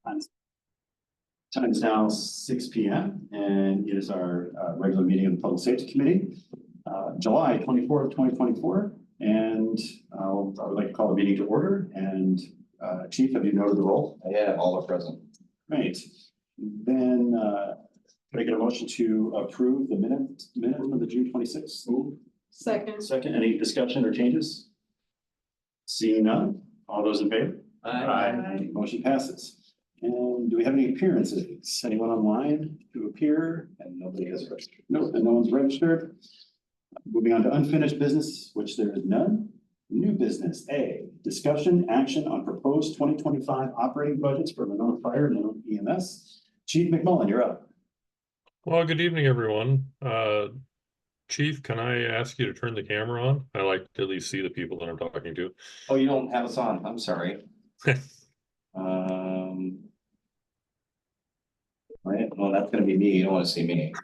Time is now 6 p.m. and it is our regular meeting of the Public Safety Committee, July 24th, 2024. And I would like to call the meeting to order. And Chief, have you noted the roll? Yeah, all are present. Great. Then can I get a motion to approve the minutes from the June 26th? Second. Second, any discussion or changes? Seeing none, all those in favor? Aye. Motion passes. And do we have any appearances? Anyone online to appear? And nobody has registered. No, and no one's registered. Moving on to unfinished business, which there is none. New business, A, discussion, action on proposed 2025 operating budgets for Monona Fire and Monona EMS. Chief McMullen, you're up. Well, good evening, everyone. Chief, can I ask you to turn the camera on? I like to at least see the people that I'm talking to. Oh, you don't have us on. I'm sorry. Right. Well, that's gonna be me. You don't want to see me.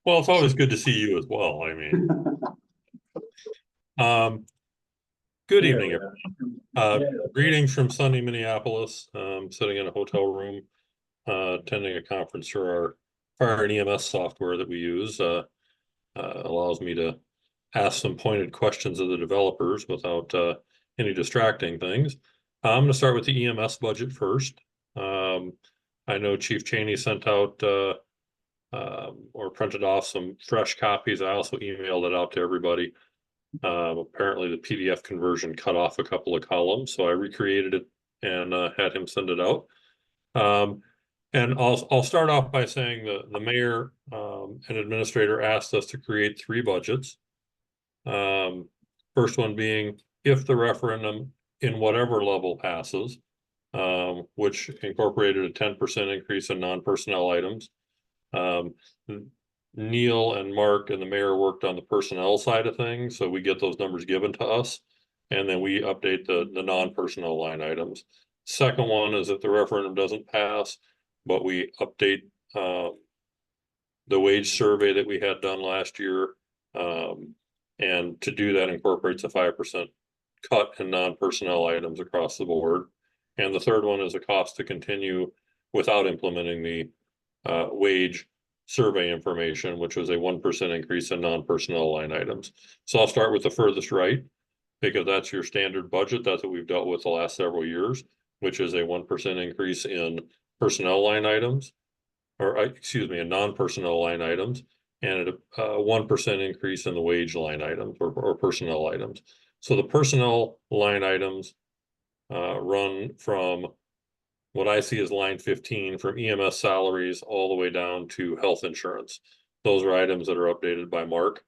Well, it's always good to see you as well. I mean, good evening, everyone. Greetings from sunny Minneapolis. Sitting in a hotel room, attending a conference for our fire and EMS software that we use. Allows me to ask some pointed questions of the developers without any distracting things. I'm going to start with the EMS budget first. I know Chief Cheney sent out or printed off some fresh copies. I also emailed it out to everybody. Apparently the PDF conversion cut off a couple of columns, so I recreated it and had him send it out. And I'll start off by saying the mayor and administrator asked us to create 3 budgets. First one being if the referendum in whatever level passes, which incorporated a 10% increase in non-personnel items. Neil and Mark and the mayor worked on the personnel side of things, so we get those numbers given to us, and then we update the non-personnel line items. Second one is if the referendum doesn't pass, but we update the wage survey that we had done last year, and to do that incorporates a 5% cut in non-personnel items across the board. And the third one is a cost to continue without implementing the wage survey information, which was a 1% increase in non-personnel line items. So I'll start with the furthest right, because that's your standard budget. That's what we've dealt with the last several years, which is a 1% increase in personnel line items, or excuse me, in non-personnel line items, and a 1% increase in the wage line items or personnel items. So the personnel line items run from what I see as line 15, from EMS salaries all the way down to health insurance. Those are items that are updated by Mark,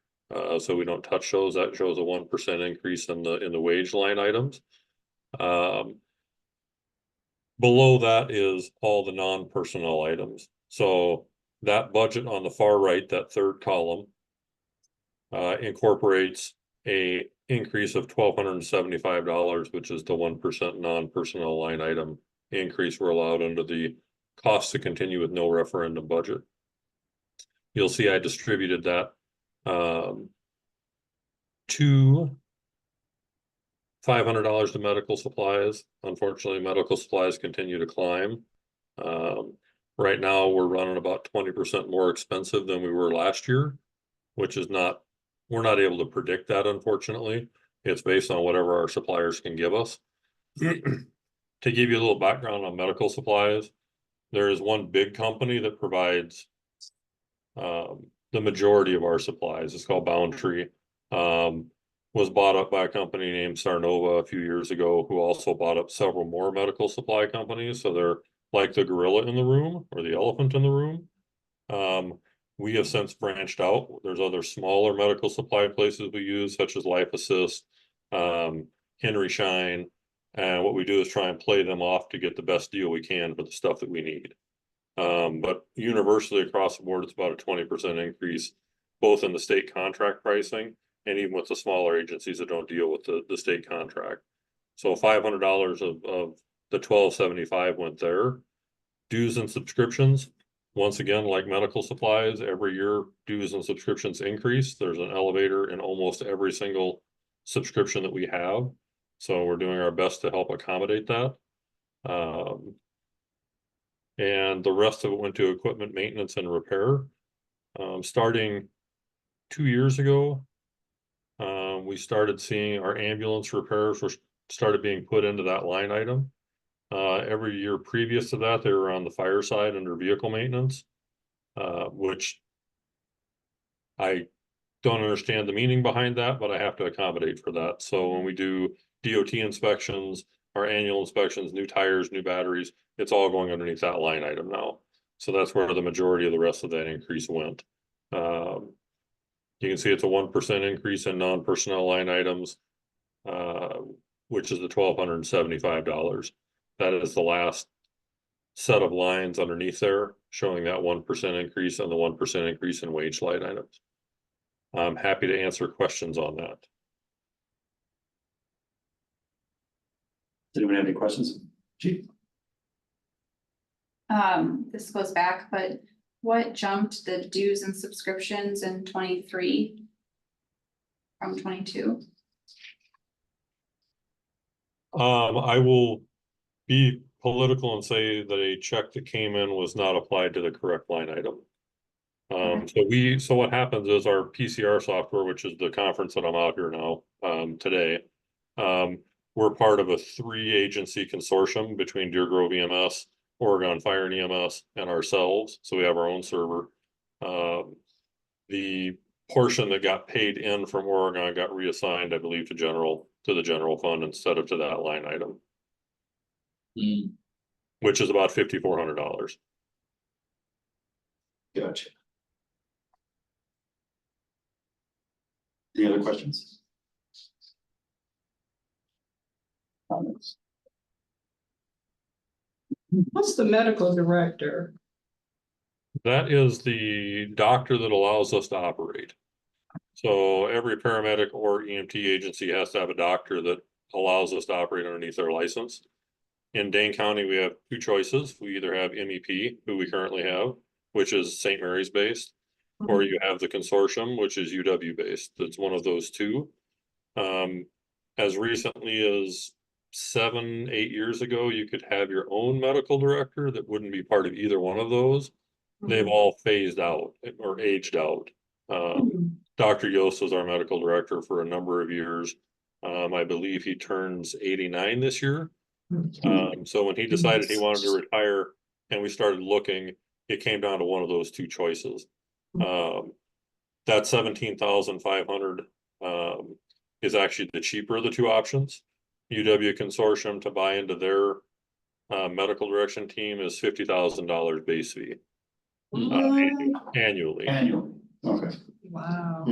so we don't touch those. That shows a 1% increase in the wage line items. Below that is all the non-personnel items. So that budget on the far right, that third column, incorporates a increase of $1,275, which is the 1% non-personnel line item increase we're allowed under the cost to continue with no referendum budget. You'll see I distributed that to $500 to medical supplies. Unfortunately, medical supplies continue to climb. Right now, we're running about 20% more expensive than we were last year, which is not, we're not able to predict that, unfortunately. It's based on whatever our suppliers can give us. To give you a little background on medical supplies, there is one big company that provides the majority of our supplies. It's called Boundtree. Was bought up by a company named Sarnova a few years ago, who also bought up several more medical supply companies. So they're like the gorilla in the room or the elephant in the room. We have since branched out. There's other smaller medical supply places we use, such as Life Assist, Henry Schein. And what we do is try and play them off to get the best deal we can for the stuff that we need. But universally across the board, it's about a 20% increase, both in the state contract pricing and even with the smaller agencies that don't deal with the state contract. So $500 of the $1,275 went there. Dues and subscriptions, once again, like medical supplies, every year dues and subscriptions increase. There's an elevator in almost every single subscription that we have. So we're doing our best to help accommodate that. And the rest of it went to equipment maintenance and repair. Starting 2 years ago, we started seeing our ambulance repairs started being put into that line item. Every year previous to that, they were on the fire side under vehicle maintenance, which I don't understand the meaning behind that, but I have to accommodate for that. So when we do DOT inspections, our annual inspections, new tires, new batteries, it's all going underneath that line item now. So that's where the majority of the rest of that increase went. You can see it's a 1% increase in non-personnel line items, which is the $1,275. That is the last set of lines underneath there, showing that 1% increase and the 1% increase in wage line items. I'm happy to answer questions on that. Does anyone have any questions? Chief? This goes back, but what jumped the dues and subscriptions in 23 from 22? I will be political and say that a check that came in was not applied to the correct line item. So what happens is our PCR software, which is the conference that I'm out here now, today, we're part of a 3-agency consortium between Deer Grove EMS, Oregon Fire and EMS, and ourselves. So we have our own server. The portion that got paid in from Oregon got reassigned, I believe, to the general fund instead of to that line item, which is about $5,400. Gotcha. Any other questions? Comments? What's the medical director? That is the doctor that allows us to operate. So every paramedic or EMT agency has to have a doctor that allows us to operate underneath their license. In Dane County, we have 2 choices. We either have MEP, who we currently have, which is St. Mary's based, or you have the consortium, which is UW based. It's one of those 2. As recently as 7-8 years ago, you could have your own medical director that wouldn't be part of either one of those. They've all phased out or aged out. Dr. Yost was our medical director for a number of years. I believe he turns 89 this year. So when he decided he wanted to retire and we started looking, it came down to one of those 2 choices. That $17,500 is actually the cheaper of the 2 options. UW Consortium to buy into their medical direction team is $50,000 base fee annually. Annually, okay. Wow.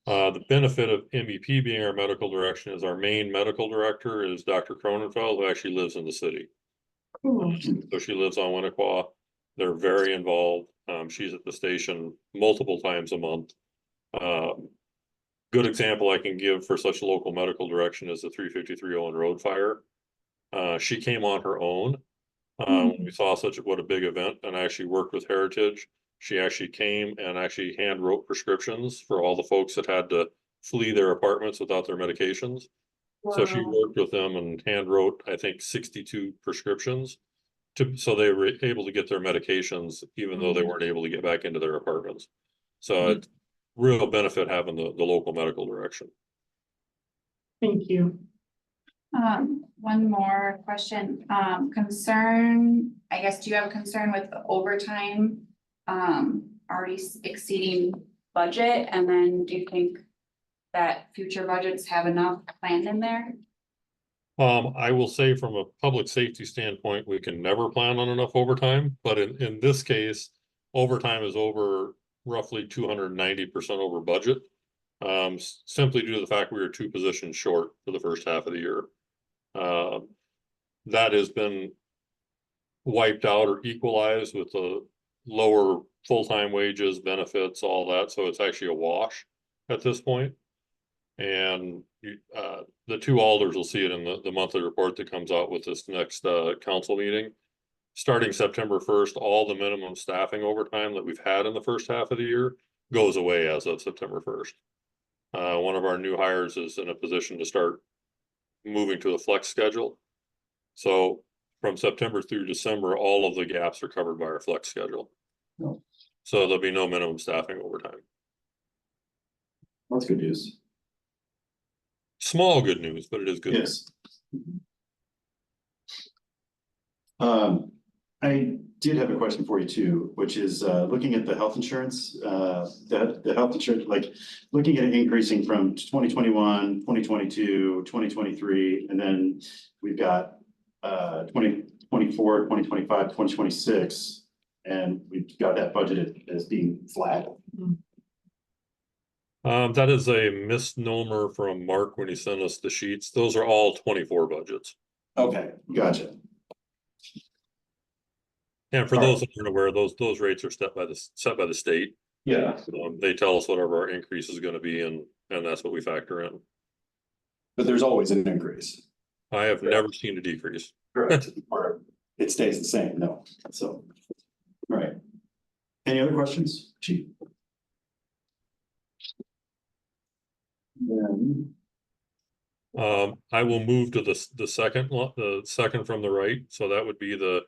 The benefit of MEP being our medical direction is our main medical director is Dr. Cronenfeld, who actually lives in the city. Cool. So she lives on Winnequa. They're very involved. She's at the station multiple times a month. Good example I can give for such local medical direction is the 353 Owen Road fire. She came on her own. We saw what a big event, and I actually worked with Heritage. She actually came and actually hand wrote prescriptions for all the folks that had to flee their apartments without their medications. So she worked with them and hand wrote, I think, 62 prescriptions so they were able to get their medications, even though they weren't able to get back into their apartments. So it's real benefit having the local medical direction. Thank you. One more question, concern, I guess, do you have a concern with the overtime? Already exceeding budget, and then do you think that future budgets have enough planned in there? I will say from a public safety standpoint, we can never plan on enough overtime, but in this case, overtime is over roughly 290% over budget. Simply due to the fact we were 2 positions short for the first half of the year. That has been wiped out or equalized with the lower full-time wages, benefits, all that. So it's actually a wash at this point. And the 2 alders will see it in the monthly report that comes out with this next council meeting. Starting September 1st, all the minimum staffing overtime that we've had in the first half of the year goes away as of September 1st. One of our new hires is in a position to start moving to a flex schedule. So from September through December, all of the gaps are covered by our flex schedule. No. So there'll be no minimum staffing overtime. That's good news. Small good news, but it is good. Yes. I did have a question for you too, which is looking at the health insurance, the health insurance, like looking at it increasing from 2021, 2022, 2023, and then we've got 2024, 2025, 2026, and we've got that budgeted as being flat. That is a misnomer from Mark when he sent us the sheets. Those are all 24 budgets. Okay, gotcha. And for All those that aren't aware, those rates are set by the state. Yeah. They tell us whatever our increase is going to be, and that's what we factor in. But there's always an increase. I have never seen a decrease. Correct. Or it stays the same, no, so. All right. Any other questions, Chief? I will move to the second from the right. So that would be the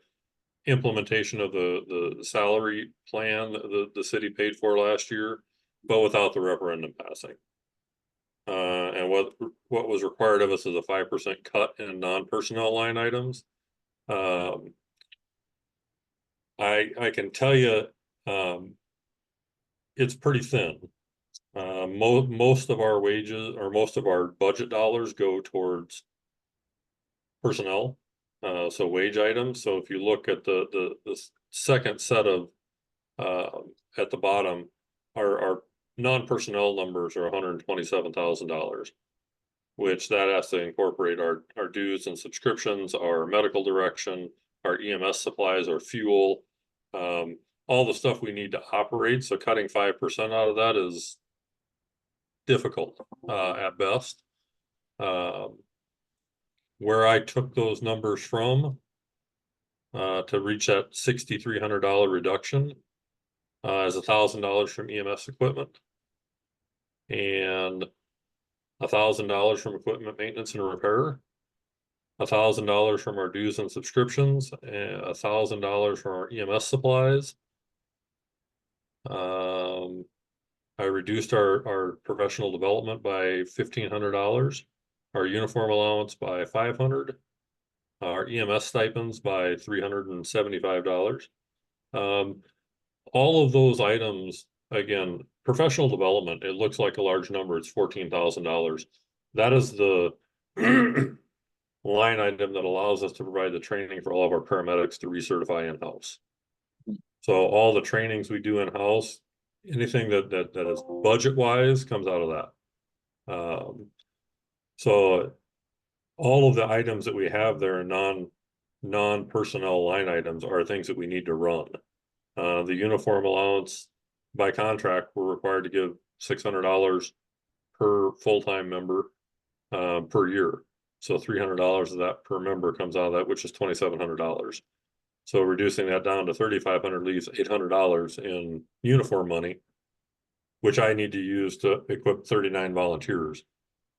implementation of the salary plan that the city paid for last year, but without the referendum passing. And what was required of us is a 5% cut in non-personnel line items. I can tell you, it's pretty thin. Most of our wages or most of our budget dollars go towards personnel, so wage items. So if you look at the second set of at the bottom, our non-personnel numbers are $127,000, which that has to incorporate our dues and subscriptions, our medical direction, our EMS supplies, our fuel, all the stuff we need to operate. So cutting 5% out of that is difficult at best. Where I took those numbers from to reach that $6,300 reduction is $1,000 from EMS equipment and $1,000 from equipment maintenance and repair, $1,000 from our dues and subscriptions, and $1,000 from our EMS supplies. I reduced our professional development by $1,500, our uniform allowance by $500, our EMS stipends by $375. All of those items, again, professional development, it looks like a large number. It's $14,000. That is the line item that allows us to provide the training for all of our paramedics to recertify in-house. So all the trainings we do in-house, anything that is budget wise comes out of that. So all of the items that we have there are non-personnel line items are things that we need to run. The uniform allowance by contract, we're required to give $600 per full-time member per year. So $300 of that per member comes out of that, which is $2,700. So reducing that down to $3,500 leaves $800 in uniform money, which I need to use to equip 39 volunteers.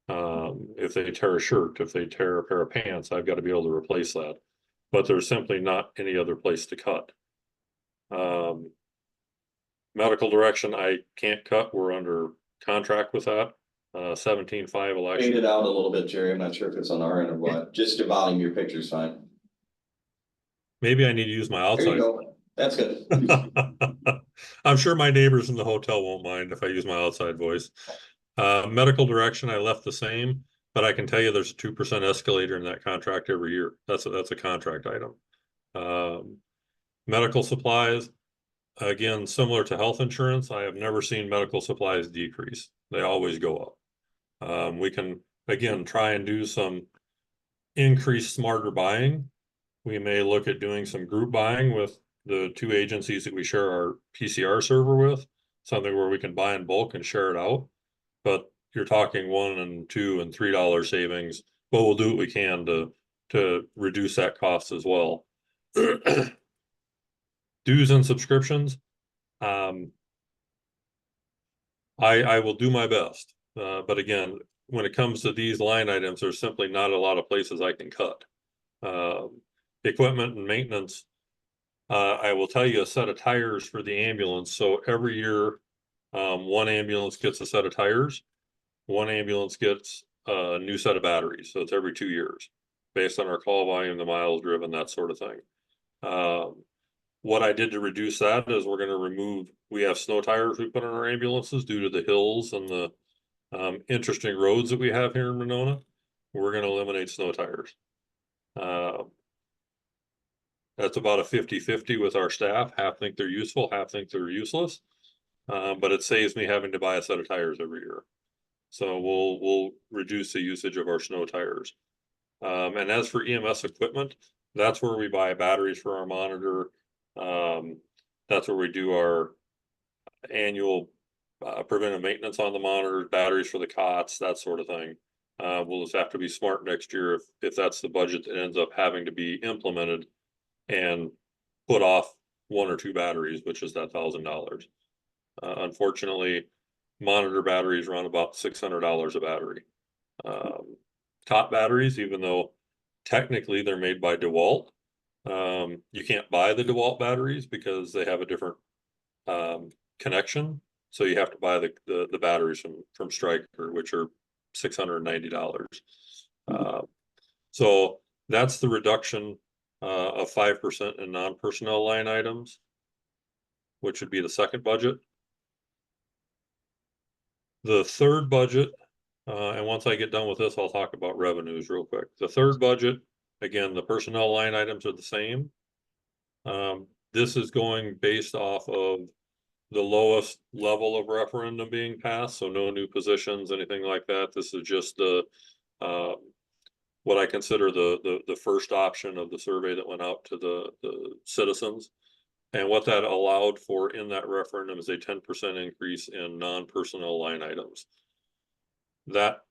If they tear a shirt, if they tear a pair of pants, I've got to be able to replace that. But there's simply not any other place to cut. Medical direction, I can't cut. We're under contract with that. 17.5 election. Fade it out a little bit, Jerry. I'm not sure if it's on our end or what. Just to volume your picture's fine. Maybe I need to use my There outside. you go. That's good. I'm sure my neighbors in the hotel won't mind if I use my outside voice. Medical direction, I left the same, but I can tell you there's a 2% escalator in that contract every year. That's a contract item. Medical supplies, again, similar to health insurance, I have never seen medical supplies decrease. They always go up. We can, again, try and do some increased smarter buying. We may look at doing some group buying with the two agencies that we share our PCR server with, something where we can buy in bulk and share it out. But you're talking $1 and $2 and $3 savings, but we'll do what we can to reduce that cost as well. Dues and subscriptions, I will do my best. But again, when it comes to these line items, there's simply not a lot of places I can cut. equipment and maintenance. I will tell you a set of tires for the ambulance. So every year, one ambulance gets a set of tires. One ambulance gets a new set of batteries. So it's every 2 years based on our call volume, the miles driven, that sort of thing. What I did to reduce that is we're going to remove, we have snow tires we put on our ambulances due to the hills and the interesting roads that we have here in Monona. We're going to eliminate snow tires. That's about a 50-50 with our staff. Half think they're useful, half think they're useless. But it saves me having to buy a set of tires every year. So we'll reduce the usage of our snow tires. And as for EMS equipment, that's where we buy batteries for our monitor. That's where we do our annual preventive maintenance on the monitors, batteries for the cots, that sort of thing. We'll just have to be smart next year if that's the budget that ends up having to be implemented and put off 1 or 2 batteries, which is that $1,000. Unfortunately, monitor batteries run about $600 a battery. Cot batteries, even though technically they're made by DeWalt, you can't buy the DeWalt batteries because they have a different connection. So you have to buy the batteries from Stryker, which are $690. So that's the reduction of 5% in non-personnel line items, which would be the second budget. The third budget, and once I get done with this, I'll talk about revenues real quick. The third budget, again, the personnel line items are the same. This is going based off of the lowest level of referendum being passed, so no new positions, anything like that. This is just the what I consider the first option of the survey that went out to the citizens. And what that allowed for in that referendum is a 10% increase in non-personnel line items. That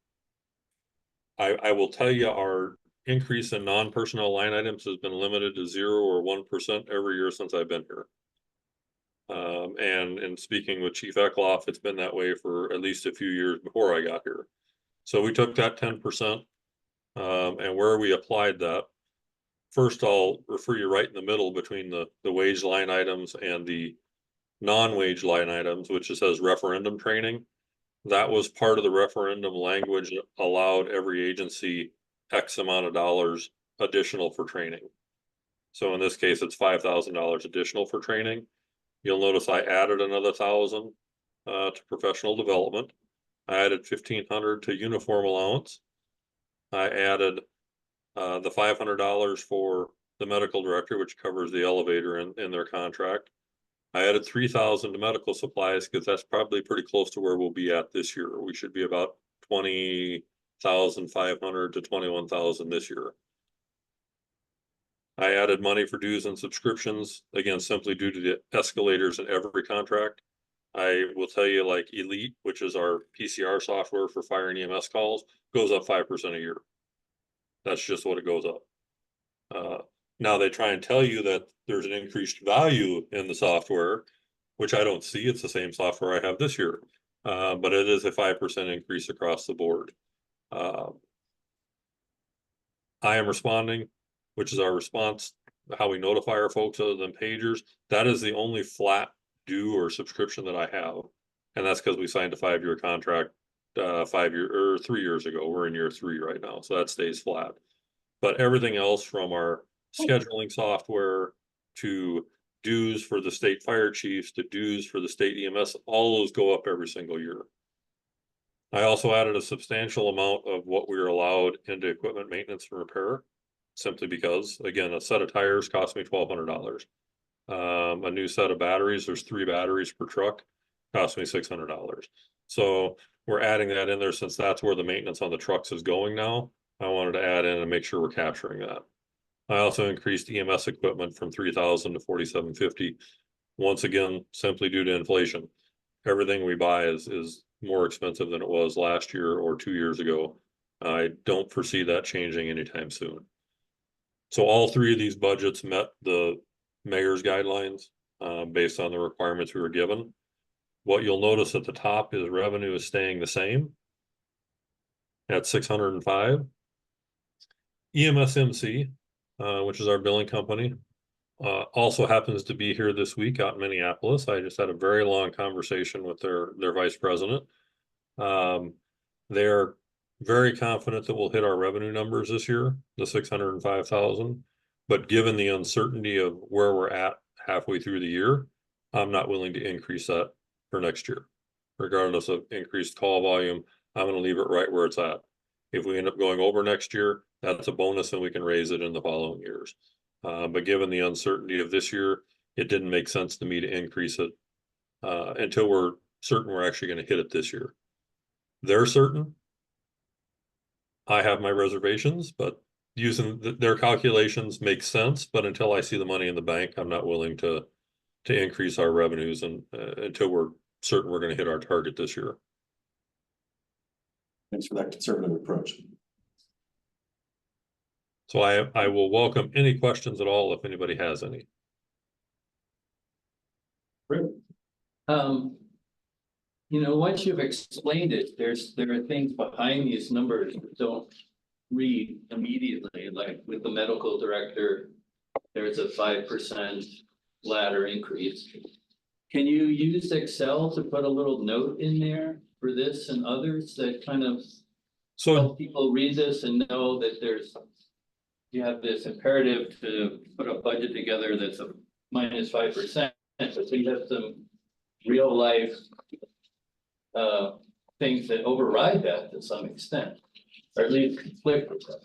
I will tell you, our increase in non-personnel line items has been limited to 0 or 1% every year since I've been here. And in speaking with Chief Eckloff, it's been that way for at least a few years before I got here. So we took that 10%, and where we applied that, first I'll refer you right in the middle between the wage line items and the non-wage line items, which it says referendum training. That was part of the referendum language that allowed every agency X amount of dollars additional for training. So in this case, it's $5,000 additional for training. You'll notice I added another $1,000 to professional development. I added $1,500 to uniform allowance. I added the $500 for the medical director, which covers the elevator in their contract. I added $3,000 to medical supplies because that's probably pretty close to where we'll be at this year. We should be about $20,500 to $21,000 this year. I added money for dues and subscriptions, again, simply due to the escalators in every contract. I will tell you, like Elite, which is our PCR software for fire and EMS calls, goes up 5% a year. That's just what it goes up. Now they try and tell you that there's an increased value in the software, which I don't see. It's the same software I have this year, but it is a 5% increase across the board. I am responding, which is our response, how we notify our folks other than pagers. That is the only flat due or subscription that I have. And that's because we signed a 5-year contract 3 years ago. We're in year 3 right now, so that stays flat. But everything else, from our scheduling software to dues for the state fire chiefs to dues for the state EMS, all those go up every single year. I also added a substantial amount of what we are allowed into equipment maintenance and repair, simply because, again, a set of tires cost me $1,200. A new set of batteries, there's 3 batteries per truck, cost me $600. So we're adding that in there since that's where the maintenance on the trucks is going now. I wanted to add in and make sure we're capturing that. I also increased EMS equipment from $3,000 to $4,750. Once again, simply due to inflation. Everything we buy is more expensive than it was last year or 2 years ago. I don't foresee that changing anytime soon. So all 3 of these budgets met the mayor's guidelines based on the requirements we were given. What you'll notice at the top is revenue is staying the same at 605. EMS MC, which is our billing company. Also happens to be here this week out in Minneapolis. I just had a very long conversation with their vice president. They're very confident that we'll hit our revenue numbers this year, the 605,000. But given the uncertainty of where we're at halfway through the year, I'm not willing to increase that for next year. Regardless of increased call volume, I'm gonna leave it right where it's at. If we end up going over next year, that's a bonus and we can raise it in the following years. But given the uncertainty of this year, it didn't make sense to me to increase it until we're certain we're actually gonna hit it this year. They're certain. I have my reservations, but using their calculations makes sense, but until I see the money in the bank, I'm not willing to increase our revenues and until we're certain we're gonna hit our target this year. Thanks for that conservative approach. So I will welcome any questions at all if anybody has any. You know, once you've explained it, there are things behind these numbers that don't read immediately, like with the medical director, there's a 5% ladder increase. Can you use Excel to put a little note in there for this and others that kind of So help people read this and know that you have this imperative to put a budget together that's a minus 5%, but you have some real life things that override that to some extent, or at least conflict with that.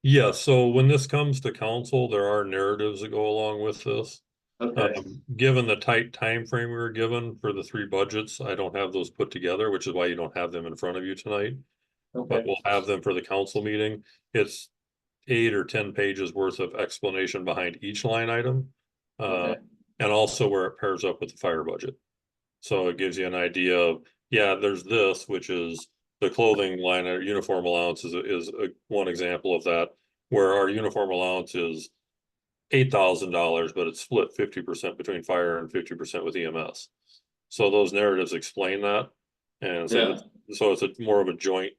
yeah, so when this comes to council, there are narratives that go along with this. Okay, Given the tight time frame we were given for the 3 budgets, I don't have those put together, which is why you don't have them in front of you tonight. But okay, we'll have them for the council meeting. It's 8 or 10 pages worth of explanation behind each line item. okay, And also where it pairs up with the fire budget. So it gives you an idea of, yeah, there's this, which is the clothing line or uniform allowance is one example of that. Where our uniform allowance is $8,000, but it's split 50% between fire and 50% with EMS. So those narratives explain that. And so, yeah, so it's more of a joint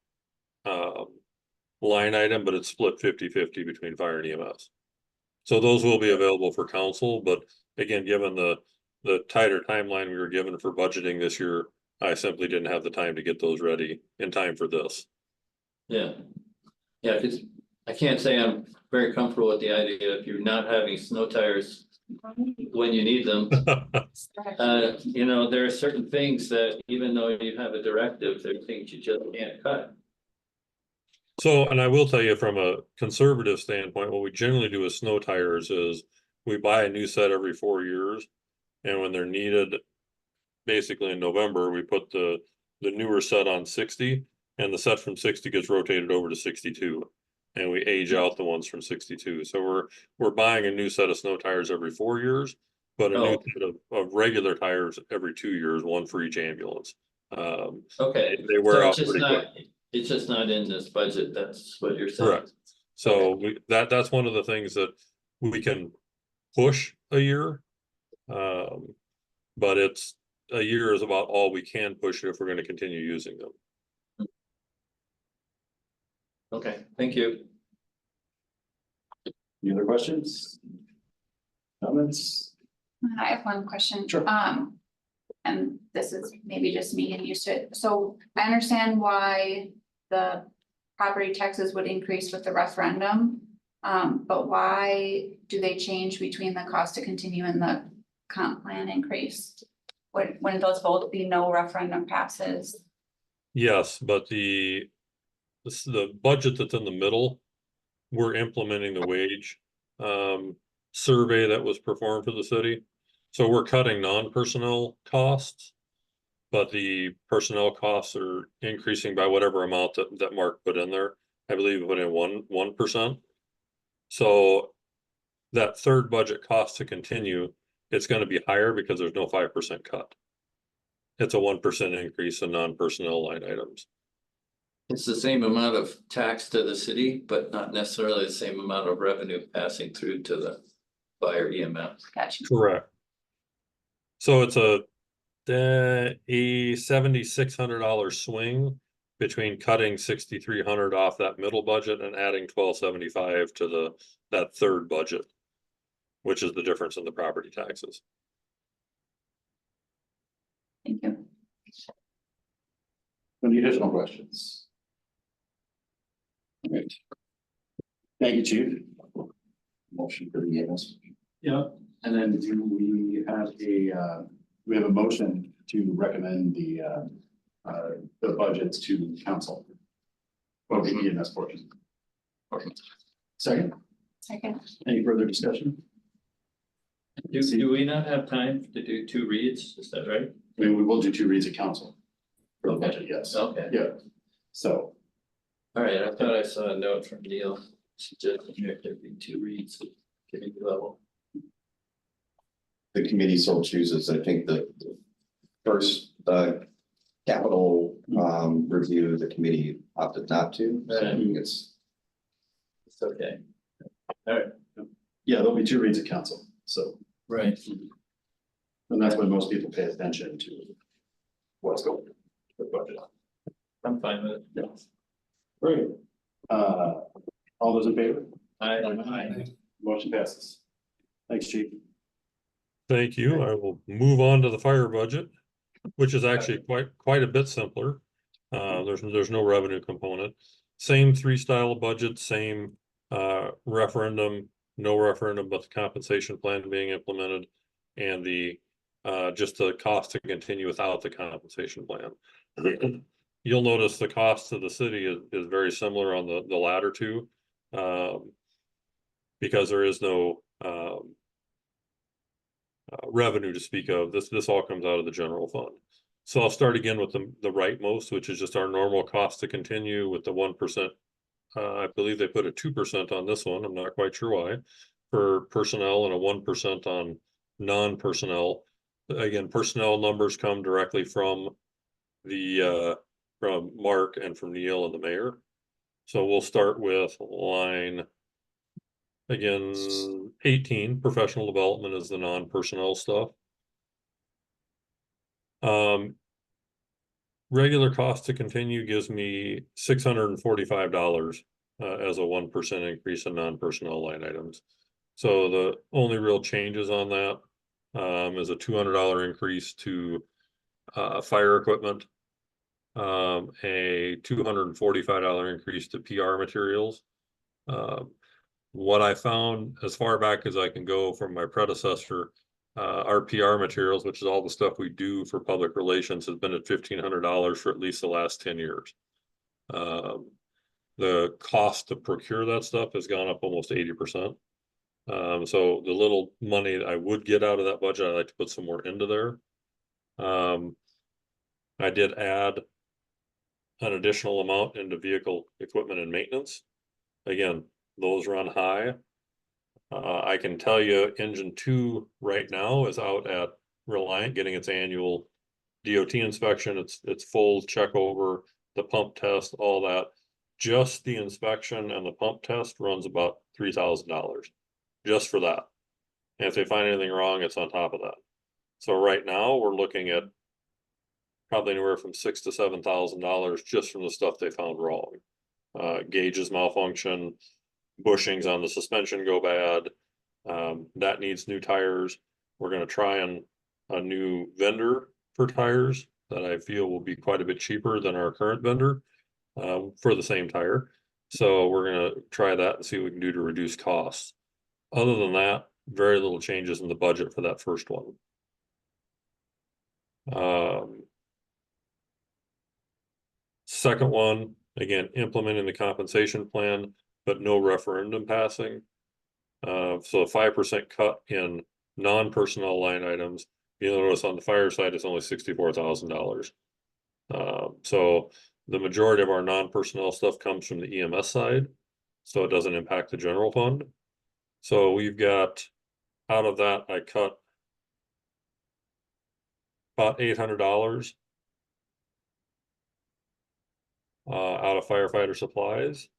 line item, but it's split 50-50 between fire and EMS. So those will be available for council, but again, given the tighter timeline we were given for budgeting this year, I simply didn't have the time to get those ready in time for this. yeah. Yeah, because I can't say I'm very comfortable with the idea if you're not having snow tires when you need them. You know, there are certain things that even though you have a directive, there are things you just can't cut. So, and I will tell you from a conservative standpoint, what we generally do with snow tires is we buy a new set every 4 years. And when they're needed, basically in November, we put the newer set on 60 and the set from 60 gets rotated over to 62. And we age out the ones from 62. So we're buying a new set of snow tires every 4 years, but a new set of regular tires every 2 years, one for each ambulance. Okay, They wear so out pretty quick. it's just not in this budget, that's what you're saying. Correct. So that's one of the things that we can push a year. But a year is about all we can push if we're going to continue using them. Okay, thank you. Any other questions? Comments? I have one question. Sure. And this is maybe just me getting used to it. So I understand why the property taxes would increase with the referendum. But why do they change between the cost to continue and the comp plan increase? Wouldn't those both be no referendum passes? Yes, but the budget that's in the middle, we're implementing the wage survey that was performed for the city. So we're cutting non-personnel costs, but the personnel costs are increasing by whatever amount that Mark put in there. I believe he put in 1%. So that third budget cost to continue, it's going to be higher because there's no 5% cut. It's a 1% increase in non-personnel line items. It's the same amount of tax to the city, but not necessarily the same amount of revenue passing through to the fire EMS. Gotcha. Correct. So it's a $7,600 swing between cutting 6,300 off that middle budget and adding 1,275 to that third budget, which is the difference in the property taxes. Thank you. Any additional questions? All right. Thank you, Chief. Motion for the EMS. Yeah, and then do we have a motion to recommend the budgets to council? Or the EMS portion? Second, Second. any further discussion? Do we not have time to do 2 reads? Is that right? I mean, we will do 2 reads at council. For the budget, yes. Okay, Yeah, so, all right, I thought I saw a note from Neil suggesting there'd be 2 reads at committee level. The committee so chooses. I think the first, capital, review, the committee opted not to. So I think it's okay. yeah, there'll be 2 reads at council, so. Right. And that's when most people pay attention to what's going on with the budget. I'm fine with it. Yeah. Great. All those in favor? I, Motion passes. Thanks, Chief. Thank you. I will move on to the fire budget, which is actually quite a bit simpler. There's no revenue component. Same 3 style of budget, same referendum, no referendum, but the compensation plan being implemented, and the just the cost to continue without the compensation plan. You'll notice the cost to the city is very similar on the latter 2, because there is no revenue to speak of. This all comes out of the general fund. So I'll start again with the rightmost, which is just our normal cost to continue with the 1%. I believe they put a 2% on this one. I'm not quite sure why, for personnel, and a 1% on non-personnel. Again, personnel numbers come directly from from Mark and from Neil and the mayor. So we'll start with line, again, 18, professional development is the non-personnel stuff. Regular cost to continue gives me $645 as a 1% increase in non-personnel line items. So the only real changes on that is a $200 increase to fire equipment, a $245 increase to PR materials. What I found as far back as I can go from my predecessor, our PR materials, which is all the stuff we do for public relations, has been at $1,500 for at least the last 10 years. The cost to procure that stuff has gone up almost 80%. So the little money that I would get out of that budget, I'd like to put some more into there. I did add an additional amount into vehicle equipment and maintenance. Again, those run high. I can tell you engine 2 right now is out at Reliant getting its annual DOT inspection. It's full check over, the pump test, all that. Just the inspection and the pump test runs about $3,000 just for that. And if they find anything wrong, it's on top of that. So right now we're looking at probably anywhere from $6,000 to $7,000 just from the stuff they found wrong. Gauges malfunction, bushings on the suspension go bad. That needs new tires. We're going to try a new vendor for tires that I feel will be quite a bit cheaper than our current vendor for the same tire. So we're going to try that and see what we can do to reduce costs. Other than that, very little changes in the budget for that first one. Second one, again, implementing the compensation plan, but no referendum passing. So a 5% cut in non-personnel line items. You'll notice on the fire side, it's only $64,000. So the majority of our non-personnel stuff comes from the EMS side, so it doesn't impact the general fund. So we've got, out of that, I cut about $800 out of firefighter supplies.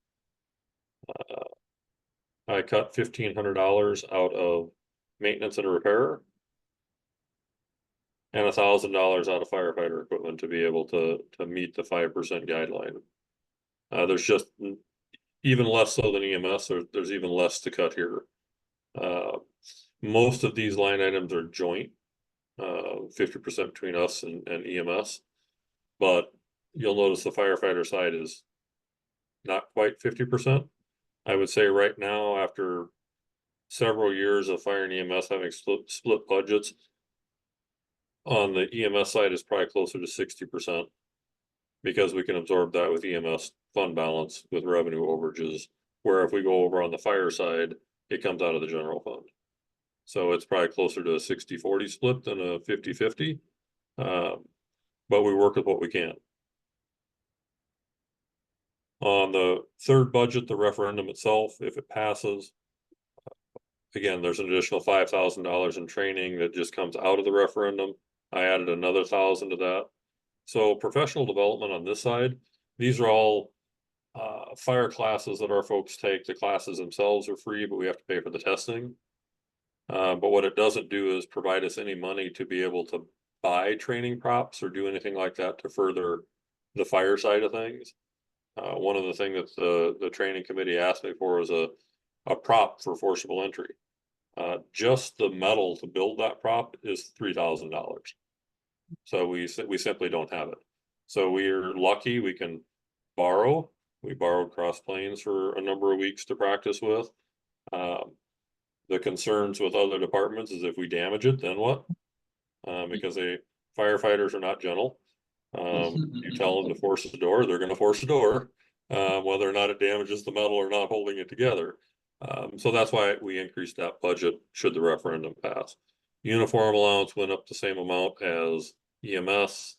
I cut $1,500 out of maintenance and repair. and $1,000 out of firefighter equipment to be able to meet the 5% guideline. There's just even less so than EMS, there's even less to cut here. Most of these line items are joint, 50% between us and EMS. But you'll notice the firefighter side is not quite 50%. I would say right now, after several years of fire and EMS having split budgets, on the EMS side is probably closer to 60%, because we can absorb that with EMS fund balance with revenue overages, where if we go over on the fire side, it comes out of the general fund. So it's probably closer to a 60-40 split than a 50-50. But we work with what we can. On the third budget, the referendum itself, if it passes, again, there's an additional $5,000 in training that just comes out of the referendum. I added another $1,000 to that. So professional development on this side, these are all fire classes that our folks take. The classes themselves are free, but we have to pay for the testing. But what it doesn't do is provide us any money to be able to buy training props or do anything like that to further the fire side of things. One of the things that the training committee asked me for was a prop for forcible entry. Just the metal to build that prop is $3,000. So we simply don't have it. So we're lucky we can borrow. We borrowed Cross Plains for a number of weeks to practice with. The concerns with other departments is if we damage it, then what? Because firefighters are not gentle. You tell them to force the door, they're going to force the door, whether or not it damages the metal or not holding it together. So that's why we increased that budget should the referendum pass. Uniform allowance went up the same amount as EMS.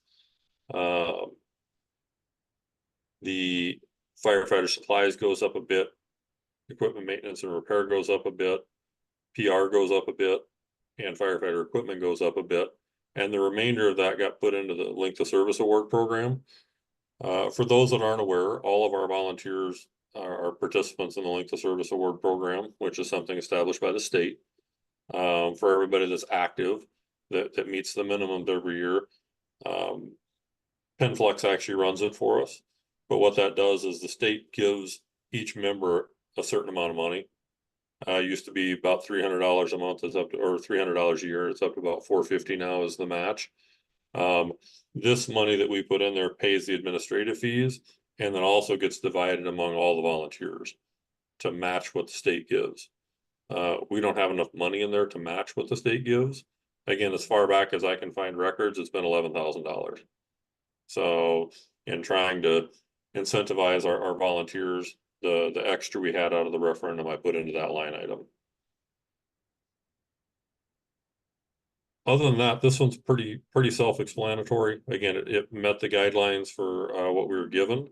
The firefighter supplies goes up a bit. Equipment maintenance and repair goes up a bit. PR goes up a bit. And firefighter equipment goes up a bit. And the remainder of that got put into the Length of Service Award program. For those that aren't aware, all of our volunteers are participants in the Length of Service Award program, which is something established by the state. For everybody that's active, that meets the minimums every year. PenFlex actually runs it for us. But what that does is the state gives each member a certain amount of money. Used to be about $300 a month, it's up to, or $300 a year. It's up to about $450 now is the match. This money that we put in there pays the administrative fees and then also gets divided among all the volunteers to match what the state gives. We don't have enough money in there to match what the state gives. Again, as far back as I can find records, it's been $11,000. So in trying to incentivize our volunteers, the extra we had out of the referendum, I put into that line item. Other than that, this one's pretty self-explanatory. Again, it met the guidelines for what we were given.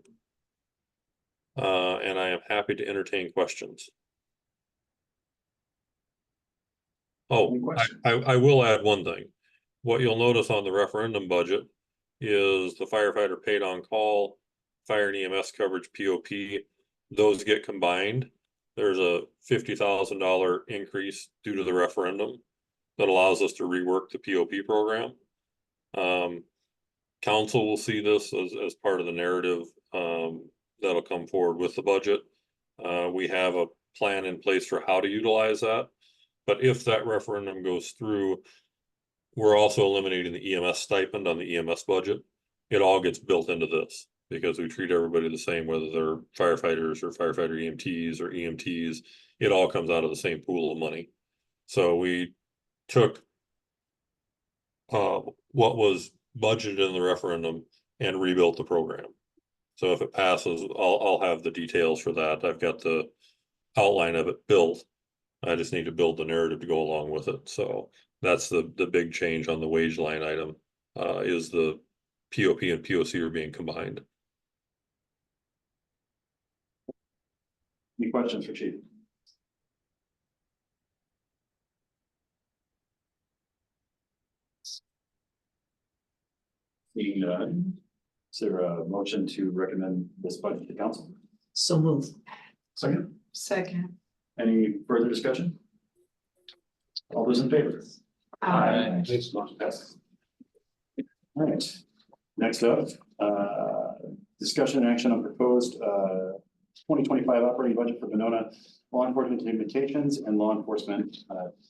And I am happy to entertain questions. Oh, I will add one thing. What you'll notice on the referendum budget is the firefighter paid on call, fire and EMS coverage, POP, those get combined. There's a $50,000 increase due to the referendum that allows us to rework the POP program. Council will see this as part of the narrative that'll come forward with the budget. We have a plan in place for how to utilize that. But if that referendum goes through, we're also eliminating the EMS stipend on the EMS budget. It all gets built into this because we treat everybody the same, whether they're firefighters or firefighter EMTs or EMTs, it all comes out of the same pool of money. So we took what was budgeted in the referendum and rebuilt the program. So if it passes, I'll have the details for that. I've got the outline of it built. I just need to build the narrative to go along with it. So that's the big change on the wage line item, is the POP and POC are being combined. Any questions for Chief? Seeing none, is there a motion to recommend this budget to council? So move. Second, Second. any further discussion? All those in favor? Aye. Motion passes. All right, next up, discussion and action on proposed 2025 operating budget for Monona Law Enforcement Communications and Law Enforcement,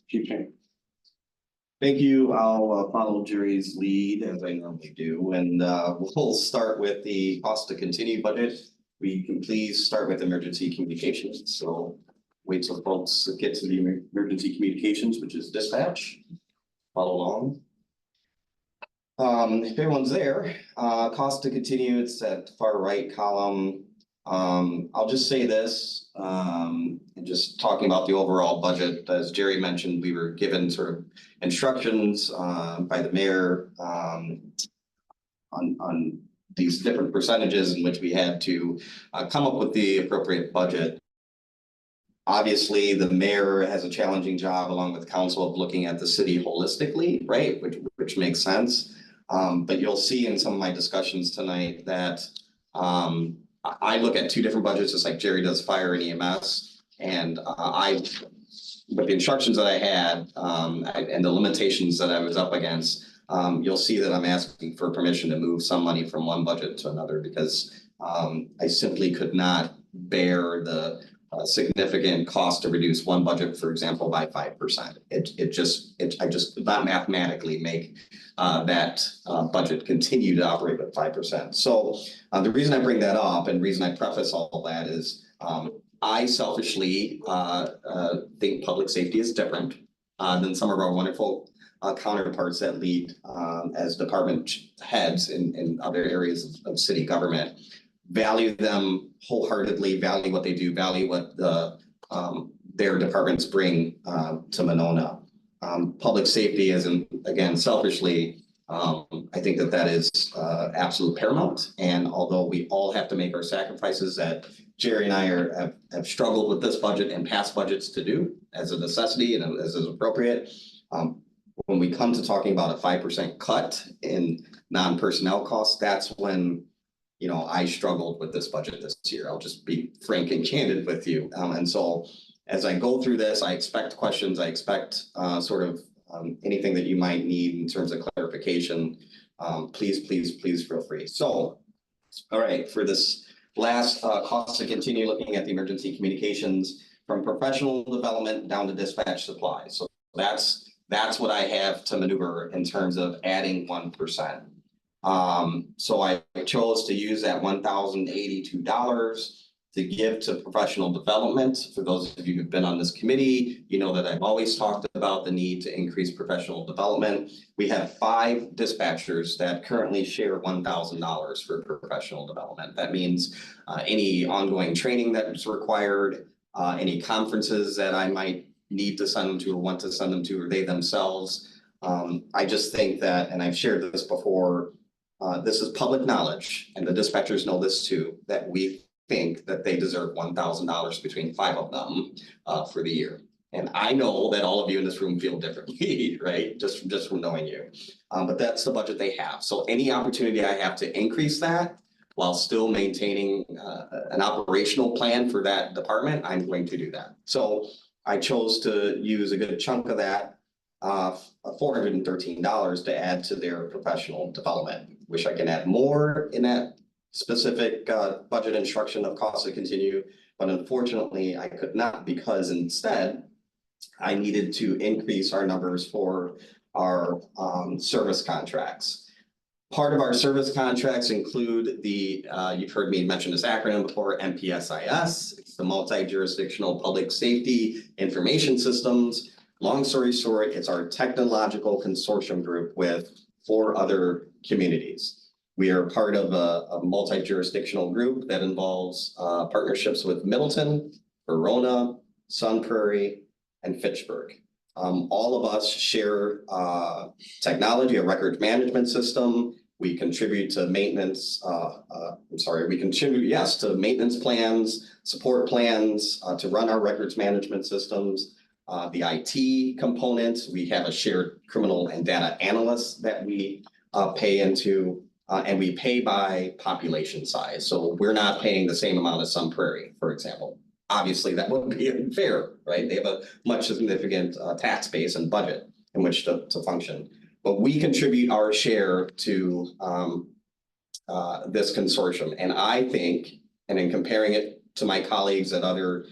Chief Cheney. Thank you. I'll follow Jerry's lead as I normally do, and we'll start with the cost to continue budget. We can please start with emergency communications, so wait till folks get to the emergency communications, which is dispatch. Follow along. If everyone's there, cost to continue, it's at the far right column. I'll just say this, and just talking about the overall budget, as Jerry mentioned, we were given sort of instructions by the mayor on these different percentages in which we had to come up with the appropriate budget. Obviously, the mayor has a challenging job along with council of looking at the city holistically, right? Which makes sense. But you'll see in some of my discussions tonight that I look at two different budgets, just like Jerry does fire and EMS. And with the instructions that I had and the limitations that I was up against, you'll see that I'm asking for permission to move some money from one budget to another because I simply could not bear the significant cost to reduce one budget, for example, by 5%. I just could not mathematically make that budget continue to operate with 5%. So the reason I bring that up and reason I preface all that is I selfishly think public safety is different than some of our wonderful counterparts that lead as department heads in other areas of city government. Value them wholeheartedly, value what they do, value what their departments bring to Monona. Public safety is, again, selfishly, I think that is absolute paramount. And although we all have to make our sacrifices that Jerry and I have struggled with this budget and past budgets to do as a necessity and as is appropriate, when we come to talking about a 5% cut in non-personnel costs, that's when I struggled with this budget this year. I'll just be frank and candid with you. And so as I go through this, I expect questions. I expect anything that you might need in terms of clarification. Please feel free. So, all right, for this last cost to continue looking at the emergency communications from professional development down to dispatch supplies. So that's what I have to maneuver in terms of adding 1%. So I chose to use that $1,082 to give to professional development. For those of you who've been on this committee, you know that I've always talked about the need to increase professional development. We have 5 dispatchers that currently share $1,000 for professional development. That means any ongoing training that's required, any conferences that I might need to send them to or want to send them to, or they themselves. I just think that, and I've shared this before, this is public knowledge, and the dispatchers know this too, that we think that they deserve $1,000 between 5 of them for the year. And I know that all of you in this room feel differently, right? Just from knowing you. But that's the budget they have. So any opportunity I have to increase that while still maintaining an operational plan for that department, I'm going to do that. So I chose to use a good chunk of that $413 to add to their professional development. Wish I can add more in that specific budget instruction of costs to continue, but unfortunately I could not, because instead I needed to increase our numbers for our service contracts. Part of our service contracts include the, you've heard me mention this acronym before, MPSIS. It's the Multi-Jurisdictional Public Safety Information Systems. Long story short, it's our technological consortium group with 4 other communities. We are part of a multi-jurisdictional group that involves partnerships with Middleton, Verona, Sun Prairie, and Fitchburg. All of us share technology, a records management system. We contribute to maintenance, to maintenance plans, support plans, to run our records management systems. The IT component, we have a shared criminal and data analyst that we pay into, and we pay by population size. So we're not paying the same amount as Sun Prairie, for example. Obviously, that wouldn't be unfair, right? They have a much significant tax base and budget in which to function. but we contribute our share to this consortium. And I think, and in comparing it to my colleagues at other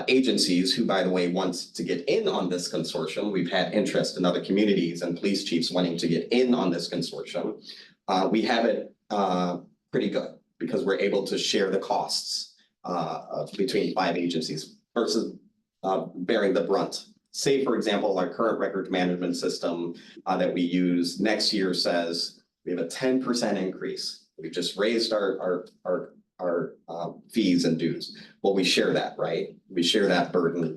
agencies who, by the way, wants to get in on this consortium, we've had interest in other communities and police chiefs wanting to get in on this consortium. We have it pretty good because we're able to share the costs between 5 agencies versus bearing the brunt. Say, for example, our current record management system that we use next year says we have a 10% increase. We just raised our fees and dues. Well, we share that, right? We share that burden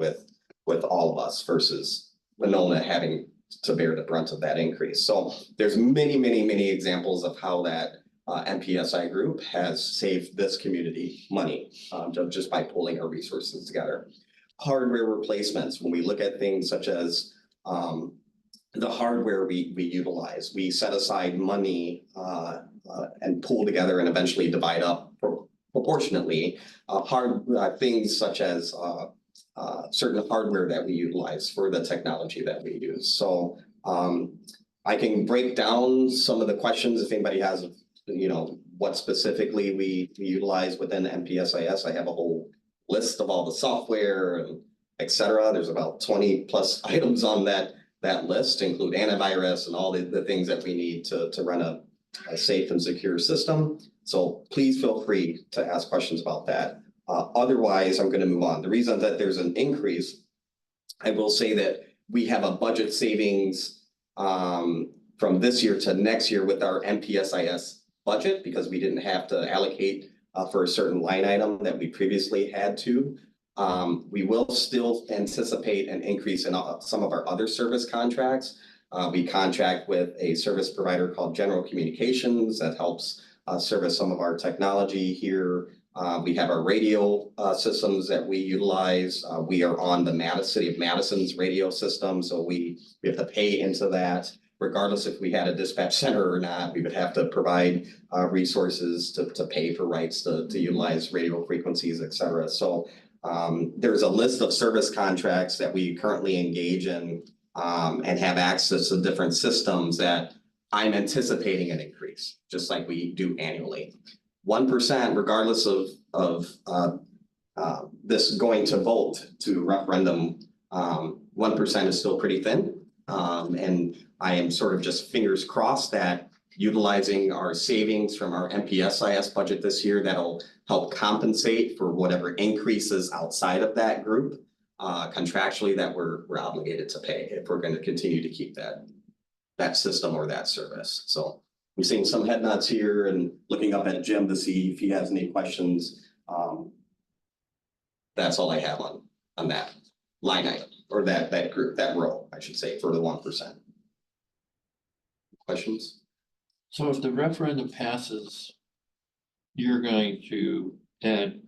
with all of us versus Winona having to bear the brunt of that increase. So there's many examples of how that MPSI group has saved this community money just by pulling our resources together. Hardware replacements, when we look at things such as the hardware we utilize, we set aside money and pull together and eventually divide up proportionately things such as certain hardware that we utilize for the technology that we use. So I can break down some of the questions if anybody has, what specifically we utilize within MPSIS. I have a whole list of all the software and et cetera. There's about 20 plus items on that list, include antivirus and all the things that we need to run a safe and secure system. So please feel free to ask questions about that. Otherwise, I'm going to move on. The reason that there's an increase, I will say that we have a budget savings from this year to next year with our MPSIS budget because we didn't have to allocate for a certain line item that we previously had to. We will still anticipate an increase in some of our other service contracts. We contract with a service provider called General Communications that helps service some of our technology here. We have our radio systems that we utilize. We are on the City of Madison's radio system, so we have to pay into that. Regardless if we had a dispatch center or not, we would have to provide resources to pay for rights to utilize radio frequencies, et cetera. So there's a list of service contracts that we currently engage in and have access to different systems that I'm anticipating an increase, just like we do annually. 1%, regardless of this going to vote to referendum, 1% is still pretty thin. And I am sort of just fingers crossed that utilizing our savings from our MPSIS budget this year, that'll help compensate for whatever increases outside of that group contractually that we're obligated to pay if we're going to continue to keep that system or that service. So I'm seeing some head nods here and looking up at Jim to see if he has any questions. That's all I have on that line item or that group, that row, I should say, for the 1%. Questions? So if the referendum passes, you're going to add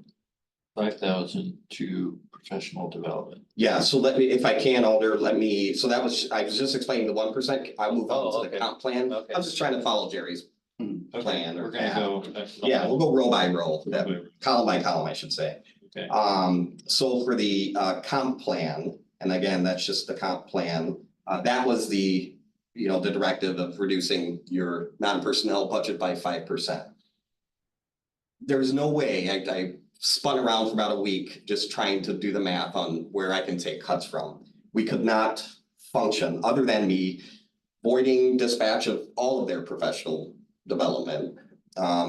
5,000 to professional development. Yeah, so let me, if I can, Alder, so I was just explaining the 1%. I'll move on to the comp plan. Okay. I was just trying to follow Jerry's Okay, plan. we're gonna go. Yeah, we'll go row by row, column by column, I should say. Okay. So for the comp plan, and again, that's just the comp plan, that was the directive of reducing your non-personnel budget by 5%. There's no way, I spun around for about a week just trying to do the math on where I can take cuts from. We could not function other than me voiding dispatch of all of their professional development,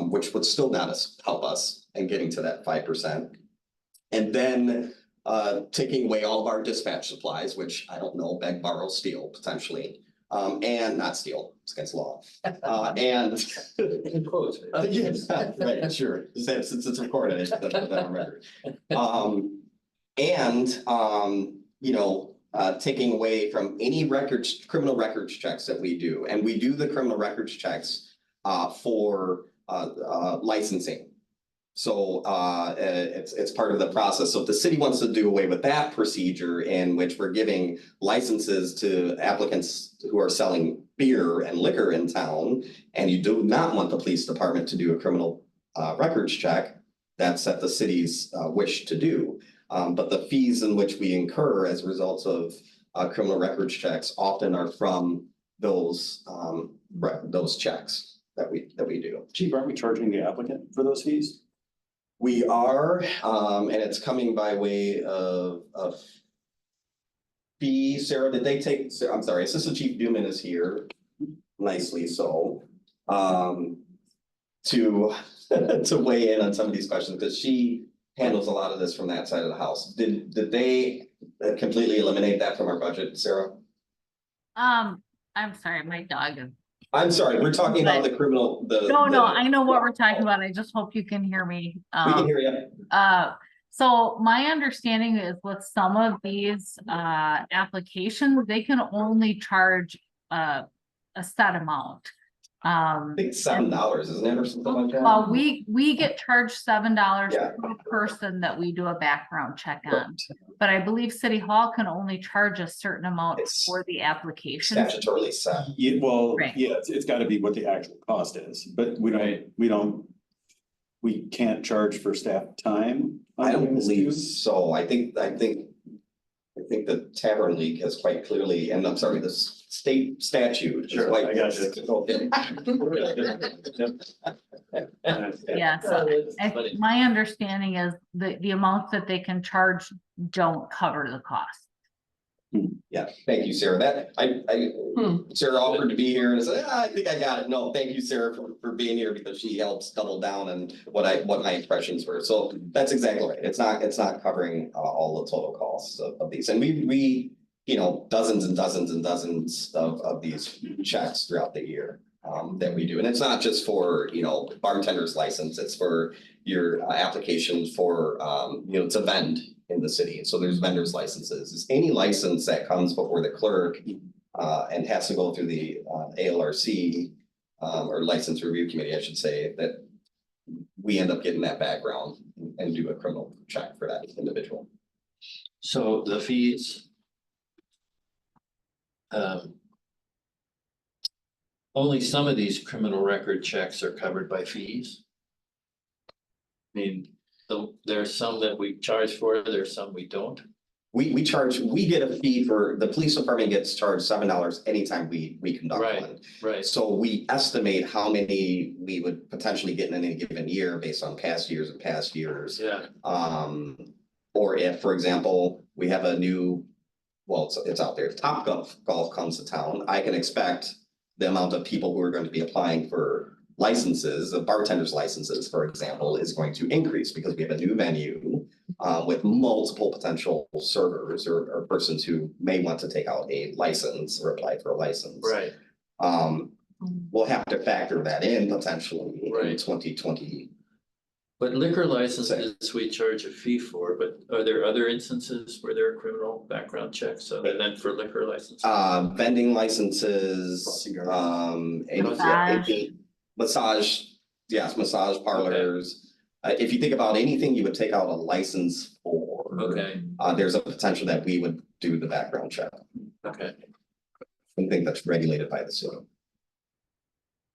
which would still not help us in getting to that 5%. And then taking away all of our dispatch supplies, which I don't know, beg, borrow, steal potentially. And not steal, it's against law. And yes, right, sure, since it's recorded, it's put that on record. Taking away from any criminal records checks that we do, and we do the criminal records checks for licensing. So it's part of the process. So if the city wants to do away with that procedure in which we're giving licenses to applicants who are selling beer and liquor in town, and you do not want the police department to do a criminal records check, that's at the city's wish to do. But the fees in which we incur as a result of criminal records checks often are from those checks that we do. Chief, aren't we charging the applicant for those fees? We are, and it's coming by way of fee. Sarah, did they take, I'm sorry, Assistant Chief Newman is here, nicely so. To to weigh in on some of these questions, because she handles a lot of this from that side of the house. Did they completely eliminate that from our budget, Sarah? I'm sorry, my dog is. I'm sorry, we're talking about the criminal, No, I know what we're talking about. I just hope you can hear me. We can hear you. So my understanding is with some of these applications, they can only charge a set amount. I think it's $7, isn't it, or something like that? We get charged $7 Yeah. per person that we do a background check on. But I believe City Hall can only charge a certain amount It's for the application. Statutorily set. Yeah, well, Right. yeah, it's gotta be what the actual cost is, but we can't charge for staff time. I don't on this believe too? so. I think the Tavern League has quite clearly, and I'm sorry, the state statute. is Sure, quite- I got Yeah, so But my understanding is the amounts that they can charge don't cover the cost. Yeah, thank you, Sarah. Sarah offered to be here and I said, I think I got it. No, thank you, Sarah, for being here because she helps double down on what my impressions were. So that's exactly right. It's not covering all the total costs of these. And we dozens and dozens and dozens of these checks throughout the year that we do. And it's not just for, bartender's license, it's for your application for, to vend in the city. So there's vendor's licenses. It's any license that comes before the clerk and has to go through the ALRC or license review committee, I should say, that we end up getting that background and do a criminal check for that individual. So the fees. Only some of these criminal record checks are covered by fees. I mean, there's some that we charge for, there's some we don't. We get a fee for, the police department gets charged $7 anytime we conduct Right. one. Right. So we estimate how many we would potentially get in any given year based on past years and past years. Yeah. Or if, for example, we have a new, well, it's out there, if Topgolf comes to town, I can expect the amount of people who are going to be applying for licenses, the bartender's licenses, for example, is going to increase because we have a new venue with multiple potential servers or persons who may want to take out a license or apply for a license. Right. We'll have to factor that in potentially in Right. 2020. But liquor licenses, we charge a fee for, but are there other instances where there are criminal background checks other than for liquor licenses? Vending licenses, massage, yes, massage parlors. If you think about anything you would take out a license for. Okay, There's a potential that we would do the background check. okay. I think that's regulated by the city.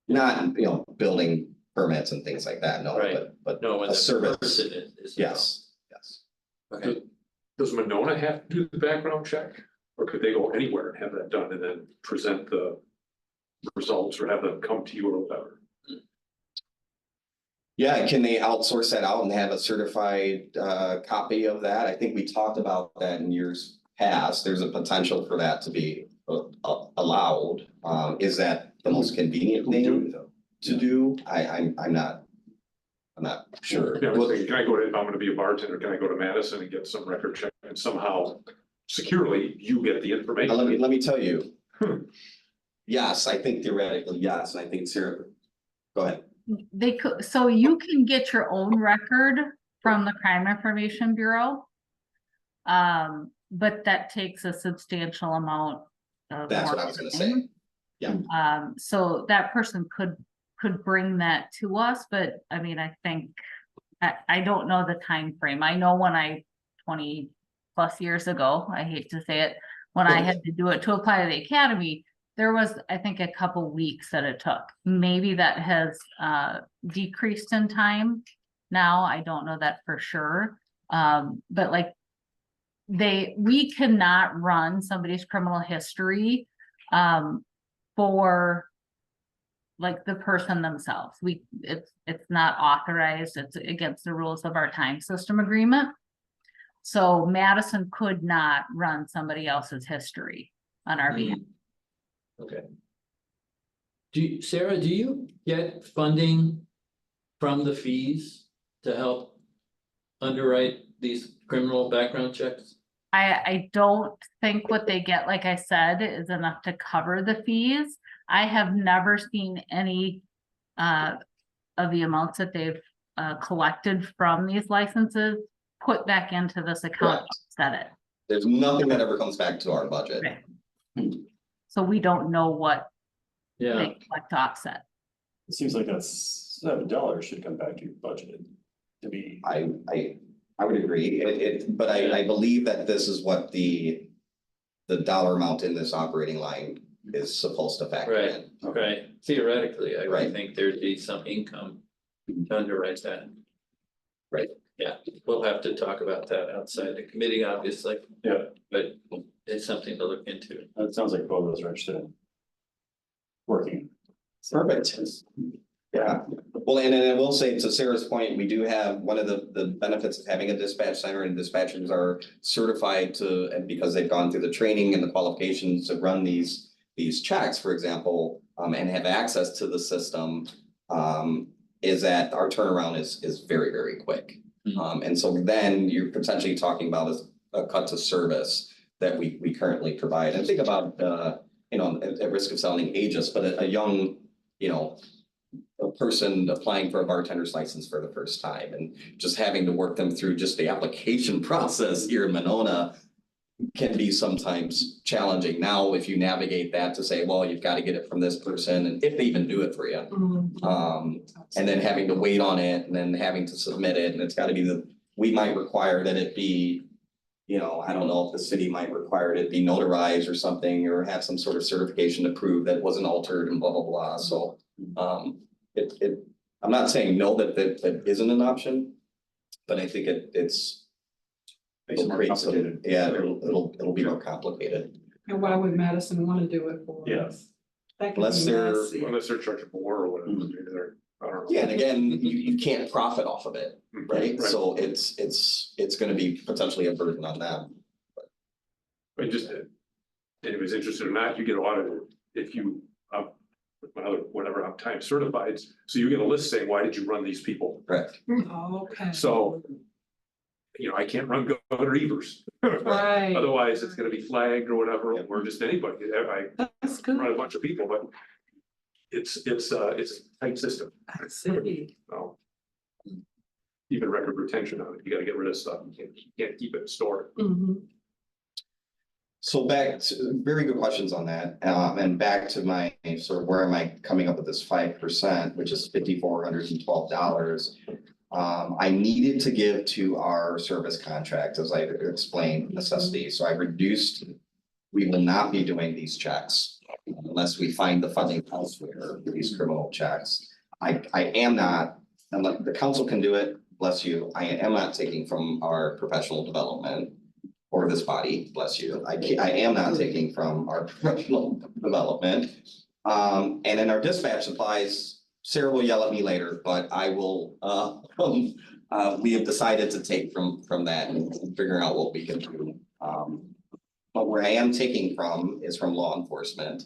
Not, building permits and things like that, no, Right. but No, when a the service, person is. yes. Okay, Does Monona have to do the background check? Or could they go anywhere and have that done and then present the results or have them come to you or whatever? Yeah, can they outsource that out and have a certified copy of that? I think we talked about that in years past. There's a potential for that to be allowed. Is that the most convenient thing to do? I'm not sure. Yeah, I was thinking, can I go to, if I'm gonna be a bartender, can I go to Madison and get some record check and somehow securely you get the information? Let me tell you. Yes, I think theoretically, yes, and I think Sarah, go ahead. They could, so you can get your own record from the Crime Information Bureau. But that takes a substantial amount of. That's what I was gonna say. marketing. So that person could bring that to us, but I mean, I think, I don't know the time frame. I know when 20 plus years ago, I hate to say it, when I had to do it to apply to the academy, there was, I think, a couple weeks that it took. Maybe that has decreased in time now. I don't know that for sure. But like we cannot run somebody's criminal history for like the person themselves. It's not authorized, it's against the rules of our time system agreement. So Madison could not run somebody else's history on our behalf. Okay. Sarah, do you get funding from the fees to help underwrite these criminal background checks? I don't think what they get, like I said, is enough to cover the fees. I have never seen any of the amounts that they've collected from these licenses put back into this account, Correct. set it. There's nothing that ever comes back to our budget. Right. So we don't know what Yeah, they collect to offset. It seems like that's $7 should come back to your budget to be. I would agree, but I believe that this is what the dollar amount in this operating line is supposed to factor Right. in. right. Theoretically, I would Right. think there'd be some income to underwrite that. Right. Yeah, we'll have to talk about that outside the committee, obviously. Yeah. But it's something to look into. It sounds like both of those are interested in working. Perfect. Yeah, well, and I will say to Sarah's point, we do have one of the benefits of having a dispatch center, and dispatchers are certified to, and because they've gone through the training and the qualifications to run these checks, for example, and have access to the system, is that our turnaround is very, very quick. And so then you're potentially talking about a cut to service that we currently provide. And think about, at risk of sounding ageist, but a young, a person applying for a bartender's license for the first time and just having to work them through just the application process here in Monona can be sometimes challenging. Now, if you navigate that to say, well, you've got to get it from this person, and if they even do it for you, and then having to wait on it and then having to submit it, and it's got to be we might require that it be, I don't know if the city might require it be notarized or something, or have some sort of certification to prove that it wasn't altered and blah, blah, blah. So, I'm not saying no, that isn't an option, but I think it'll create some, yeah, it'll be more complicated. And why would Madison want to do it for us? Yes. That could Unless be they're- messy. Unless they're charging more or whatever, maybe they're, I don't know. Yeah, and again, you can't profit off of it, right? So it's gonna be potentially a burden on them. But just, anybody's interested or not, you get audited if you, whatever, I'm time certified. So you get a list saying, why did you run these people? Correct. Okay. So, I can't run Governor Evers. Right. Otherwise, it's gonna be flagged or whatever, or just anybody. That's I run a good. bunch of people, but it's a tight system. I see. So even record retention on it, you gotta get rid of stuff. You can't keep it stored. Mhm. So back to, very good questions on that, and back to my sort of where am I coming up with this 5%, which is $5,412. I needed to give to our service contract, as I explained, necessity, so I reduced. We will not be doing these checks unless we find the funding elsewhere for these criminal checks. I am not, unless the council can do it, bless you, I am not taking from our professional development. Or this body, bless you, I am not taking from our professional development. And in our dispatch supplies, Sarah will yell at me later, but I will, we have decided to take from that and figuring out what we can do. But where I am taking from is from law enforcement.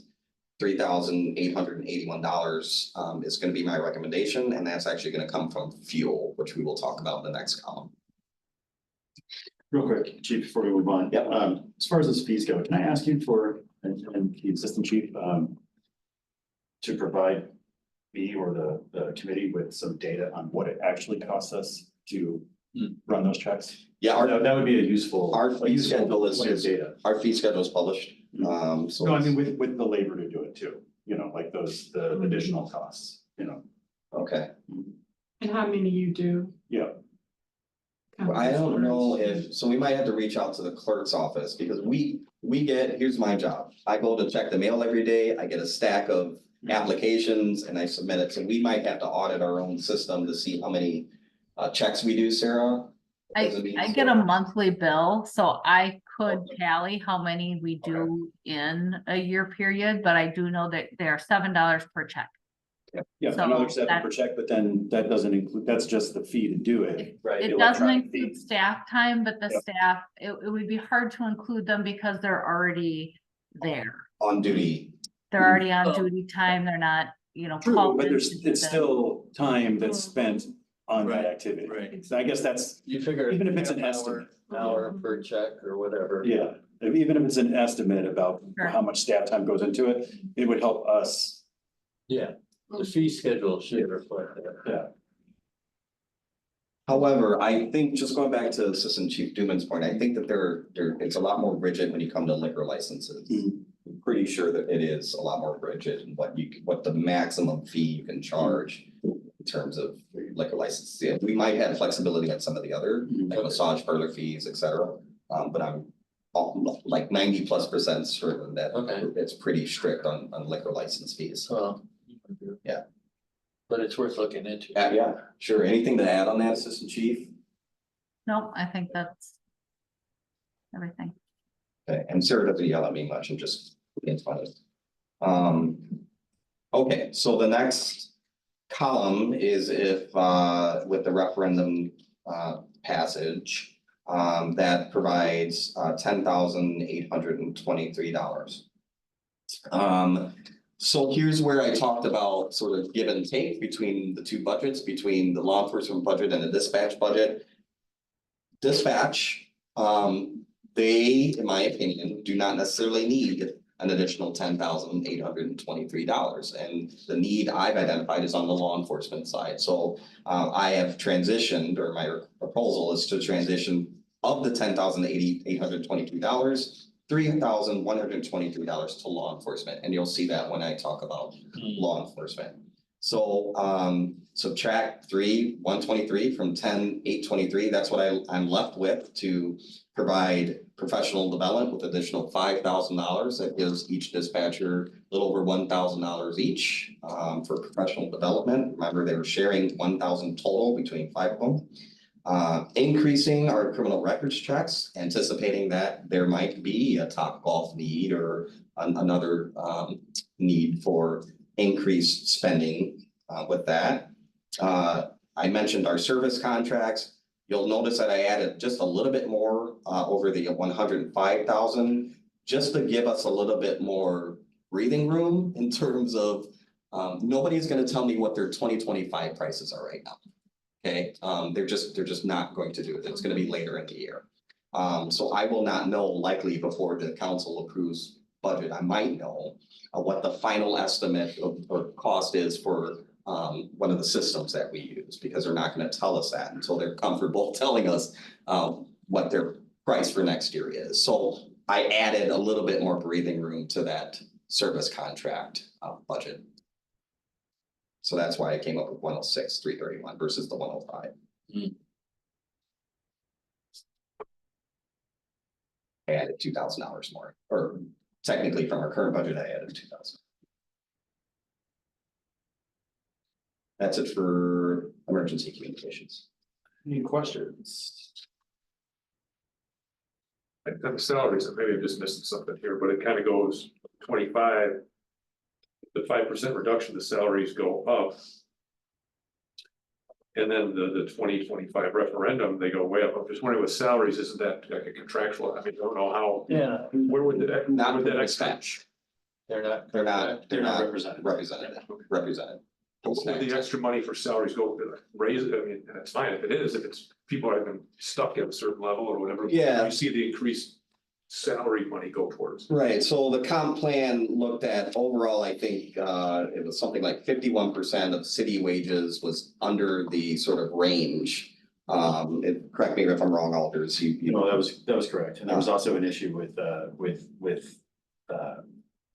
$3,881 is gonna be my recommendation, and that's actually gonna come from fuel, which we will talk about in the next column. Real quick, Chief, before we move on. Yep. As far as those fees go, can I ask you for, and the Assistant Chief, to provide me or the committee with some data on what it actually costs us to run those checks? Yeah, That would be a useful. our fee schedule is point of data. our fee schedule is published, so. No, I mean, with the labor to do it too, like the additional costs, Okay, And how many you do? yeah. I don't know so we might have to reach out to the clerk's office, because we here's my job. I go to check the mail every day, I get a stack of applications and I submit it, so we might have to audit our own system to see how many checks we do, Sarah. I get a monthly bill, so I could tally how many we do in a year period, but I do know that they are $7 per check. Yeah, So another 7 per that's- check, but then that doesn't include, that's just the fee to do it. Right. It doesn't electronic include fee. staff time, but the Yep. staff, it would be hard to include them because they're already there. On duty. They're already on Oh. duty time, they're not, you know. True, called but in there's, to do it's them. still time that's spent on that Right, activity. right. So I guess that's, You figure. Even if it's an half estimate. Hour per check or whatever. yeah, even if it's an estimate about Sure. how much staff time goes into it, it would help us. Yeah, the fee schedule should reflect that. Yeah. However, I think just going back to Assistant Chief Duman's point, I think that it's a lot more rigid when you come to liquor licenses. Mhm. I'm pretty sure that it is a lot more rigid in what the maximum fee you can charge in terms of liquor licenses. Yeah, we might have flexibility on some of the other, like massage parlor fees, et cetera. But I'm like 90+% certain that Okay. it's pretty strict on liquor license fees. Well. Yeah. But it's worth looking into. Yeah, sure. Anything to add on that, Assistant Chief? Nope, I think that's everything. Okay, and Sarah doesn't yell at me much and just it's funny. Okay, so the next column is if with the referendum passage that provides $10,823. So here's where I talked about sort of give and take between the two budgets, between the law enforcement budget and the dispatch budget. Dispatch, they, in my opinion, do not necessarily need an additional $10,823. And the need I've identified is on the law enforcement side. So I have transitioned, or my proposal is to transition of the $10,823, $3,123 to law enforcement. And you'll see that when I talk about law enforcement. So subtract 3,123 from 10,823. That's what I'm left with to provide professional development with additional $5,000. That gives each dispatcher a little over $1,000 each for professional development. Remember, they were sharing 1,000 total between 5 of them. Increasing our criminal records checks, anticipating that there might be a Topgolf need or another need for increased spending with that. I mentioned our service contracts. You'll notice that I added just a little bit more over the 105,000, just to give us a little bit more breathing room in terms of nobody's going to tell me what their 2025 prices are right now. Okay, they're just not going to do it. It's going to be later in the year. So I will not know likely before the council approves budget. I might know what the final estimate of cost is for one of the systems that we use, because they're not going to tell us that until they're comfortable telling us what their price for next year is. So I added a little bit more breathing room to that service contract budget. So that's why I came up with 106,331 versus the 105. I added $2,000 more, or technically from our current budget, I added 2,000. That's it for emergency communications. Any questions? And the salaries, and maybe I'm just missing something here, but it kind of goes 25. The 5% reduction, the salaries go up. And then the 2025 referendum, they go way up. I'm just wondering with salaries, isn't that like a contractual? I mean, I don't know how, Yeah, where would that, Not would with that dispatch. they're not. They're not represented. represented. Would the extra money for salaries go raise it? I mean, that's fine if it is, if it's people are been stuck at a certain level or whatever. Yeah. You see the increased salary money go towards. Right, so the comp plan looked at overall, I think, it was something like 51% of city wages was under the sort of range. Correct me if I'm wrong, Alders, you No, that was correct. And there was also an issue with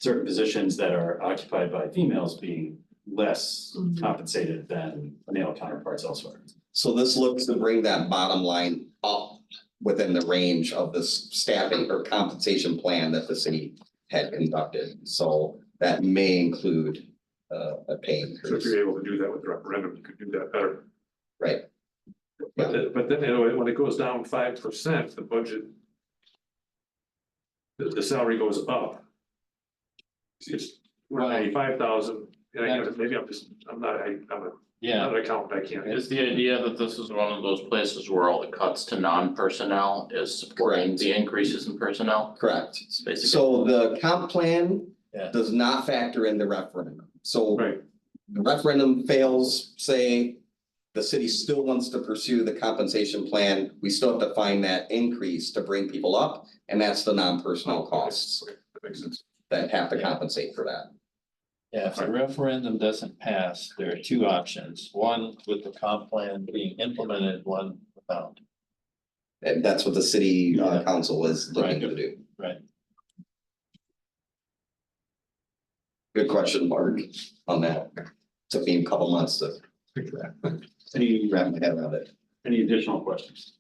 certain positions that are occupied by females being less compensated than male counterparts elsewhere. So this looks to bring that bottom line up within the range of this staffing or compensation plan that the city had conducted. So that may include a pay So if increase, you're able to do that with the referendum, you could do that better. right? But then, you know, when it goes down 5%, the budget the salary goes up. It's 95,000, and maybe I'm not Yeah, an accountant, I can't. Is the idea that this is one of those places where all the cuts to non-personnel is supporting Correct. the increases in personnel? Correct. It's basically. So the comp plan Yeah. does not factor in the referendum. So Right, the referendum fails, say the city still wants to pursue the compensation plan, we still have to find that increase to bring people up, and that's the non-personnel costs okay, that makes sense. that have to Yeah. compensate for that. yeah, if the referendum doesn't pass, there are two options, one with the comp plan being implemented, one without. And that's what the city Yeah. council is looking Right. to do. Right. Good question, Mark, on that. Took me a couple months to figure out. Any, Wrap my head around it. any additional questions?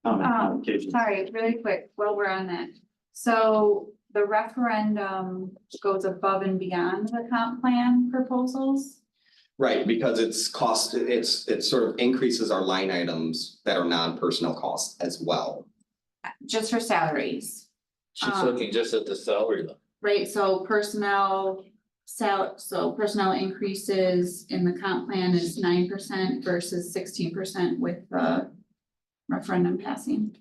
Comment, modifications? Sorry, really quick, while we're on that. So the referendum goes above and beyond the comp plan proposals? Right, because it's cost, it sort of increases our line items that are non-personnel costs as well. Just for salaries, She's looking just at the salary line. right? So personnel personnel increases in the comp plan is 9% versus 16% with the referendum passing.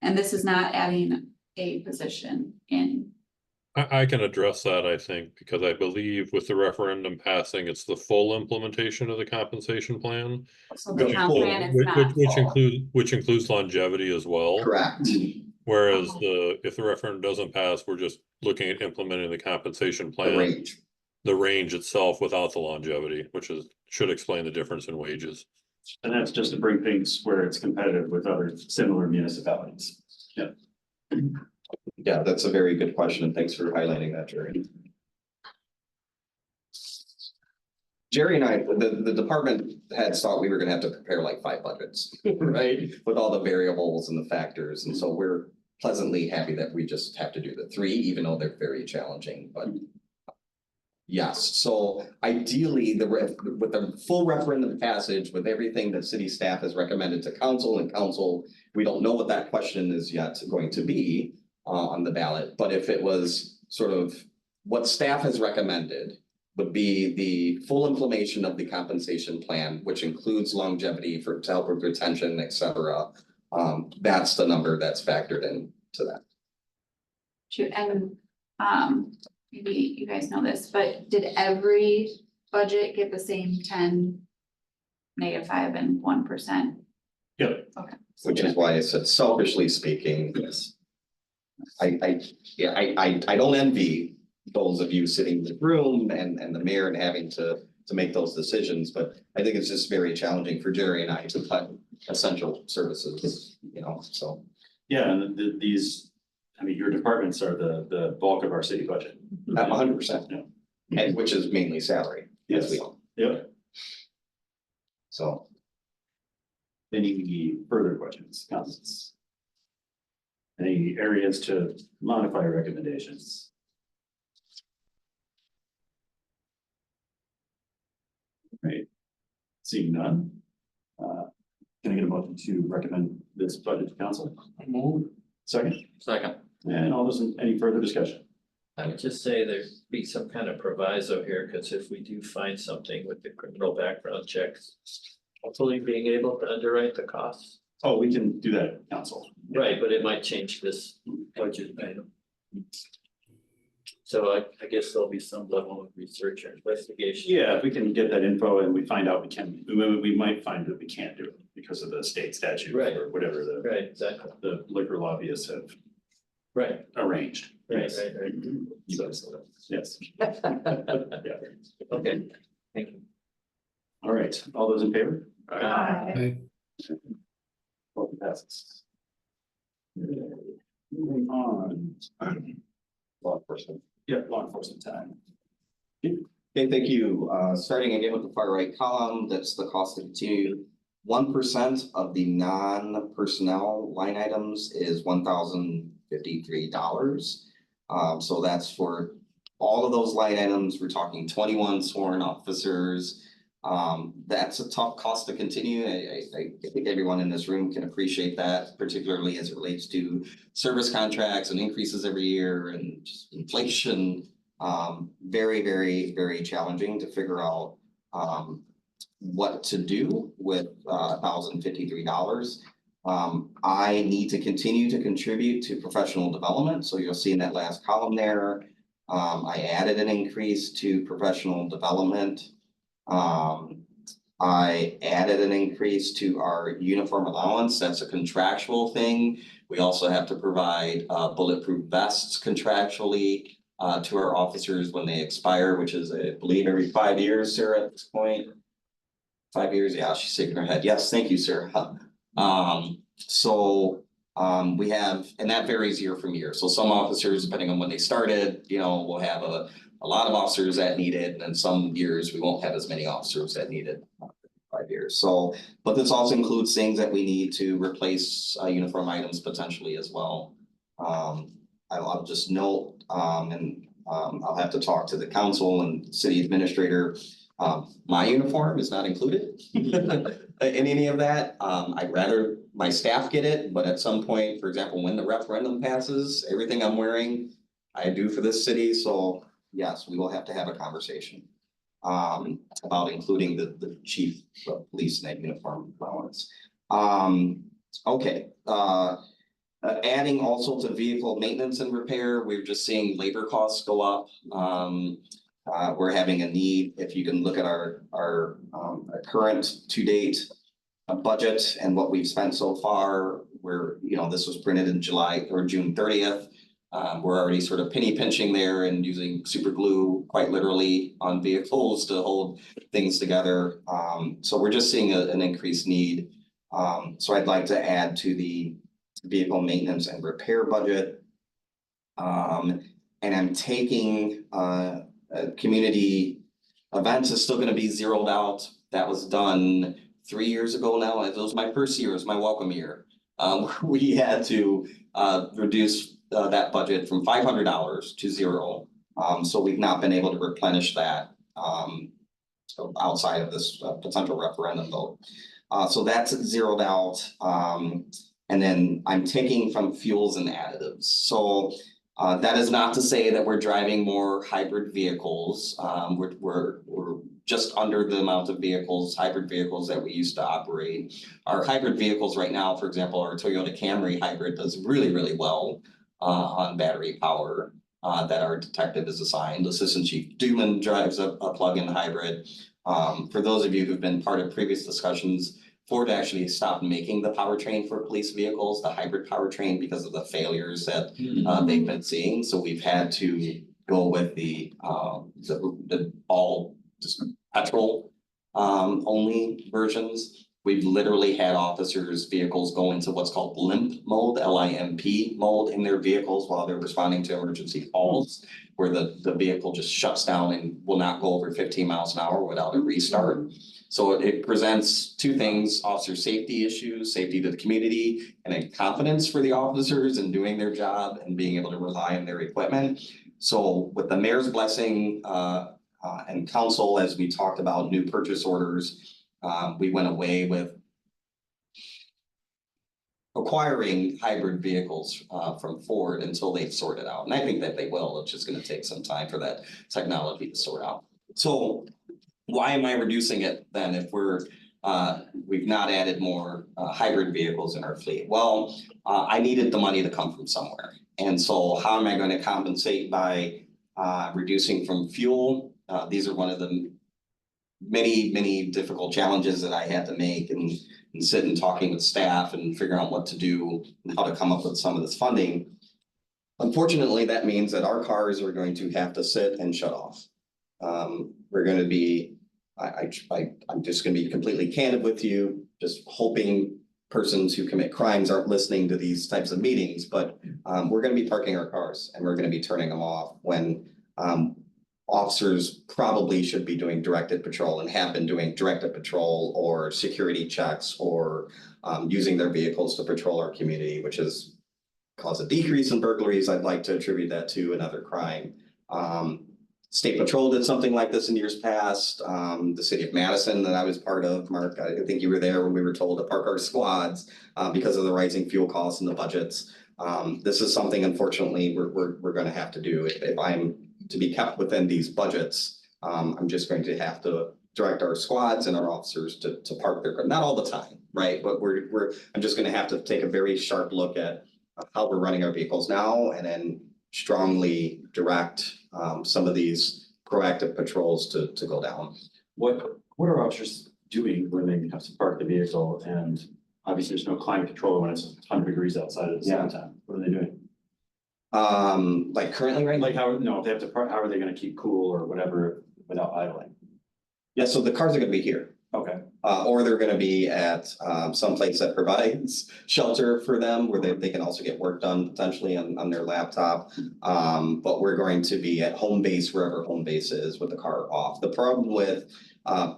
And this is not adding a position in. I can address that, I think, because I believe with the referendum passing, it's the full implementation of the compensation plan. So the The comp full- plan is Which, not which full. which includes longevity as well. Correct. Whereas if the referendum doesn't pass, we're just looking at implementing the compensation The plan, range. the range itself without the longevity, which should explain the difference in wages. And that's just to bring things where it's competitive with other similar municipalities. Yeah. Yeah, that's a very good question, and thanks for highlighting that, Jerry. Jerry and I, the department heads thought we were gonna have to prepare like 5 budgets, right? With all the variables and the factors, and so we're pleasantly happy that we just have to do the 3, even though they're very challenging, but. Yes, so ideally, with the full referendum passage, with everything that city staff has recommended to council and council, we don't know what that question is yet going to be on the ballot, but if it was sort of what staff has recommended would be the full implementation of the compensation plan, which includes longevity to help with retention, et cetera. That's the number that's factored in to that. And maybe you guys know this, but did every budget get the same 10, -5 and 1%? Yep. Okay. Which is why I said selfishly speaking, Yes. I don't envy those of you sitting in the room and the mayor and having to make those decisions, but I think it's just very challenging for Jerry and I to cut essential services, so. Yeah, and these, I mean, your departments are the bulk of our city budget. 100%, Yeah. and which is mainly salary, as we know, Yep. so. Any further questions, comments? Any areas to modify recommendations? Right, seeing none. Can I get a motion to recommend this budget to council? Move. Second, Second. and all those, any further discussion? I would just say there be some kind of proviso here, because if we do find something with the criminal background checks, hopefully being able to underwrite the costs. Oh, we can do that at council. Right, but it might change this budget item. So I guess there'll be some level of research or investigation. Yeah, if we can get that info and we find out we might find that we can't do it because of the state statute Right. or whatever Right, exactly. the liquor lobbyists have Right, arranged. right, Yes. right, So, yes. right. Yeah. Okay, thank you. All right, all those in favor? Aye. Motion passes. Moving on. Law enforcement. Yeah, law enforcement time. Okay, thank you. Starting again with the far right column, that's the cost to continue. 1% of the non-personnel line items is $1,053. So that's for all of those line items. We're talking 21 sworn officers, That's a tough cost to continue. I think everyone in this room can appreciate that, particularly as it relates to service contracts and increases every year and just inflation. Very, very, very challenging to figure out what to do with $1,053. I need to continue to contribute to professional development. So you'll see in that last column there, I added an increase to professional development. I added an increase to our uniform allowance. That's a contractual thing. We also have to provide bulletproof vests contractually to our officers when they expire, which is, I believe, every 5 years, Sarah, at this point. 5 years, yeah, she's shaking her head. Yes, thank you, Sarah. We have, and that varies year from year. So some officers, depending on when they started, you know, will have a lot of officers that need it, and then some years we won't have as many officers that need it. 5 years. So, but this also includes things that we need to replace uniform items potentially as well. I'll just note, I'll have to talk to the council and city administrator. My uniform is not included in any of that. I'd rather my staff get it, but at some point, for example, when the referendum passes, everything I'm wearing, I do for this city. So yes, we will have to have a conversation about including the chief of police in that uniform allowance. Okay. Adding also to vehicle maintenance and repair, we're just seeing labor costs go up. We're having a need, if you can look at our current to date budget and what we've spent so far, this was printed in July or June 30th. We're already sort of penny pinching there and using super glue quite literally on vehicles to hold things together. So we're just seeing an increased need. So I'd like to add to the vehicle maintenance and repair budget. And I'm taking community events is still going to be zeroed out. That was done 3 years ago now. It was my first year, it was my welcome year. We had to reduce that budget from $500 to zero. So we've not been able to replenish that so outside of this potential referendum vote. So that's zeroed out. And then I'm taking from fuels and additives. So that is not to say that we're driving more hybrid vehicles. We're just under the amount of vehicles, hybrid vehicles that we used to operate. Our hybrid vehicles right now, for example, our Toyota Camry hybrid does really, really well on battery power that our detective is assigned. Assistant Chief Duman drives a plug-in hybrid. For those of you who've been part of previous discussions, Ford actually stopped making the powertrain for police vehicles, the hybrid powertrain, because of the failures that they've been seeing. So we've had to go with the all just petrol only versions. We've literally had officers' vehicles go into what's called LIMP mode, LIMP mode in their vehicles while they're responding to emergency calls, where the vehicle just shuts down and will not go over 15 miles an hour without a restart. So it presents two things: officer safety issues, safety to the community, and then confidence for the officers in doing their job and being able to rely on their equipment. So with the mayor's blessing and council, as we talked about new purchase orders, we went away with acquiring hybrid vehicles from Ford until they've sorted out. And I think that they will. It's just going to take some time for that technology to sort out. So why am I reducing it then if we've not added more hybrid vehicles in our fleet? Well, I needed the money to come from somewhere. And so how am I going to compensate? By reducing from fuel. These are one of the many, many difficult challenges that I had to make and sit and talking with staff and figuring out what to do and how to come up with some of this funding. Unfortunately, that means that our cars are going to have to sit and shut off. We're going to be, I'm just going to be completely candid with you, just hoping persons who commit crimes aren't listening to these types of meetings, but we're going to be parking our cars and we're going to be turning them off when officers probably should be doing directed patrol and have been doing directed patrol or security checks or using their vehicles to patrol our community, which has caused a decrease in burglaries. I'd like to attribute that to another crime. State Patrol did something like this in years past. The city of Madison that I was part of, Mark, I think you were there when we were told to park our squads because of the rising fuel costs and the budgets. This is something unfortunately we're gonna have to do. If I'm to be kept within these budgets, I'm just going to have to direct our squads and our officers to park their, not all the time, right? But I'm just gonna have to take a very sharp look at how we're running our vehicles now and then strongly direct some of these proactive patrols to go down. What are officers doing when they have to park the vehicle and obviously there's no climate control when it's 100 degrees outside at the same time? What are they doing? Like currently, right? Like how, no, if they have to park, how are they gonna keep cool or whatever without idling? Yeah, so the cars are gonna be here. Okay, Or they're gonna be at some place that provides shelter for them where they can also get work done potentially on their laptop. But we're going to be at home base, wherever home base is, with the car off. The problem with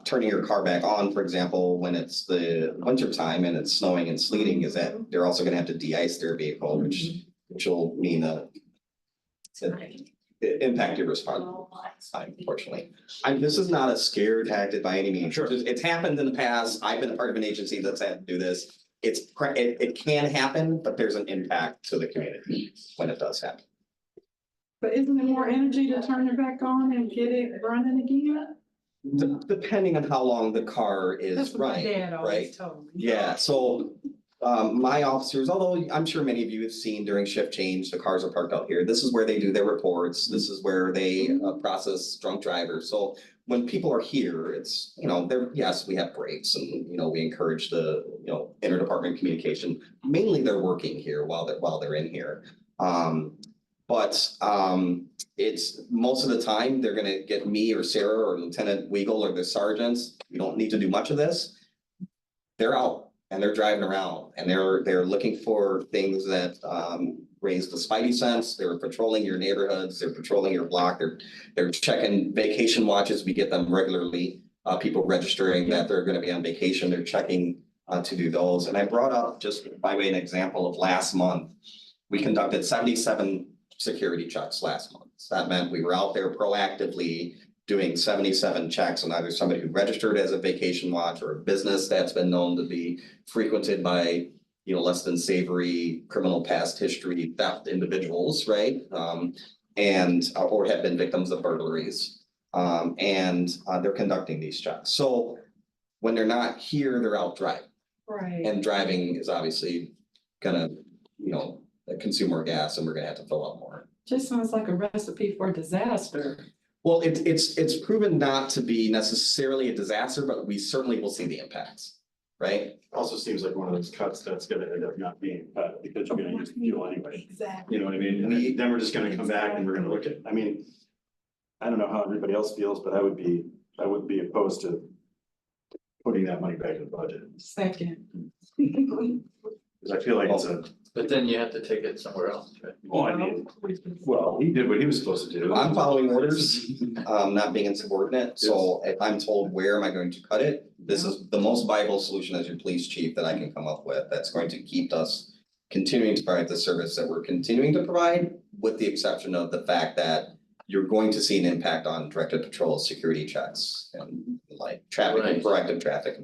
turning your car back on, for example, when it's the winter time and it's snowing and sleeting, is that they're also gonna have to de-ice their vehicle, which will mean impact your response time, unfortunately. This is not a scare tactic by any means. Sure. It's happened in the past. I've been a part of an agency that's had to do this. It can happen, but there's an impact to the community when it does happen. But isn't it more energy to turn it back on and get it running again? Depending on how long the car is That's what my running, dad right? always told me. Yeah, so my officers, although I'm sure many of you have seen during shift change, the cars are parked out here. This is where they do their reports. This is where they process drunk drivers. So when people are here, it's, yes, we have breaks and, we encourage the, interdepartment communication. Mainly they're working here while they're in here. But it's most of the time, they're gonna get me or Sarah or Lieutenant Weigel or the sergeants. We don't need to do much of this. They're out and they're driving around and they're looking for things that raise the spidey sense. They're patrolling your neighborhoods, they're patrolling your block, they're checking vacation watches. We get them regularly. People registering that they're gonna be on vacation, they're checking to do those. And I brought up, just by way of an example of last month, we conducted 77 security checks last month. So that meant we were out there proactively doing 77 checks on either somebody who registered as a vacation watch or a business that's been known to be frequented by, less than savory criminal past history theft individuals, right? Or have been victims of burglaries. They're conducting these checks. So when they're not here, they're out driving. Right. And driving is obviously gonna, consume more gas and we're gonna have to fill up more. Just sounds like a recipe for disaster. Well, it's proven not to be necessarily a disaster, but we certainly will see the impacts, right? also seems like one of those cuts that's gonna end up not being cut because you're gonna use fuel anyway. Exactly. You know what I mean? And then we're just gonna come back and we're gonna look at, I don't know how everybody else feels, but I would be opposed to putting that money back in the budget. Second. Cause I feel like it's But then you have to take it somewhere else, right? he did what he was supposed to do. I'm following orders, not being insubordinate, so if I'm told where am I going to cut it, this is the most viable solution as your police chief that I can come up with, that's going to keep us continuing to provide the service that we're continuing to provide, with the exception of the fact that you're going to see an impact on directed patrol security checks and like traffic and proactive traffic.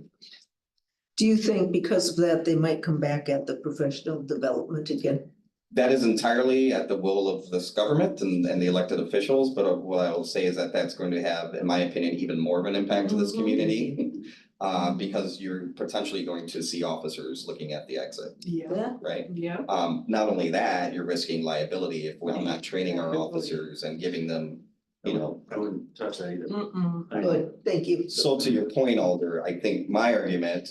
Do you think because of that, they might come back at the professional development again? That is entirely at the will of this government and the elected officials, but what I will say is that that's going to have, in my opinion, even more of an impact to this community. Because you're potentially going to see officers looking at the exit, Yeah, right? yeah. Not only that, you're risking liability if we're not training our officers and giving them, I wouldn't touch that either. Good, thank you. So to your point, Alder, I think my argument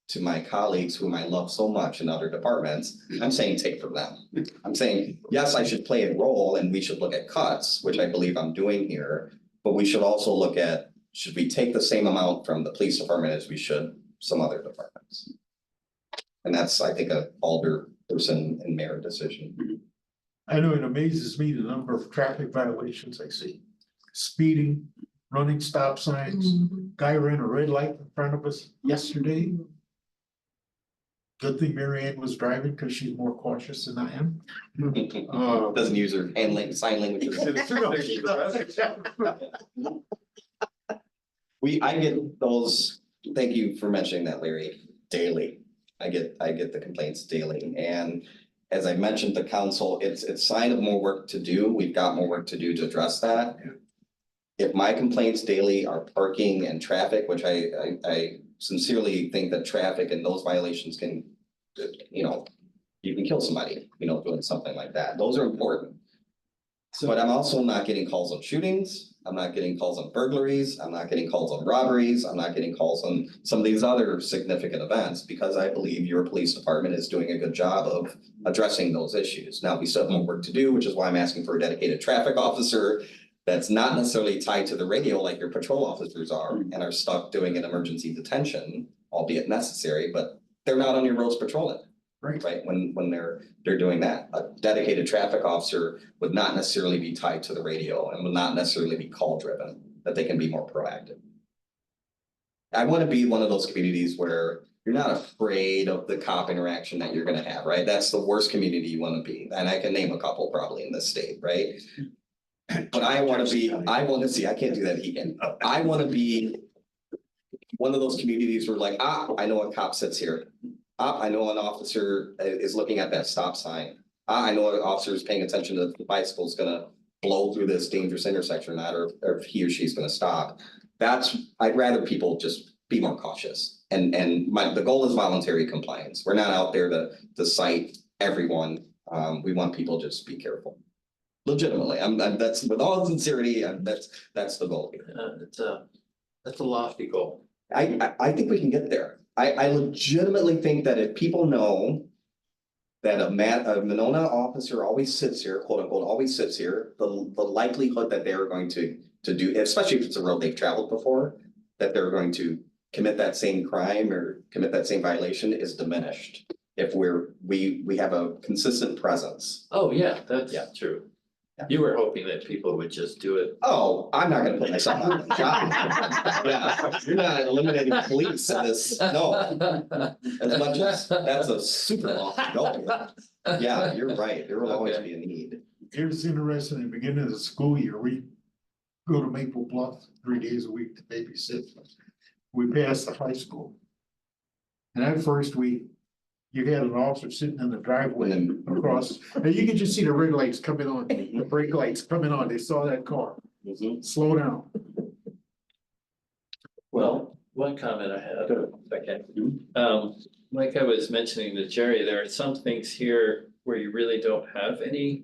to my colleagues whom I love so much in other departments, I'm saying take from them. I'm saying, yes, I should play a role and we should look at cuts, which I believe I'm doing here, but we should also look at, should we take the same amount from the police department as we should some other departments? And that's, I think, a alder person and mayor decision. I know it amazes me the number of traffic violations I see. Speeding, running stop signs, guy ran a red light in front of us yesterday. Good thing Mary Ann was driving because she's more cautious than I am. Doesn't use her sign language. I get those, thank you for mentioning that, Larry, daily. I get the complaints daily, and as I mentioned to council, it's a sign of more work to do. We've got more work to do to address that. If my complaints daily are parking and traffic, which I sincerely think that traffic and those violations can, you know, you can kill somebody, you know, doing something like that. Those are important. But I'm also not getting calls on shootings. I'm not getting calls on burglaries. I'm not getting calls on robberies. I'm not getting calls on some of these other significant events because I believe your police department is doing a good job of addressing those issues. Now, we still have more work to do, which is why I'm asking for a dedicated traffic officer that's not necessarily tied to the radio like your patrol officers are and are stuck doing an emergency detention, albeit necessary, but they're not on your roads patrolling. Right, when they're doing that, a dedicated traffic officer would not necessarily be tied to the radio and would not necessarily be call driven, that they can be more proactive. I want to be one of those communities where you're not afraid of the cop interaction that you're gonna have, right? That's the worst community you want to be, and I can name a couple probably in this state, right? But I want to I can't do that again. I want to be one of those communities where like, I know a cop sits here. I know an officer is looking at that stop sign. I know an officer is paying attention to the bicycle is gonna blow through this dangerous intersection or not, or if he or she's gonna stop. I'd rather people just be more cautious. And the goal is voluntary compliance. We're not out there to cite everyone. We want people to just be careful. Legitimately, that's with all sincerity, that's the goal here. That's a lofty goal. I think we can get there. I legitimately think that if people know that a Monona officer always sits here, quote unquote, always sits here, the likelihood that they're going to do, especially if it's a road they've traveled before, that they're going to commit that same crime or commit that same violation is diminished. If we have a consistent presence. Oh, yeah, that's true. You were hoping that people would just do it. Oh, I'm not gonna put myself on the job. Yeah, you're not eliminating police in this, no. As much as that's a super lofty goal. Yeah, you're right. There will always be a need. Here's interesting, in the beginning of the school year, we go to Maple Bluff 3 days a week to babysit. We passed the high school. And that first week, you had an officer sitting in the driveway across, and you could just see the red lights coming on, the brake lights coming on. They saw that car. Slow down. Well, one comment I had, if I can. Like I was mentioning to Jerry, there are some things here where you really don't have any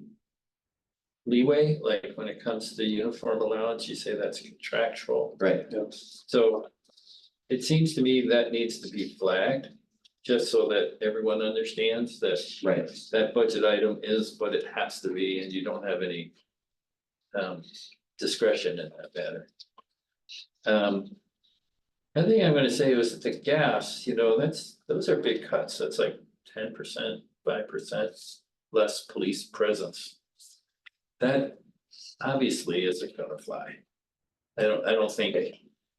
leeway, like when it comes to uniform allowance, you say that's contractual. Right. So it seems to me that needs to be flagged, just so that everyone understands that that budget item is what it has to be, and you don't have any discretion in that matter. I think I'm gonna say was that the gas, you know, those are big cuts. That's like 10%, 5% less police presence. That obviously isn't gonna fly. I don't think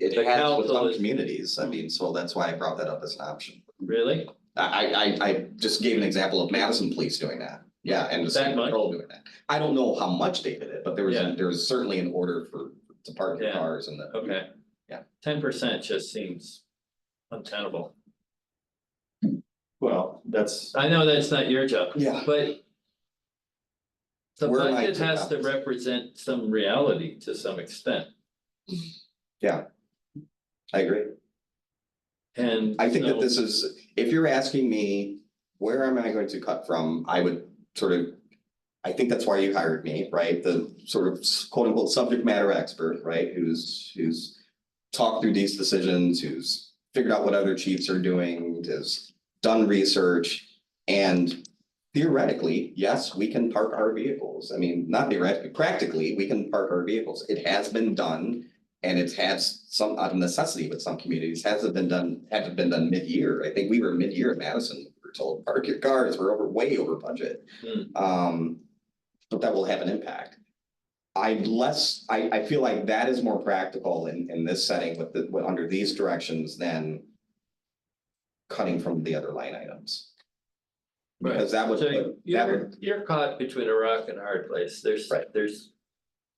It the has with some council is- communities, I mean, so that's why I brought that up as an option. Really. I just gave an example of Madison Police doing that. Yeah, and the city patrol doing that. I don't know how much they did it, but there was certainly an order to park your cars and the. Okay. Yeah. 10% just seems untenable. Well, I know that's not your job. Yeah. But the Where am I budget to has to copies? represent some reality to some extent. Yeah. I agree. And I think that so- this is, if you're asking me, where am I going to cut from, I would sort of. I think that's why you hired me, right? The sort of quote unquote subject matter expert, right? Who's talked through these decisions, who's figured out what other chiefs are doing, has done research. And theoretically, yes, we can park our vehicles. I mean, not theoretically, practically, we can park our vehicles. It has been done. And it's had some out of necessity with some communities, hasn't been done mid-year. I think we were mid-year at Madison, we were told, park your cars, we're way over budget. But that will have an impact. I feel like that is more practical in this setting with under these directions than cutting from the other line items. Right. Because that would, So that you're caught between a rock and a hard place. There's, Right. there's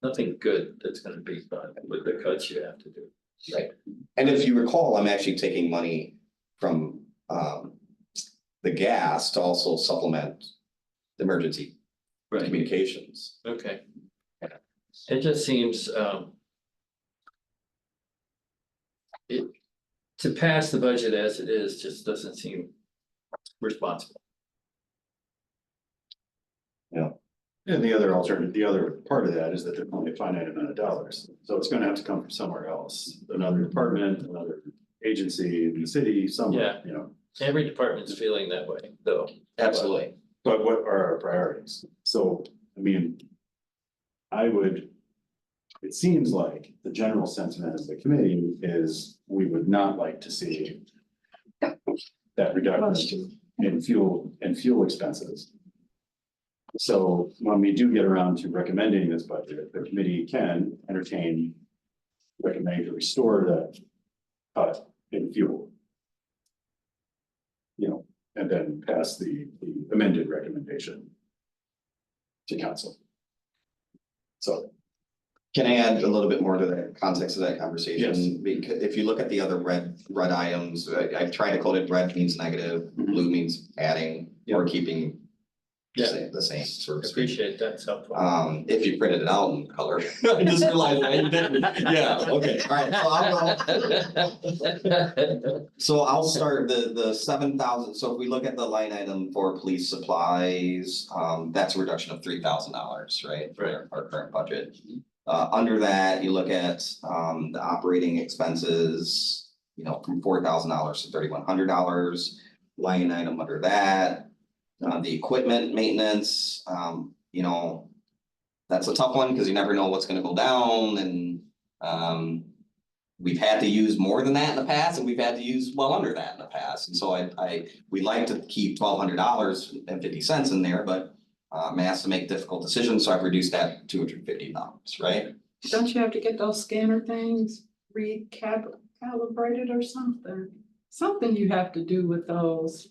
nothing good that's gonna be done with the cuts you have to do. Right, and if you recall, I'm actually taking money from the gas to also supplement the emergency Right, communications. okay. It just seems, to pass the budget as it is just doesn't seem responsible. And the other alternative, the other part of that is that there's only a finite amount of dollars, so it's gonna have to come from somewhere else, another department, another agency in the city, somewhere, you know. Every department's feeling that way, though. Absolutely. But what are our priorities? So, I mean, it seems like the general sentiment of the committee is we would not like to see that reduction in fuel expenses. So when we do get around to recommending this budget, the committee can entertain recommending to restore that cut in fuel. You know, and then pass the amended recommendation to council. So, Can I add a little bit more to the context of that conversation? Because if you look at the other red items, I try to code it, red means negative, blue means adding or keeping the same sort of speech. Appreciate that's helpful. If you printed it out in color, I just realized that you didn't. Yeah, okay, all right, so I'll start the 7,000, so if we look at the line item for police supplies, that's a reduction of $3,000, right? For our current budget. Under that, you look at the operating expenses, you know, from $4,000 to $3,100. Line item under that, the equipment maintenance, you know, that's a tough one because you never know what's gonna go down and we've had to use more than that in the past and we've had to use well under that in the past. And so we like to keep $1,200.50 in there, but I'm asked to make difficult decisions, so I've reduced that to $250, right? Don't you have to get those scanner things recalibrated or something? Something you have to do with those.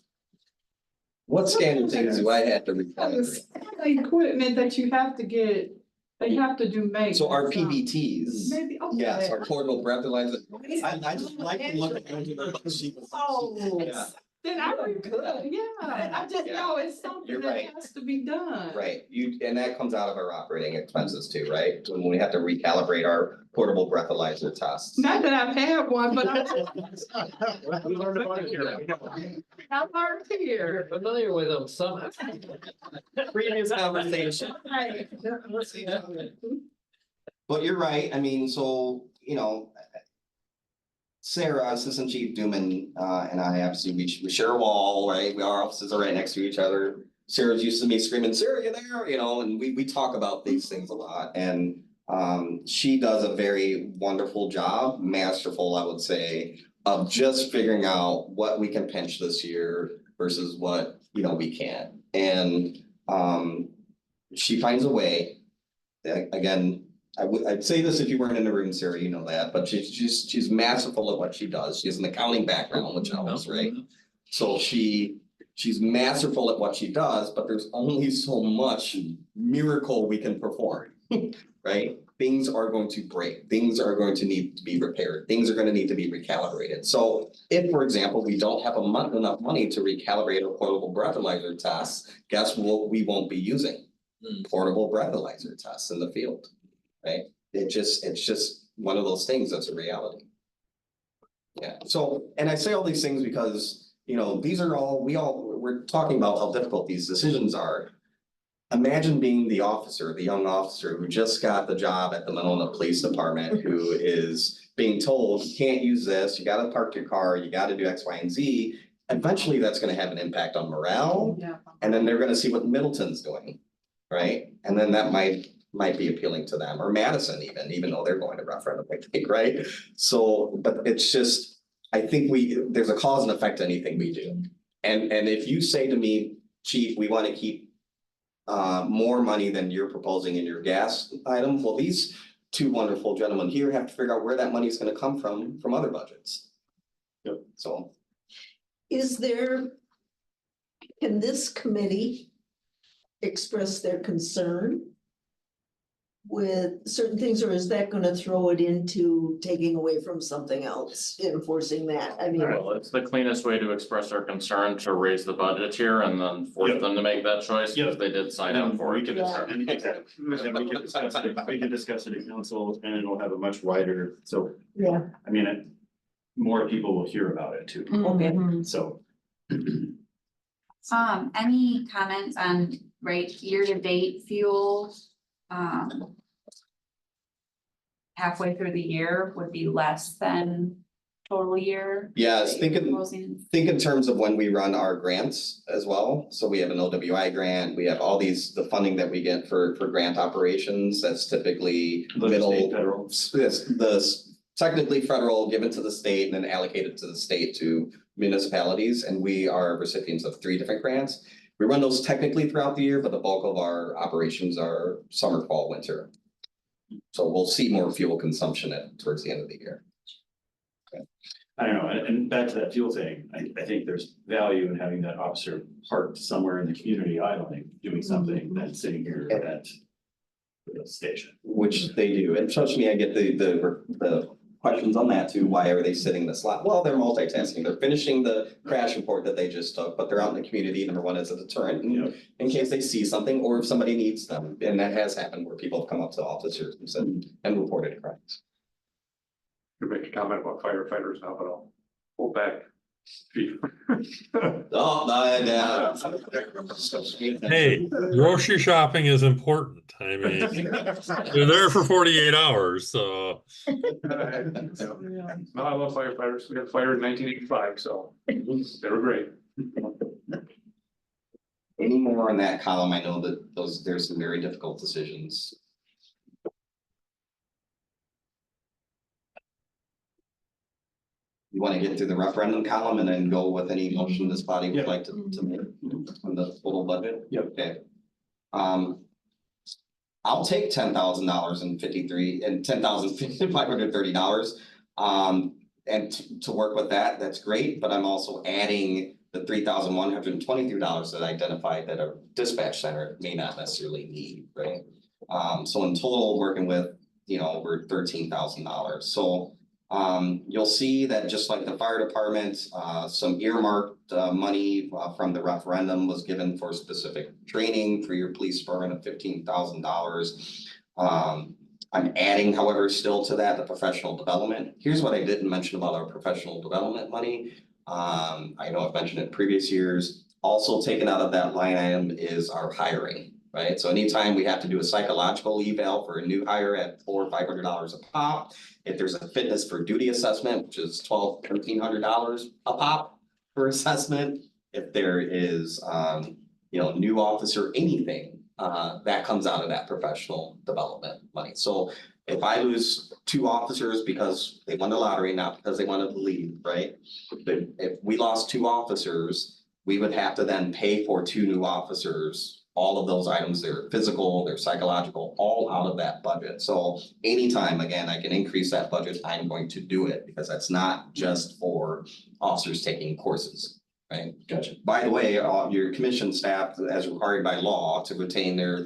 What scanning things do I have to recalibrate? The equipment that you have to get, they have to do make. So our PBTs, Maybe, okay. yes, our portable breathalyzer. I just like to look at the sheet. Oh, Yeah. then I would, yeah, I just Yeah. know it's something You're that right. has to be done. Right, and that comes out of our operating expenses too, right? When we have to recalibrate our portable breathalyzer tests. Not that I've had one, but We learned about it here. I learned here. You're familiar with them somehow. Previous conversation. Right. But you're right, I mean, so, you know. Sarah, Assistant Chief Duman, and I absolutely, we share a wall, right? Our offices are right next to each other. Sarah's used to me screaming, Sarah, you there? You know, and we talk about these things a lot. And she does a very wonderful job, masterful, I would say, of just figuring out what we can pinch this year versus what, you know, we can't. And she finds a way. Again, I'd say this if you weren't in the room, Sarah, you know that, but she's masterful at what she does. She has an accounting background, which helps, right? So she's masterful at what she does, but there's only so much miracle we can perform, right? Things are going to break, things are going to need to be repaired, things are going to need to be recalibrated. So if, for example, we don't have enough money to recalibrate our portable breathalyzer tests, guess what we won't be using? Portable breathalyzer tests in the field. Right? It's just one of those things that's a reality. Yeah, so, and I say all these things because, you know, these are all, we're talking about how difficult these decisions are. Imagine being the young officer who just got the job at the Monona Police Department, who is being told, you can't use this, you gotta park your car, you gotta do X, Y, and Z. Eventually, that's gonna have an impact on morale, Yeah. and then they're gonna see what Middleton's doing, right? And then that might be appealing to them, or Madison even though they're going to referendum, I think, right? So, but it's just, I think there's a cause and effect to anything we do. And if you say to me, Chief, we want to keep more money than you're proposing in your gas item, well, these two wonderful gentlemen here have to figure out where that money is going to come from other budgets. Yep. So. is there, can this committee express their concern with certain things, or is that gonna throw it into taking away from something else, enforcing that? I mean, Well, it's the cleanest way to express our concern to raise the budget here and then force Yep. them to make that choice, Yep. because they did sign up for We it. can, and we can discuss it in council and it'll have a much wider, so, yeah, I mean, more people will hear about it too, okay. Mhm. so. Any comments on, right, year-to-date fuel? Halfway through the year would be less than total year? Yes, that you're thinking, proposing? think in terms of when we run our grants as well. So we have an OWI grant, we have all these, the funding that we get for grant operations, that's typically middle. State, federal. Technically federal, given to the state and then allocated to the state to municipalities, and we are recipients of 3 different grants. We run those technically throughout the year, but the bulk of our operations are summer, fall, winter. So we'll see more fuel consumption towards the end of the year. I don't know, and back to that fuel thing, I think there's value in having that officer parked somewhere in the community idling, doing something than sitting here at the station. Which they do, and trust me, I get the questions on that too, why are they sitting this lot? Well, they're multitasking, they're finishing the crash report that they just took, but they're out in the community, number one, as a deterrent. Yep. In case they see something, or if somebody needs them, and that has happened where people have come up to officers and said, and reported crimes. You make a comment about firefighters now, but I'll hold back. Oh, no. Hey, grocery shopping is important. I mean, they're there for 48 hours, so. No, I love firefighters. We got fired in 1985, so they were great. Any more on that column? I know that there's some very difficult decisions. You want to get through the referendum column and then go with any motion this body would like to make on the total budget? Yep. Okay. I'll take $10,000 and $10,530. And to work with that, that's great, but I'm also adding the $3,123 that I identified that a dispatch center may not necessarily need, right? So in total, working with, over $13,000. So you'll see that just like the fire department, some earmarked money from the referendum was given for specific training for your police department of $15,000. I'm adding, however, still to that, the professional development. Here's what I didn't mention about our professional development money. I know I've mentioned it in previous years. Also taken out of that line item is our hiring, right? So anytime we have to do a psychological eval for a new hire at $400 or $500 a pop, if there's a fitness for duty assessment, which is $1,200, $1,300 a pop for assessment, if there is, new officer, anything, that comes out of that professional development money. So if I lose 2 officers because they won the lottery, not because they wanted to leave, right? But if we lost 2 officers, we would have to then pay for 2 new officers. All of those items, their physical, their psychological, all out of that budget. So anytime, again, I can increase that budget, I'm going to do it because that's not just for officers taking courses, right? Gotcha. By the way, your commission staff, as required by law to retain their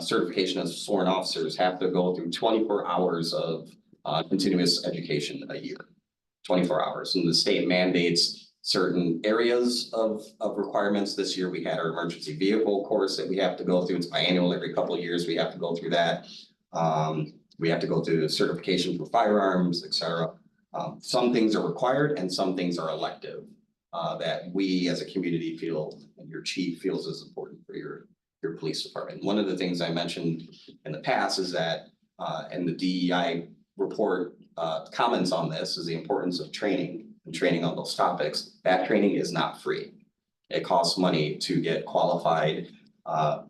certification as sworn officers, have to go through 24 hours of continuous education a year. 24 hours, and the state mandates certain areas of requirements. This year, we had our emergency vehicle course that we have to go through. It's biannual, every couple of years, we have to go through that. We have to go through certification for firearms, et cetera. Some things are required and some things are elective, that we as a community feel, and your chief feels is important for your police department. One of the things I mentioned in the past is that, and the DEI report comments on this, is the importance of training on those topics. That training is not free. It costs money to get qualified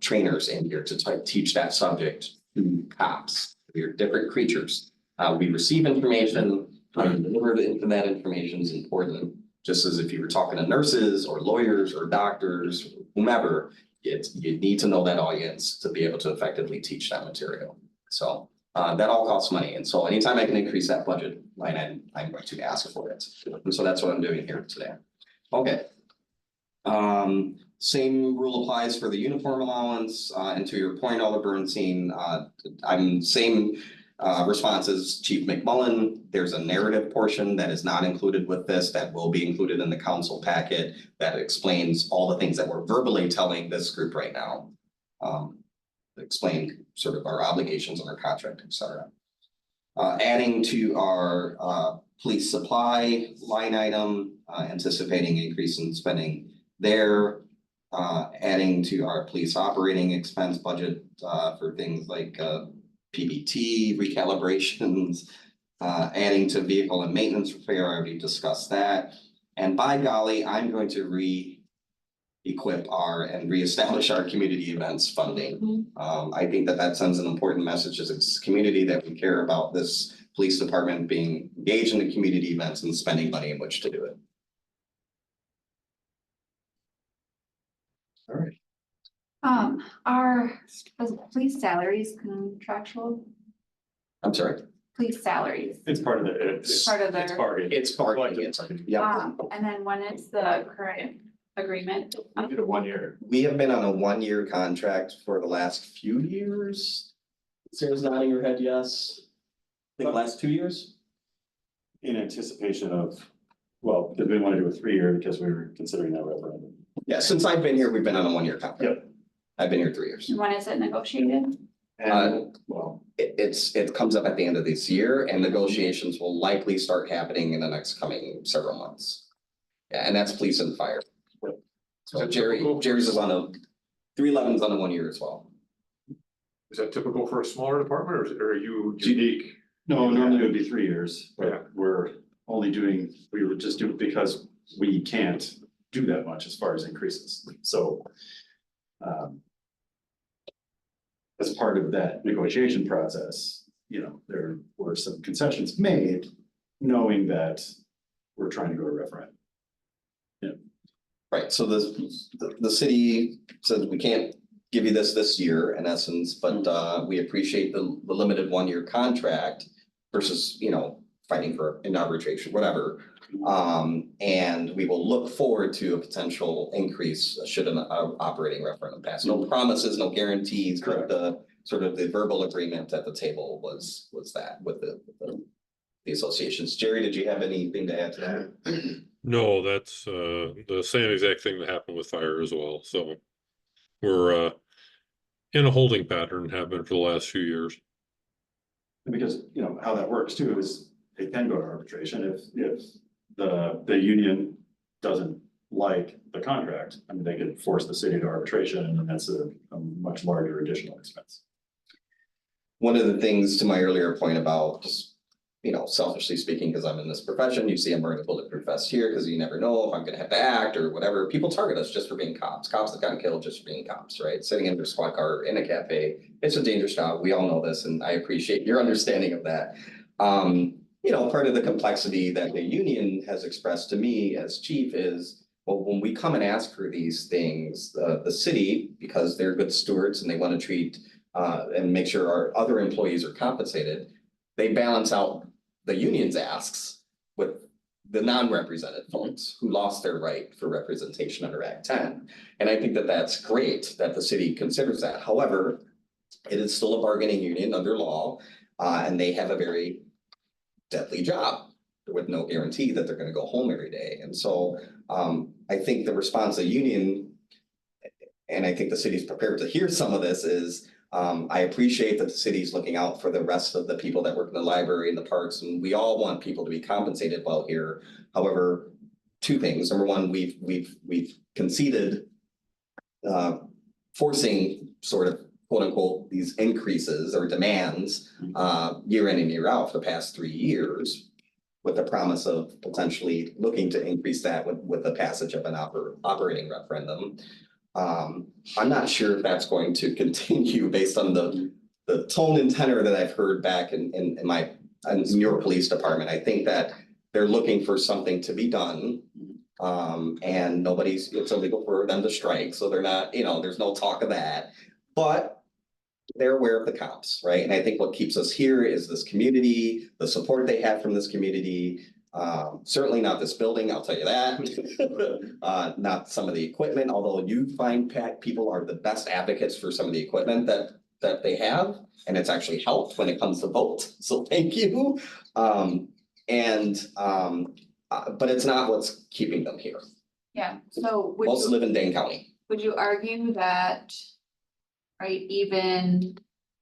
trainers in here to teach that subject to cops. We're different creatures. We receive information, deliver that information is important. Just as if you were talking to nurses or lawyers or doctors, or whomever, you need to know that audience to be able to effectively teach that material. So that all costs money. And so anytime I can increase that budget line, I'm going to ask for it. And so that's what I'm doing here today. Okay. Same rule applies for the uniform allowance, and to your point, Alder Bernstein, I'm same response as Chief McMullen. There's a narrative portion that is not included with this that will be included in the council packet that explains all the things that we're verbally telling this group right now. Explain sort of our obligations on our contract, et cetera. Adding to our police supply line item, anticipating increase in spending there. Adding to our police operating expense budget for things like PBT recalibrations. Adding to vehicle and maintenance repair, I already discussed that. And by golly, I'm going to re-equip and reestablish our community events funding. I think that sends an important message as a community that we care about this police department being engaged in the community events and spending money in which to do it. All right. Are police salaries contractual? I'm sorry. Police salaries, It's part of the, it's. Part of their- It's bargaining. It's bargaining. Yeah. and then when is the current agreement? We did a 1 year. We have been on a 1-year contract for the last few years. Sarah's nodding her head, yes. I think the last 2 years. In anticipation of, well, because we want to do a 3-year because we were considering that referendum. Yeah, since I've been here, we've been on a 1-year contract. Yep. I've been here 3 years. When is it negotiated? And, well, It comes up at the end of this year and negotiations will likely start happening in the next coming several months. Yeah, and that's police and fire. So Jerry's is on a, 311's on a 1 year as well. Is that typical for a smaller department or are you unique? no, normally it would be 3 years, Yeah. but we would just do it because we can't do that much as far as increases, so. As part of that negotiation process, there were some concessions made, knowing that we're trying to go to referendum. Right, so the city says we can't give you this year in essence, but we appreciate the limited 1-year contract versus, fighting for an arbitration, whatever. And we will look forward to a potential increase should an operating referendum pass. No promises, no guarantees, but the sort of the verbal agreement at the table was that with the associations. Jerry, did you have anything to add to that? No, that's the same exact thing that happened with fire as well, so. We're in a holding pattern, have been for the last few years. Because, how that works too is they can go to arbitration if the union doesn't like the contract. I mean, they could force the city to arbitration and then that's a much larger additional expense. One of the things to my earlier point about just, selfishly speaking, because I'm in this profession, you see I'm wearing a bulletproof vest here because you never know if I'm gonna have to act or whatever. People target us just for being cops. Cops that got killed just for being cops, right? Sitting in their squad car in a cafe. It's a dangerous job. We all know this and I appreciate your understanding of that. Part of the complexity that the union has expressed to me as chief is, well, when we come and ask for these things, the city, because they're good stewards and they want to treat and make sure our other employees are compensated, they balance out the union's asks with the non-represented folks who lost their right for representation under Act 10. And I think that that's great that the city considers that. However, it is still a bargaining union under law, and they have a very deadly job with no guarantee that they're going to go home every day. And so I think the response of the union, and I think the city's prepared to hear some of this, is I appreciate that the city's looking out for the rest of the people that work in the library and the parks, and we all want people to be compensated well here. However, 2 things. Number one, we've conceded forcing sort of quote unquote these increases or demands year in and year out for the past 3 years, with the promise of potentially looking to increase that with the passage of an operating referendum. I'm not sure if that's going to continue based on the tone and tenor that I've heard back in your police department. I think that they're looking for something to be done. And it's illegal for them to strike, so they're not, there's no talk of that. But they're aware of the cops, right? And I think what keeps us here is this community, the support they have from this community, Certainly not this building, I'll tell you that. Not some of the equipment, although you find people are the best advocates for some of the equipment that they have. And it's actually helped when it comes to vote, so thank you. But it's not what's keeping them here. Yeah, so Most live in Dane County. would you argue that, right, even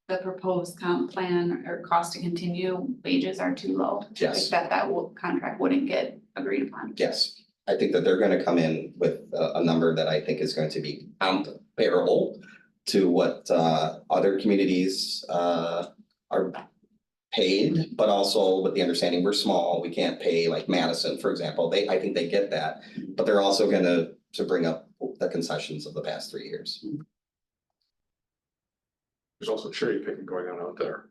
the proposed comp plan or cost to continue wages are too low? Yes. Like that contract wouldn't get agreed upon? Yes, I think that they're gonna come in with a number that I think is going to be comparable to what other communities are paid, but also with the understanding we're small, we can't pay like Madison, for example. I think they get that, but they're also gonna bring up the concessions of the past 3 years. There's also cherry picking going on out there.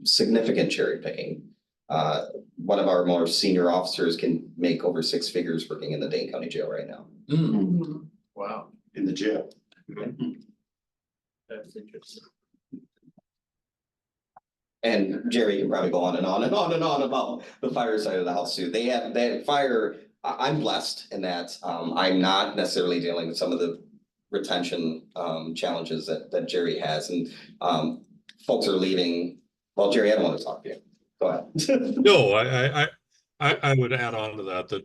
Significant cherry picking. One of our more senior officers can make over 6 figures working in the Dane County Jail right now. Wow, In the jail. that's interesting. And Jerry can probably go on and on and on and on about the fire side of the house too. They have fire, I'm blessed in that I'm not necessarily dealing with some of the retention challenges that Jerry has, and folks are leaving. Well, Jerry, I don't want to talk to you. Go ahead. No, I would add on to that,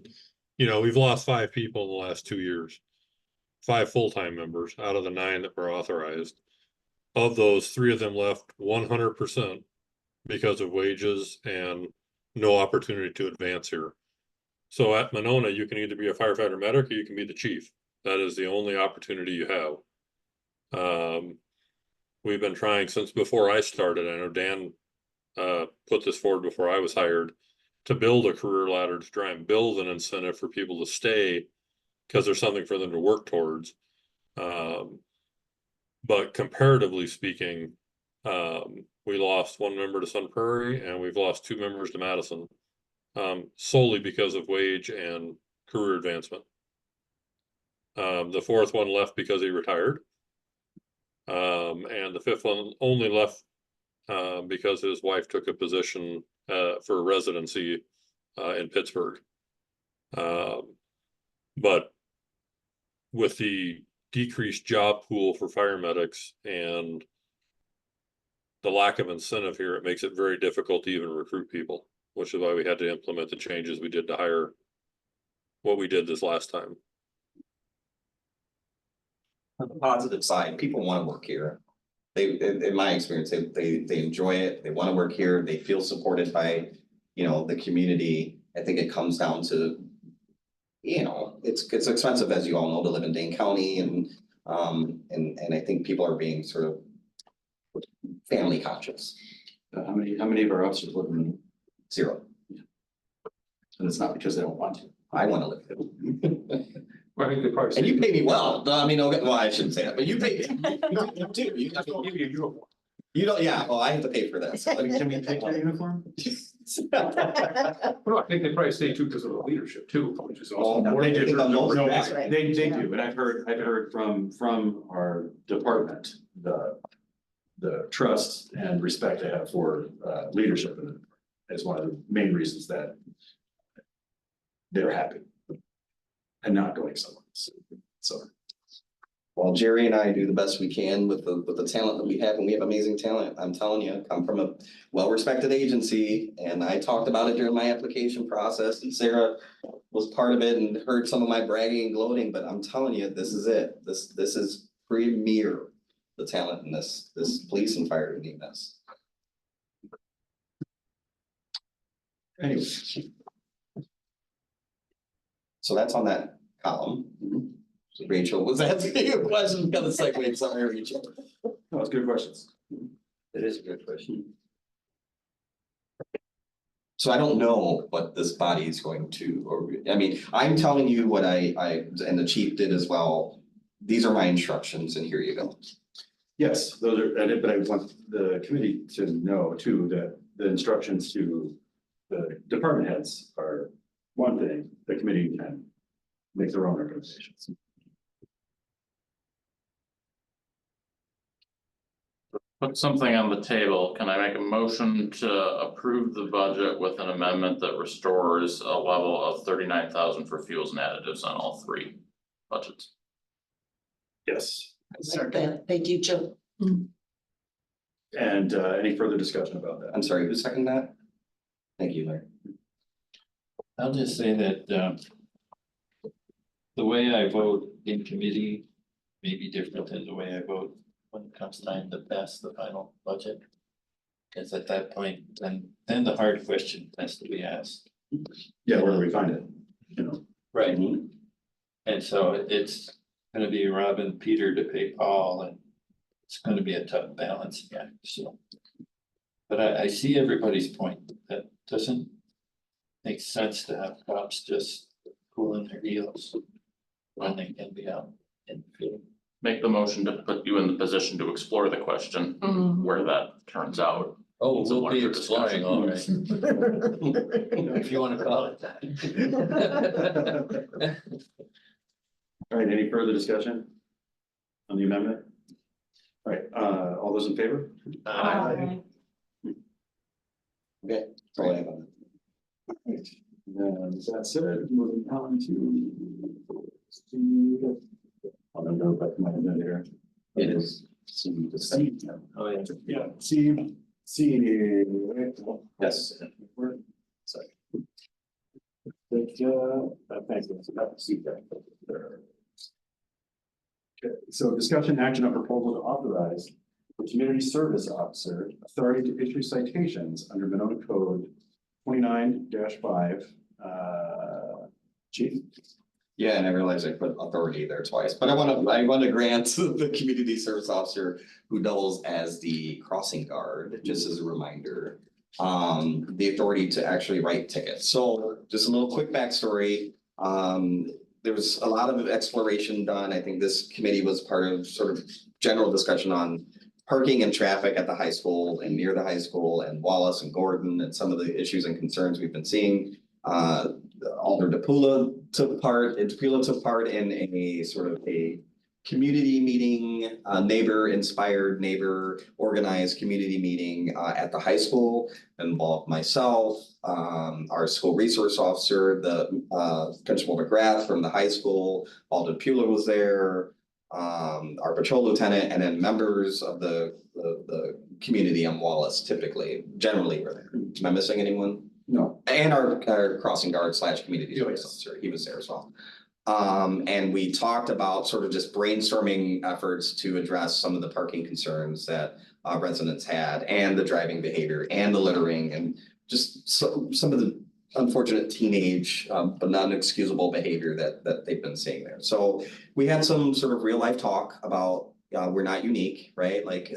you know, we've lost 5 people in the last 2 years. 5 full-time members out of the 9 that were authorized. Of those, 3 of them left 100% because of wages and no opportunity to advance here. So at Monona, you can either be a firefighter medic or you can be the chief. That is the only opportunity you have. We've been trying since before I started. I know Dan put this forward before I was hired, to build a career ladder, to try and build an incentive for people to stay because there's something for them to work towards. But comparatively speaking, we lost 1 member to Sun Prairie and we've lost 2 members to Madison, solely because of wage and career advancement. The 4th one left because he retired. And the 5th one only left because his wife took a position for residency in Pittsburgh. But with the decreased job pool for fire medics and the lack of incentive here, it makes it very difficult to even recruit people, which is why we had to implement the changes we did to hire what we did this last time. On the positive side, people want to work here. In my experience, they enjoy it. They want to work here. They feel supported by, the community. I think it comes down to, it's expensive, as you all know, to live in Dane County, and I think people are being sort of family conscious. How many of our officers live in? 0. And it's not because they don't want to. I want to live here. Well, I think they probably. And you pay me well. I mean, okay, well, I shouldn't say that, but you pay me. You do. Give you a uniform. You don't, yeah, well, I have to pay for this. Can we take that uniform? Well, I think they probably stay too because of the leadership too, which is also. Well, they do. No, That's right. they do, but I've heard from our department, the trust and respect they have for leadership, and is one of the main reasons that they're happy and not going somewhere else. So. Well, Jerry and I do the best we can with the talent that we have, and we have amazing talent. I'm telling you, come from a well-respected agency, and I talked about it during my application process, and Sarah was part of it and heard some of my bragging and gloating, but I'm telling you, this is it. This is premier, the talent in this police and fire need this. Anyway. So that's on that column. Rachel was asking you a question, got a segue, sorry, Rachel. No, it's good questions. It is a good question. So I don't know what this body is going to, or, I mean, I'm telling you what I, and the chief did as well. These are my instructions and here you go. Yes, those are, but I want the committee to know too, that the instructions to the department heads are one thing, the committee can make their own recommendations. put something on the table, can I make a motion to approve the budget with an amendment that restores a level of 39,000 for fuels and additives on all three budgets? Yes. Like that. Thank you, Joe. And any further discussion about that? I'm sorry, who seconded that? Thank you, Larry. I'll just say that, the way I vote in committee may be different than the way I vote when it comes time to pass the final budget. Because at that point, then the hard question has to be asked. Yeah, where do we find it? You know. Right. And so it's gonna be Robin, Peter to pay Paul, and it's gonna be a tough balancing act, so. But I see everybody's point, that doesn't make sense to have cops just cooling their heels when they can be out in the field. Make the motion to put you in the position to explore the question where that turns out. Oh, So we'll one be for exploring, discussion. all right, if you wanna call it that. All right, any further discussion on the amendment? All right, all those in favor? Aye. Okay, that's all I have on it. Right. That said, moving on to. I'll go back to my agenda here. It is. Oh, yeah. Yeah, yes. Sorry. Thank you. Thanks. Okay, so discussion action on proposal to authorize the community service officer authority to issue citations under Monona Code 29-5. Chief? Yeah, and I realize I put authority there twice, but I want to grant the community service officer who doubles as the crossing guard, just as a reminder. The authority to actually write tickets. So just a little quick backstory. There was a lot of exploration done. I think this committee was part of sort of general discussion on parking and traffic at the high school and near the high school and Wallace and Gordon and some of the issues and concerns we've been seeing. Alder DePula took part in a sort of a community meeting, neighbor-inspired, neighbor-organized community meeting at the high school. Involved myself, our school resource officer, the Principal McGrath from the high school, Alder DePula was there, our patrol lieutenant, and then members of the community in Wallace generally were there. Am I missing anyone? No. And our crossing guard / community service officer, he was there as well. And we talked about sort of just brainstorming efforts to address some of the parking concerns that residents had, and the driving behavior and the littering, and just some of the unfortunate teenage but non-excusable behavior that they've been seeing there. So we had some sort of real life talk about we're not unique, right? Like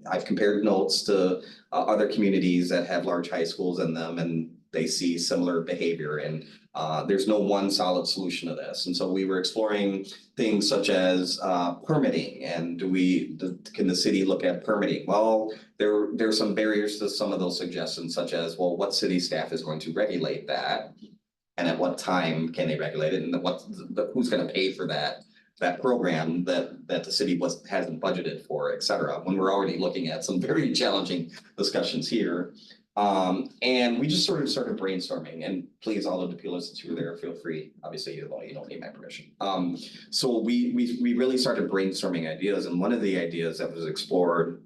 I've compared notes to other communities that have large high schools in them, and they see similar behavior, and there's no one solid solution to this. And so we were exploring things such as permitting, and can the city look at permitting? Well, there's some barriers to some of those suggestions, such as, well, what city staff is going to regulate that? And at what time can they regulate it? And who's going to pay for that program that the city hasn't budgeted for, et cetera, when we're already looking at some very challenging discussions here. And we just sort of started brainstorming, and please, all of the DePula, since you were there, feel free, obviously you don't need my permission. So we really started brainstorming ideas, and one of the ideas that was explored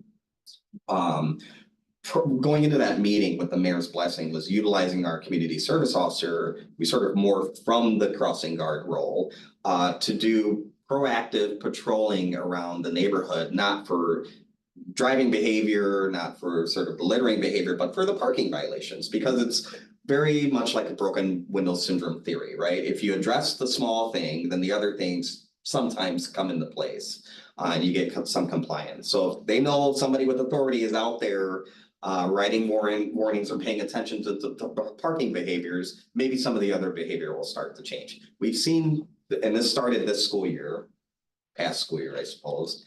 going into that meeting with the mayor's blessing was utilizing our community service officer. We sort of morphed from the crossing guard role to do proactive patrolling around the neighborhood, not for driving behavior, not for sort of littering behavior, but for the parking violations, because it's very much like a broken window syndrome theory, right? If you address the small thing, then the other things sometimes come into place and you get some compliance. So if they know somebody with authority is out there writing warnings or paying attention to parking behaviors, maybe some of the other behavior will start to change. We've seen, and this started this school year, past school year, I suppose,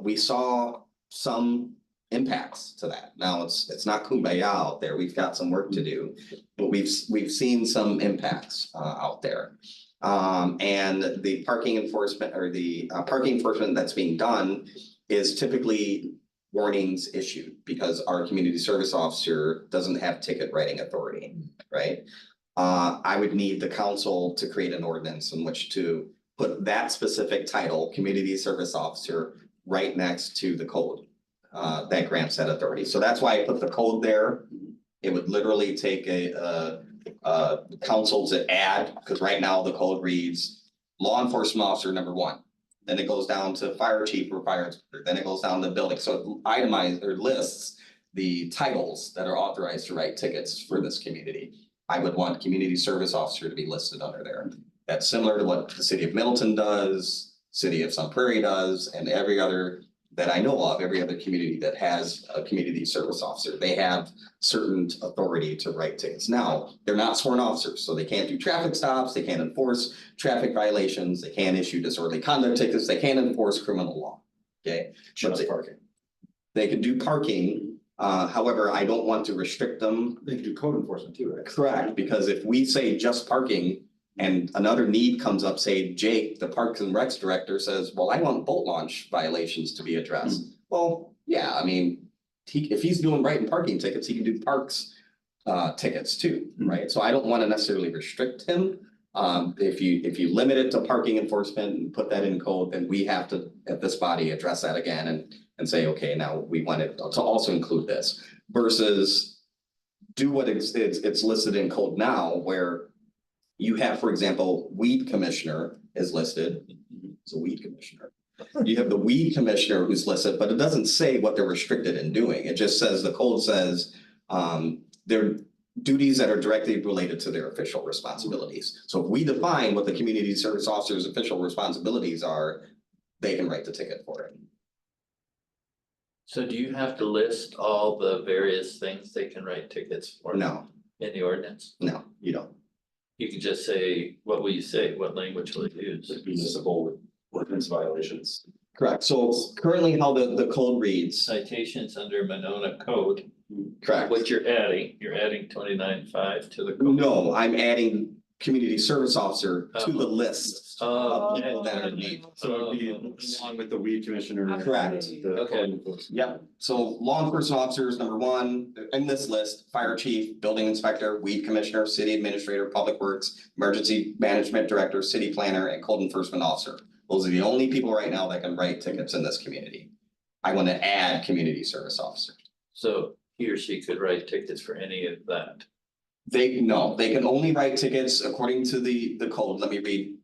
we saw some impacts to that. Now it's not kumbaya out there. We've got some work to do, but we've seen some impacts out there. And the parking enforcement, or the parking enforcement that's being done is typically warnings issued because our community service officer doesn't have ticket writing authority, right? I would need the council to create an ordinance in which to put that specific title, community service officer, right next to the code. That grants that authority. So that's why I put the code there. It would literally take a council to add, because right now the code reads law enforcement officer number 1. Then it goes down to fire chief or fire inspector, then it goes down to building. So it itemizes or lists the titles that are authorized to write tickets for this community. I would want community service officer to be listed under there. That's similar to what the city of Middleton does, city of Sun Prairie does, and every other that I know of, every other community that has a community service officer. They have certain authority to write tickets. Now, they're not sworn officers, so they can't do traffic stops, they can't enforce traffic violations, they can't issue disorderly conduct tickets, they can't enforce criminal law. Okay? Just parking. They can do parking, however, I don't want to restrict them. They can do code enforcement too, right? Correct, because if we say just parking and another need comes up, say Jake, the Parks and Recs director says, well, I want boat launch violations to be addressed. Well, yeah, I mean, if he's doing writing parking tickets, he can do parks tickets too, right? So I don't want to necessarily restrict him. If you limit it to parking enforcement and put that in code, then we have to, at this body, address that again and say, okay, now we want it to also include this versus do what it's listed in code now, where you have, for example, weed commissioner is listed. It's a weed commissioner. You have the weed commissioner who's listed, but it doesn't say what they're restricted in doing. It just says, the code says, their duties that are directly related to their official responsibilities. So if we define what the community service officer's official responsibilities are, they can write the ticket for it. So do you have to list all the various things they can write tickets for? No, In the ordinance? no, you don't. You can just say, what will you say? What language will you use? Municipal ordinance violations. Correct. So currently how the code reads, Citations under Monona code, correct. what you're adding 29.5 to the code. No, I'm adding community service officer to the list Oh, of people that are needed. So it'd be along with the weed commissioner. Correct. The Okay. code enforcement. Yep, so law enforcement officers, number 1, in this list, fire chief, building inspector, weed commissioner, city administrator, public works, emergency management director, city planner, and code enforcement officer. Those are the only people right now that can write tickets in this community. I want to add community service officer. So he or she could write tickets for any of that. They can only write tickets according to the code. Let me read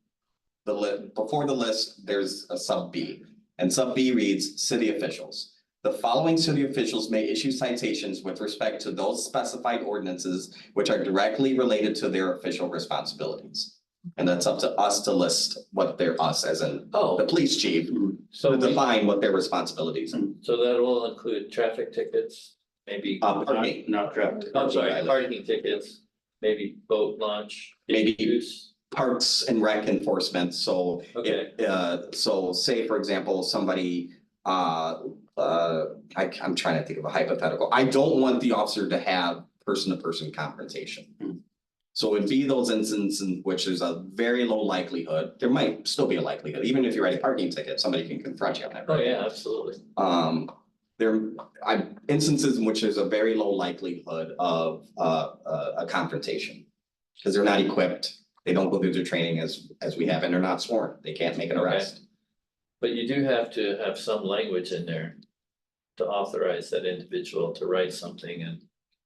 the list. Before the list, there's a sub B, and sub B reads city officials. The following city officials may issue citations with respect to those specified ordinances which are directly related to their official responsibilities. And that's up to us to list what they're us, as in the police chief, So to we- define what their responsibilities are. so that will include traffic tickets, maybe. Parking. Not traffic. I'm sorry, parking tickets, maybe boat launch. Maybe- Use. Parks and rec enforcement, so Okay. so say, for example, somebody, I'm trying to think of a hypothetical. I don't want the officer to have person-to-person confrontation. So it'd be those instances in which there's a very low likelihood, there might still be a likelihood, even if you write a parking ticket, somebody can confront you on that. Oh, yeah, absolutely. Instances in which there's a very low likelihood of a confrontation. Cause they're not equipped, they don't go through their training as we have, and they're not sworn, they can't make an Okay. arrest. But you do have to have some language in there to authorize that individual to write something in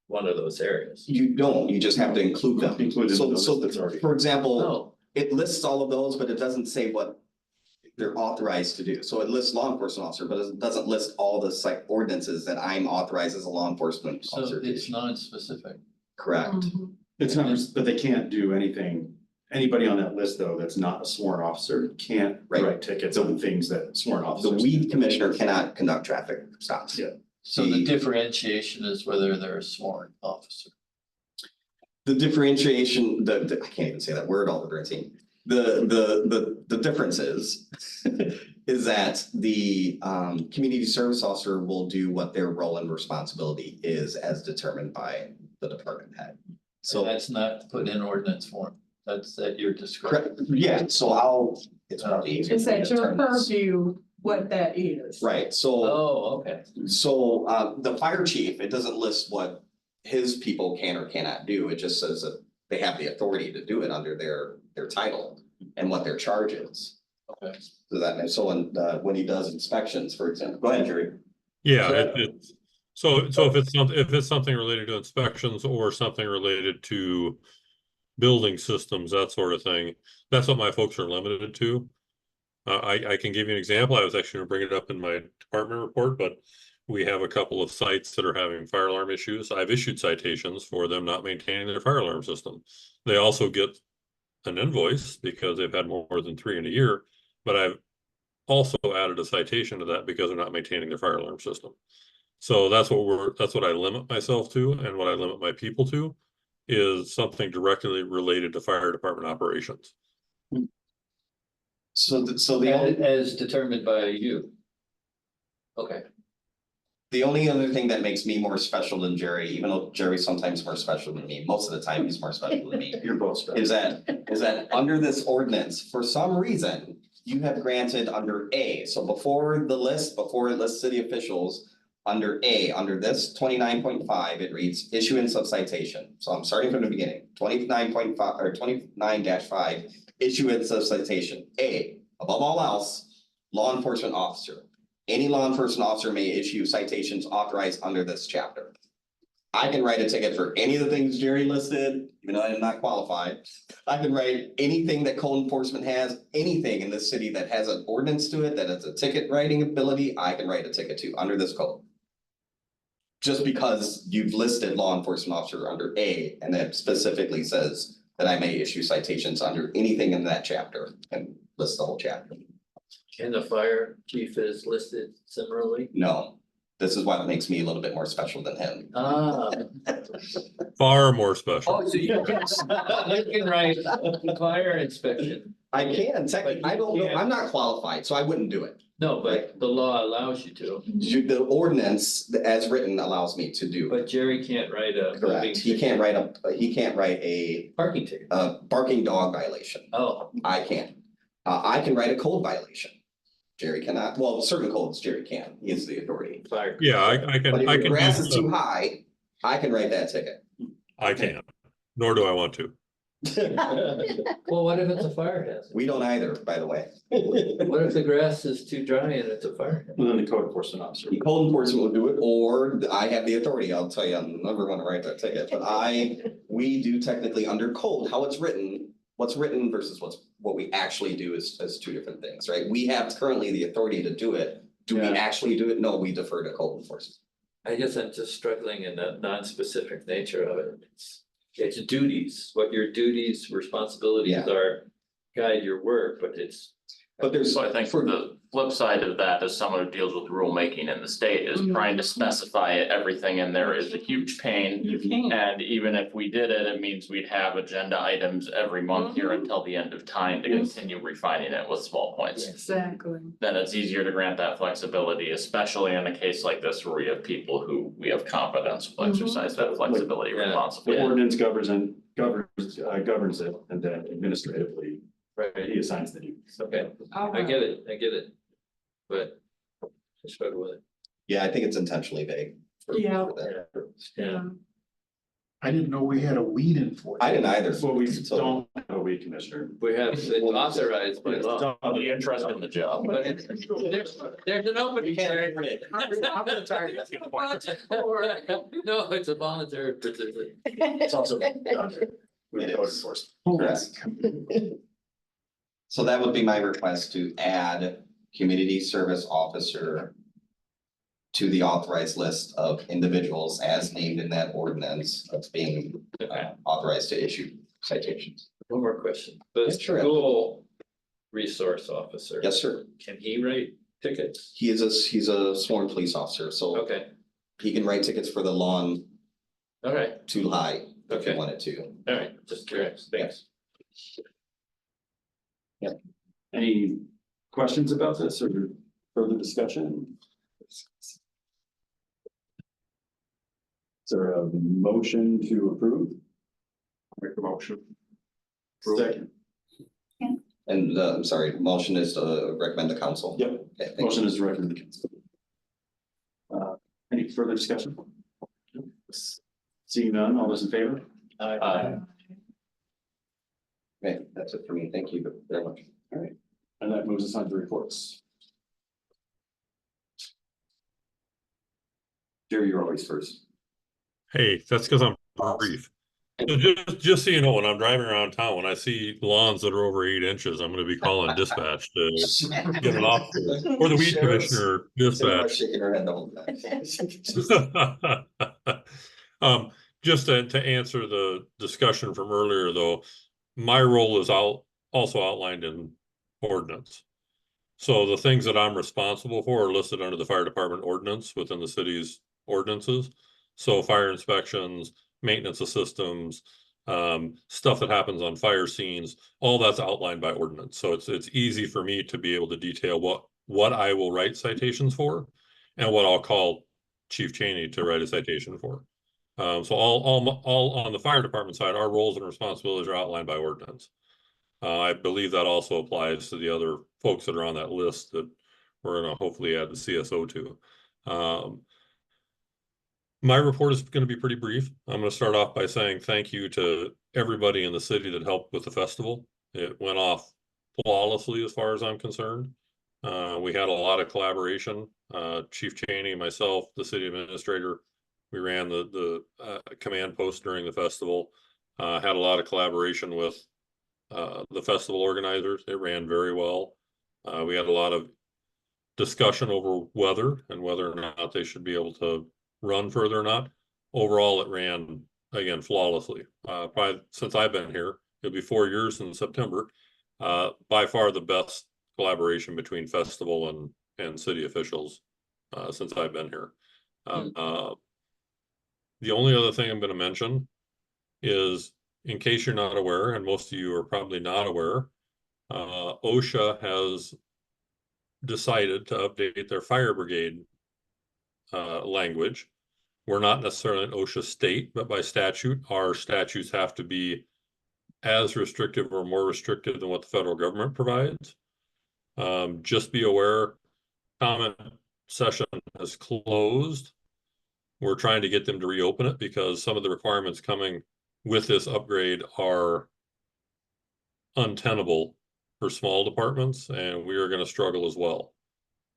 one of those areas. You don't, you just have to include them. Include in the So, list so that's already- for example, No, it lists all of those, but it doesn't say what they're authorized to do. So it lists law enforcement officer, but it doesn't list all the ordinances that I'm authorized as a law enforcement so officer. to it's do. non-specific. Correct. It's not, but they can't do anything. Anybody on that list, though, that's not a sworn officer can't Right. write tickets on things that sworn The officers. weed commissioner cannot conduct traffic stops. Yeah. So the The- differentiation is whether they're a sworn officer. The differentiation, I can't even say that word all the time. The difference is that the community service officer will do what their role and responsibility is as determined by the department head. So So, that's not put in ordinance form. That's at your discretion. correct, yeah, so it's probably easier. It's for me at to your turn this. purview what that is. Right, so, Oh, okay. so, the fire chief, it doesn't list what his people can or cannot do. It just says that they have the authority to do it under their title and what their charge is. Okay. So that, so when he does inspections, for example, go ahead, Jerry. Yeah, So- it's, so if it's something related to inspections or something related to building systems, that sort of thing, that's what my folks are limited to. I can give you an example. I was actually gonna bring it up in my department report, but we have a couple of sites that are having fire alarm issues. I've issued citations for them not maintaining their fire alarm system. They also get an invoice because they've had more than 3 in a year, but I've also added a citation to that because they're not maintaining their fire alarm system. So that's what I limit myself to, and what I limit my people to is something directly related to fire department operations. So, so the only. As determined by you. Okay. The only other thing that makes me more special than Jerry, even though Jerry's sometimes more special than me, most of the time he's more special than me. You're both special. Is that under this ordinance, for some reason, you have granted under A, so before it lists city officials. Under A, under this 29.5, it reads issuance of citation. So I'm starting from the beginning, 29.5 or 29-5, issuance of citation. A, above all else, law enforcement officer. Any law enforcement officer may issue citations authorized under this chapter. I can write a ticket for any of the things Jerry listed, even though I am not qualified. I can write anything that code enforcement has, anything in this city that has an ordinance to it, that has a ticket writing ability, I can write a ticket to under this code. Just because you've listed law enforcement officer under A, and that specifically says that I may issue citations under anything in that chapter, and list the whole chapter. And the fire chief is listed similarly? No, this is what makes me a little bit more special than him. Ah. Far more special. Oh, so you can write fire inspection. I can, technically, I don't know, I'm not qualified, so I wouldn't do it. No, but the law allows you to. The ordinance as written allows me to do. But Jerry can't write a. Correct, he can't write a Parking ticket. barking dog violation. Oh, I can. I can write a code violation. Jerry cannot, well, certain codes Jerry can, he has the authority. fire. Yeah, I But can, if the grass use is too high, I can write that ticket. I can't, nor do I want to. Well, what if it's a fire hazard? We don't either, by the way. What if the grass is too dry and it's a fire hazard? Well, then the code enforcement officer. The code enforcement will do it, or I have the authority, I'll tell you, I'm never gonna write that ticket, but we do technically under code, how it's written. What's written versus what we actually do is two different things, right? We have currently the authority to do it. Do we Yeah. actually do it? No, we defer to code enforcement. I guess I'm just struggling in the non-specific nature of it. It's duties, what your duties, responsibilities Yeah. are, guide your work, but it's. But there's, So I think the flip side of that is someone who deals with rulemaking in the state is trying to specify everything in there is a huge pain. You can't. And even if we did it, it means we'd have agenda items every month here until the end of time to continue refining it with small points. Exactly. Then it's easier to grant that flexibility, especially in a case like this where we have people who we have confidence will exercise that flexibility Yeah. responsibly. The ordinance governs it, and then administratively, Right, he assigns the duties. okay, I get it, but I struggle with it. yeah, I think it's intentionally vague. for Yeah. that. Yeah. I didn't know we had a weed enforcement. I didn't either. Well, we So- don't have a weed commissioner. We have, it's authorized by law. The interest in the job. But there's an opening. there. No, it's a voluntary position. It's also. It is. Correct. So that would be my request to add community service officer to the authorized list of individuals as named in that ordinance of being authorized to issue citations. One more question. The Yeah, sure. school resource officer. Yes, sir. Can he write tickets? He's a sworn police officer, so Okay, he can write tickets for the lawn all right, too high if Okay. he wanted to. all right, just curious, thanks. Any questions about this or further discussion? Is there a motion to approve? Make the motion. Second. And, I'm sorry, motion is to recommend the council. Yep, Okay, thank motion you. is to recommend the council. Any further discussion? Seeing none, all those in favor? Aye. Okay, that's it for me. Thank you very much. All right, and that moves us on to reports. Jerry, you're always first. Hey, that's because I'm brief. So just so you know, when I'm driving around town, when I see lawns that are over 8 inches, I'm gonna be calling dispatch to get it off. Or the weed Sheriff's- commissioner Sarah's dispatch. shaking her head no. Just to answer the discussion from earlier, though, my role is also outlined in ordinance. So the things that I'm responsible for are listed under the fire department ordinance within the city's ordinances. So fire inspections, maintenance of systems, stuff that happens on fire scenes, all that's outlined by ordinance. So it's easy for me to be able to detail what I will write citations for and what I'll call Chief Cheney to write a citation for. So all on the fire department side, our roles and responsibilities are outlined by ordinance. I believe that also applies to the other folks that are on that list that we're gonna hopefully add the CSO to. My report is gonna be pretty brief. I'm gonna start off by saying thank you to everybody in the city that helped with the festival. It went off flawlessly as far as I'm concerned. We had a lot of collaboration. Chief Cheney, myself, the city administrator, we ran the command post during the festival. Had a lot of collaboration with the festival organizers. It ran very well. We had a lot of discussion over weather and whether or not they should be able to run further or not. Overall, it ran again flawlessly. Probably since I've been here, it'll be 4 years in September. By far the best collaboration between festival and city officials since I've been here. The only other thing I'm going to mention is, in case you're not aware, and most of you are probably not aware, OSHA has decided to update their fire brigade language. We're not necessarily an OSHA state, but by statute, our statutes have to be as restrictive or more restrictive than what the federal government provides. Just be aware, comment session has closed. We're trying to get them to reopen it because some of the requirements coming with this upgrade are untenable for small departments, and we are going to struggle as well.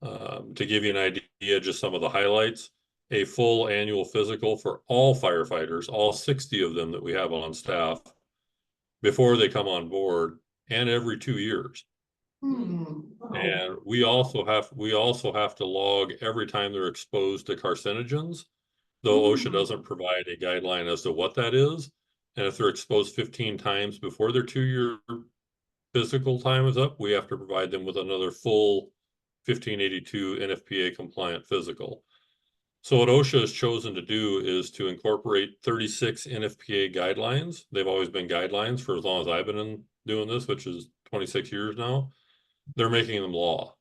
To give you an idea, just some of the highlights, a full annual physical for all firefighters, all 60 of them that we have on staff, before they come on board, and every 2 years. And we also have to log every time they're exposed to carcinogens, though OSHA doesn't provide a guideline as to what that is. And if they're exposed 15 times before their 2-year physical time is up, we have to provide them with another full 1582 NFPA compliant physical. So what OSHA has chosen to do is to incorporate 36 NFPA guidelines. They've always been guidelines for as long as I've been doing this, which is 26 years now. They're making them law.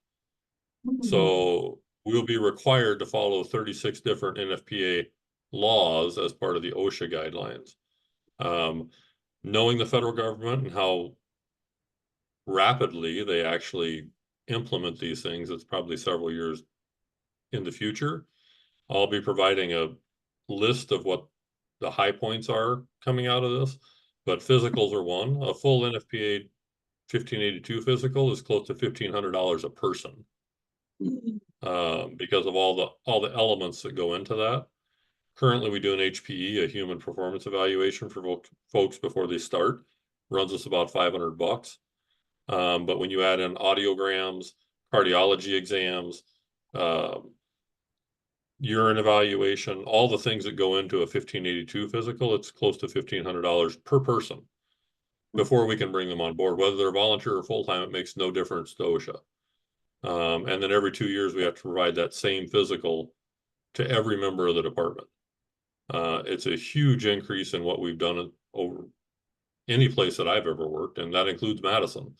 So we'll be required to follow 36 different NFPA laws as part of the OSHA guidelines. Knowing the federal government and how rapidly they actually implement these things, it's probably several years in the future. I'll be providing a list of what the high points are coming out of this, but physicals are one. A full NFPA 1582 physical is close to $1,500 a person, because of all the elements that go into that. Currently, we do an HPE, a human performance evaluation for folks before they start. Runs us about $500. But when you add in audiograms, cardiology exams, urine evaluation, all the things that go into a 1582 physical, it's close to $1,500 per person before we can bring them on board. Whether they're volunteer or full-time, it makes no difference to OSHA. And then every 2 years, we have to provide that same physical to every member of the department. It's a huge increase in what we've done over any place that I've ever worked, and that includes Madison.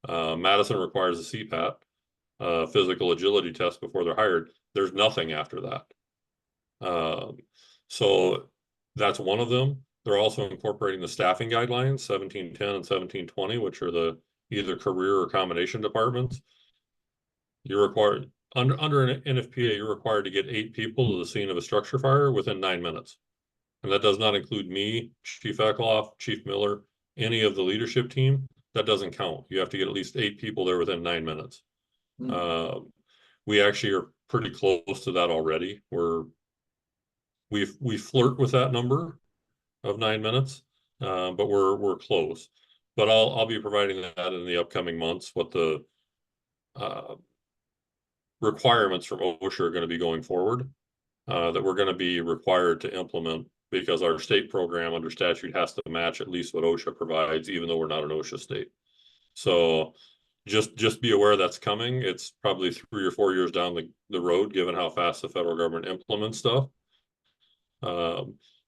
Madison requires a CPAT, physical agility test before they're hired. There's nothing after that. So that's one of them. They're also incorporating the staffing guidelines, 1710 and 1720, which are the either career or combination departments. You're required, under an NFPA, you're required to get 8 people to the scene of a structure fire within 9 minutes. And that does not include me, Chief Ekloff, Chief Miller, any of the leadership team. That doesn't count. You have to get at least 8 people there within 9 minutes. We actually are pretty close to that already. We flirt with that number of 9 minutes, but we're close. But I'll be providing that in the upcoming months, what the requirements from OSHA are going to be going forward, that we're going to be required to implement, because our state program under statute has to match at least what OSHA provides, even though we're not an OSHA state. So just be aware that's coming. It's probably 3 or 4 years down the road, given how fast the federal government implements stuff.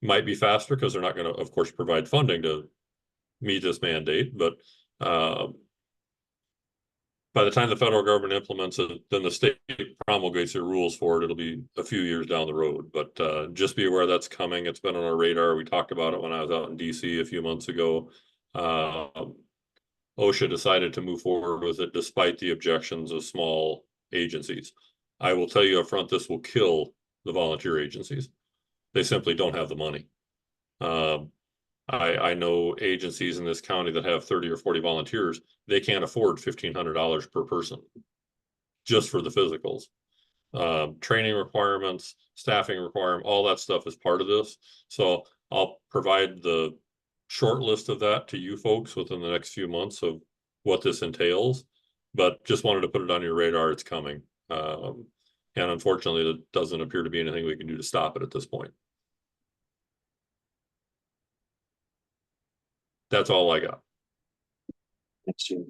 Might be faster because they're not going to, of course, provide funding to meet this mandate, but by the time the federal government implements it, then the state promulgates their rules for it. It'll be a few years down the road, but just be aware that's coming. It's been on our radar. We talked about it when I was out in DC a few months ago. OSHA decided to move forward with it despite the objections of small agencies. I will tell you up front, this will kill the volunteer agencies. They simply don't have the money. I know agencies in this county that have 30 or 40 volunteers. They can't afford $1,500 per person just for the physicals. Training requirements, staffing requirement, all that stuff is part of this. So I'll provide the short list of that to you folks within the next few months of what this entails, but just wanted to put it on your radar. It's coming. And unfortunately, there doesn't appear to be anything we can do to stop it at this point. That's all I got. Next year.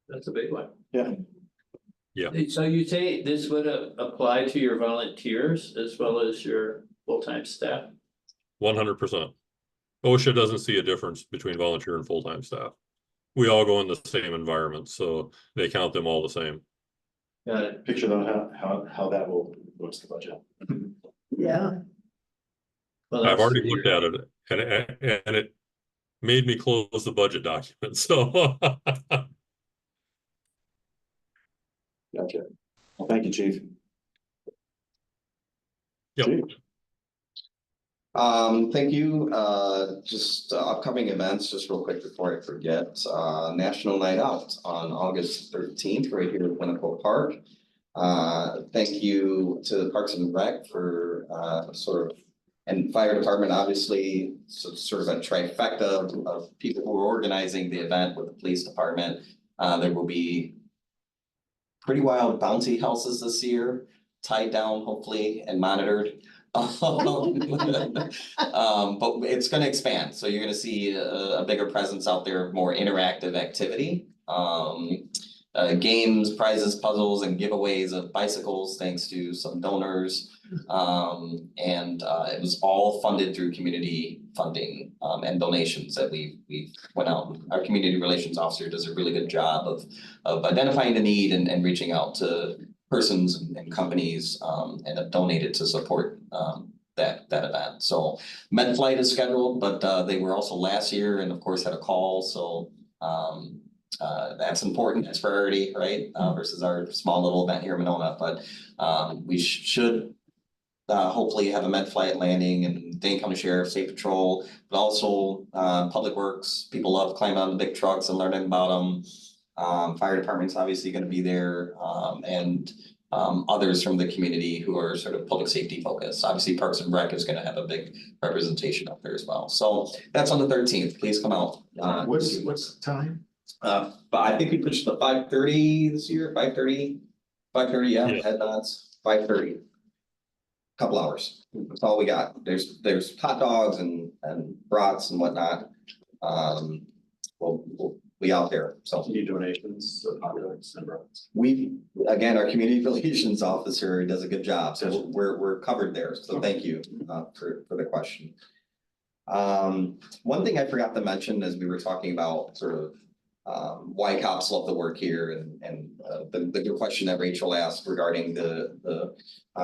That's a big one. Yeah. Yeah. So you say this would apply to your volunteers as well as your full-time staff? 100%. OSHA doesn't see a difference between volunteer and full-time staff. We all go in the same environment, so they count them all the same. Got it. Picture though how that will influence the budget. Yeah. Well, I've that's- already looked at it, and it made me close the budget document. So Gotcha. Well, thank you, Chief. Yep. Chief? Thank you. Just upcoming events, just real quick before I forget, National Night Out on August 13th, right here at Winnequa Park. Thank you to the Parks and Rec for and fire department, obviously, so sort of a trifecta of people who are organizing the event with the police department. There will be pretty wild bouncy houses this year, tied down hopefully and monitored. But it's going to expand, so you're going to see a bigger presence out there, more interactive activity. Games, prizes, puzzles, and giveaways of bicycles, thanks to some donors. And it was all funded through community funding and donations that we went out. Our community relations officer does a really good job of identifying the need and reaching out to persons and companies and have donated to support that event. So MedFlight is scheduled, but they were also last year and of course had a call. So that's important. That's priority, right? Versus our small little event here in Monona. But we should hopefully have a MedFlight landing and Dane County Sheriff, State Patrol, but also Public Works. People love climbing on the big trucks and learning about them. Fire department's obviously going to be there, and others from the community who are sort of public safety focused. Obviously, Parks and Rec is going to have a big representation up there as well. So that's on the 13th. Please come out. What's the time? But I think we pushed the 5:30 this year. 5:30, yeah. Yeah. Head nods. 5:30. Couple hours. That's all we got. There's hot dogs and brats and whatnot. We'll be out there. So Need donations, again, our community relations officer does a good job. So we're covered there. So thank you for the question. One thing I forgot to mention as we were talking about sort of why cops love the work here and the good question that Rachel asked regarding the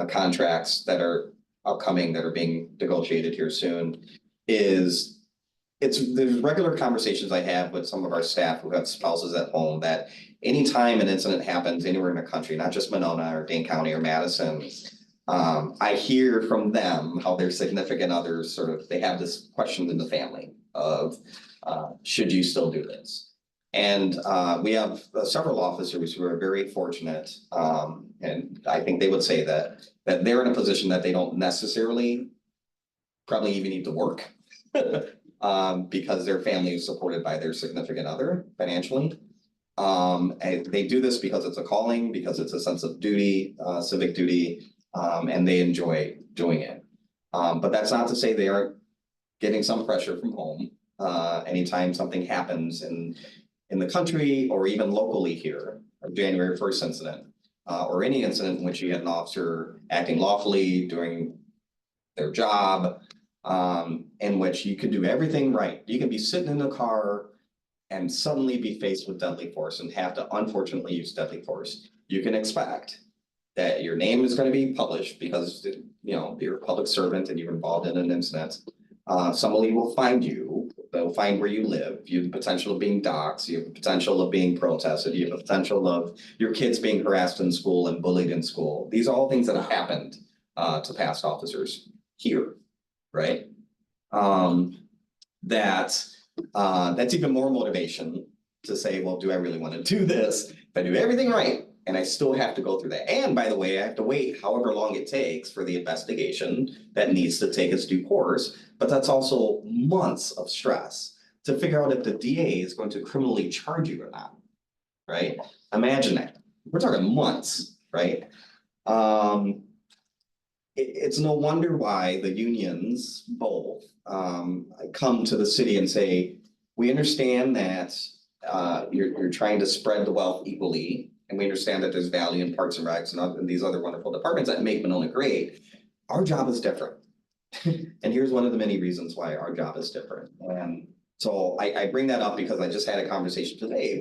contracts that are upcoming that are being negotiated here soon is there's regular conversations I have with some of our staff who have spouses at home that anytime an incident happens anywhere in the country, not just Monona or Dane County or Madison, I hear from them how their significant others sort of, they have this question in the family of, should you still do this? And we have several officers who are very fortunate, and I think they would say that they're in a position that they don't necessarily probably even need to work. Because their family is supported by their significant other financially. And they do this because it's a calling, because it's a sense of duty, civic duty, and they enjoy doing it. But that's not to say they aren't getting some pressure from home. Anytime something happens in the country or even locally here, a January 1st incident, or any incident in which you had an officer acting lawfully, doing their job, in which you could do everything right. You can be sitting in a car and suddenly be faced with deadly force and have to unfortunately use deadly force. You can expect that your name is going to be published because, you know, you're a public servant and you're involved in an incident. Somebody will find you, they'll find where you live. You have the potential of being doxxed, you have the potential of being protested, you have the potential of your kids being harassed in school and bullied in school. These are all things that have happened to past officers here. Right? That's even more motivation to say, well, do I really want to do this? If I do everything right, and I still have to go through that. And by the way, I have to wait however long it takes for the investigation that needs to take its due course. But that's also months of stress to figure out if the DA is going to criminally charge you or not. Right? Imagine that. We're talking months, right? It's no wonder why the unions both come to the city and say, we understand that you're trying to spread the wealth equally, and we understand that there's value in Parks and Recs and these other wonderful departments that make Monona great. Our job is different. And here's one of the many reasons why our job is different. And so I bring that up because I just had a conversation today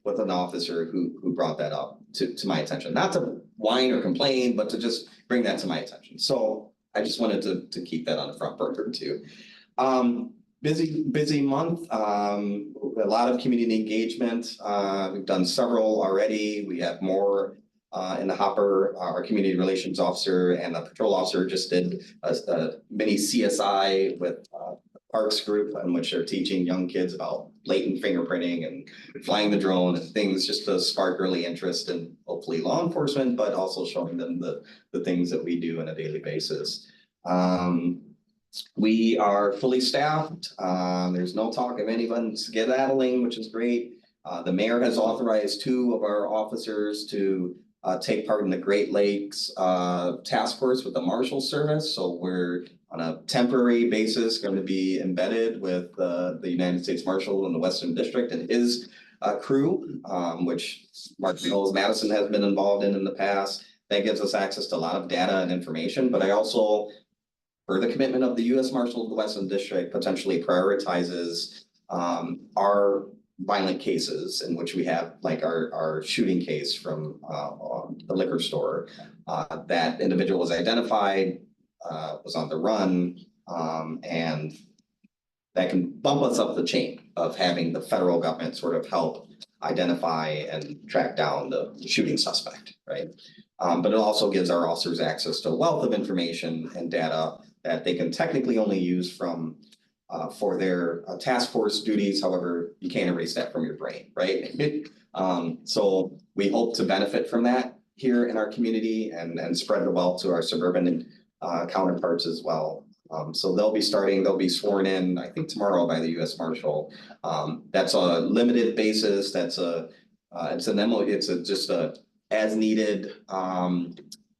with an officer who brought that up to my attention, not to whine or complain, but to just bring that to my attention. So I just wanted to keep that on the front burner too. Busy month, a lot of community engagement. We've done several already. We have more in the hopper. Our community relations officer and the patrol officer just did a mini CSI with Parks group in which they're teaching young kids about latent fingerprinting and flying the drone and things just to spark early interest in hopefully law enforcement, but also showing them the things that we do on a daily basis. We are fully staffed. There's no talk of anyone skedaddling, which is great. The mayor has authorized 2 of our officers to take part in the Great Lakes task force with the Marshal Service. So we're on a temporary basis going to be embedded with the United States Marshal in the Western District and his crew, which Mark Knowles Madison has been involved in the past. That gives us access to a lot of data and information, but I also, for the commitment of the U.S. Marshal of the Western District, potentially prioritizes our violent cases in which we have like our shooting case from the liquor store. That individual was identified, was on the run, and that can bump us up the chain of having the federal government sort of help identify and track down the shooting suspect, right? But it also gives our officers access to a wealth of information and data that they can technically only use from for their task force duties. However, you can't erase that from your brain, right? So we hope to benefit from that here in our community and spread the wealth to our suburban counterparts as well. So they'll be sworn in, I think tomorrow by the U.S. Marshal. That's a limited basis. That's just a as needed.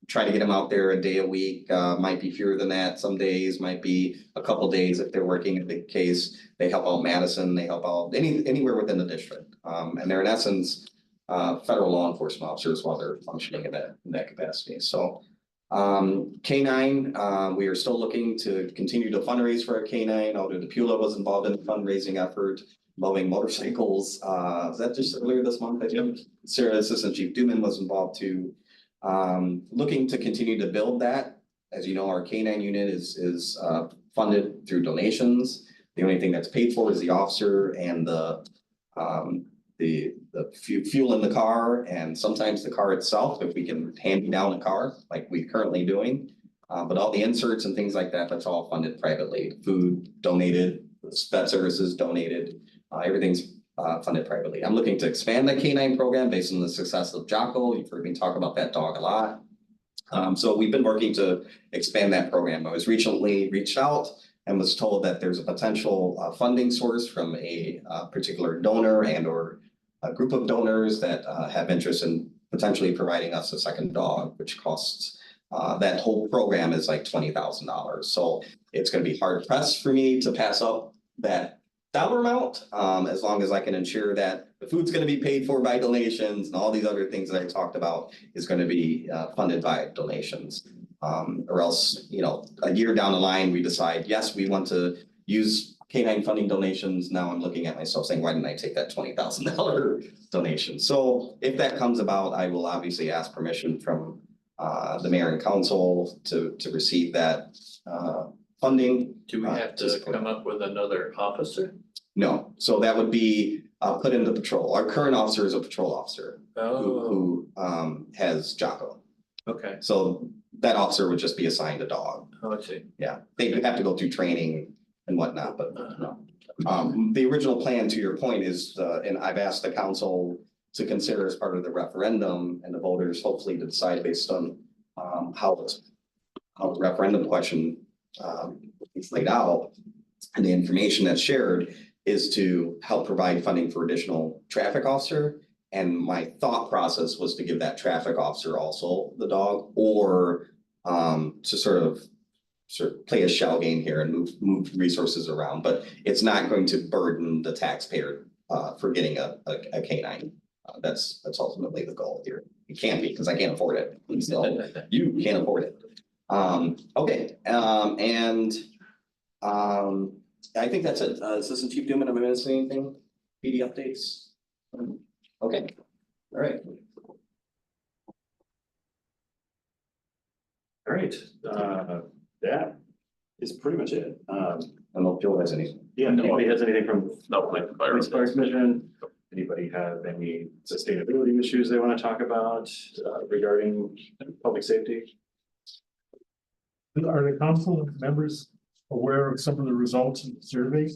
Try to get them out there a day a week, might be fewer than that. Some days might be a couple days if they're working a big case. They help out Madison, they help out anywhere within the district. And they're in essence, federal law enforcement officers while they're functioning in that capacity. So K9, we are still looking to continue to fundraise for our K9. Alder DePula was involved in the fundraising effort involving motorcycles. Was that just earlier this month? I think Sarah, Assistant Chief Duman, was involved too. Looking to continue to build that. As you know, our K9 unit is funded through donations. The only thing that's paid for is the officer and the fuel in the car and sometimes the car itself, if we can hand me down a car like we're currently doing. But all the inserts and things like that, that's all funded privately. Food donated, vet services donated, everything's funded privately. I'm looking to expand the canine program based on the success of Jocko. You've heard me talk about that dog a lot. So we've been working to expand that program. I was recently reached out and was told that there's a potential funding source from a particular donor and or a group of donors that have interest in potentially providing us a second dog, which costs that whole program is like $20,000. So it's going to be hard pressed for me to pass up that dollar amount, as long as I can ensure that the food's going to be paid for by donations and all these other things that I talked about is going to be funded by donations. Or else, you know, a year down the line, we decide, yes, we want to use canine funding donations. Now I'm looking at myself saying, why didn't I take that $20,000 donation? So if that comes about, I will obviously ask permission from the mayor and council to receive that funding. Do we have to come up with another officer? No, so that would be put into patrol. Our current officer is a patrol officer who has Jocko. Okay, So that officer would just be assigned a dog. oh, I see. Yeah, they do have to go through training and whatnot, but no. The original plan, to your point, is, and I've asked the council to consider as part of the referendum and the voters hopefully to decide based on how the referendum question is laid out and the information that's shared is to help provide funding for additional traffic officer. And my thought process was to give that traffic officer also the dog, or to sort of play a shell game here and move resources around, but it's not going to burden the taxpayer for getting a canine. That's ultimately the goal here. It can't be because I can't afford it. So you can't afford it. Okay, and I think that's it. Assistant Chief Newman, am I missing anything? PD updates? Okay, all right. All right, that is pretty much it. I don't know if Joe has any. Yeah, nobody has anything from No, like the fire. Police Fire Commission? Anybody have any sustainability issues they want to talk about regarding public safety? Are the council members aware of some of the results of the survey?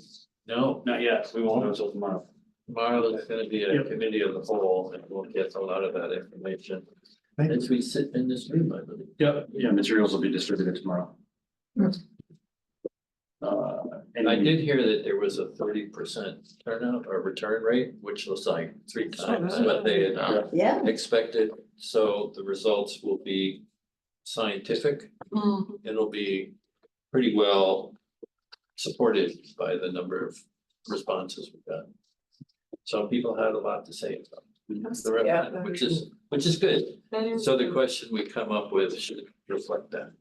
No, Not yet. We won't know until tomorrow. tomorrow there's gonna be a committee of the whole and we'll get a lot of that information. Thank you. As we sit in this room, I believe. Yep, yeah, materials will be distributed tomorrow. I did hear that there was a 30% turnout or return rate, which looks like 3 times what they had Yeah, expected. So the results will be scientific. It'll be pretty well supported by the number of responses we got. So people had a lot to say about the referendum, which is good. So the question we come up with should reflect that.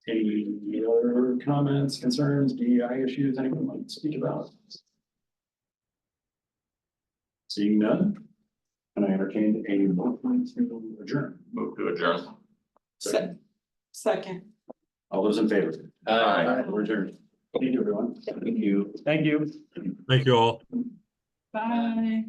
Any other comments, concerns, DEI issues anyone want to speak about? Seeing none, and I entertain a motion to adjourn. Move to adjourn. Second. All those in favor? Aye. We're adjourned. Thank you, everyone. Thank you. Thank you. Thank you all. Bye.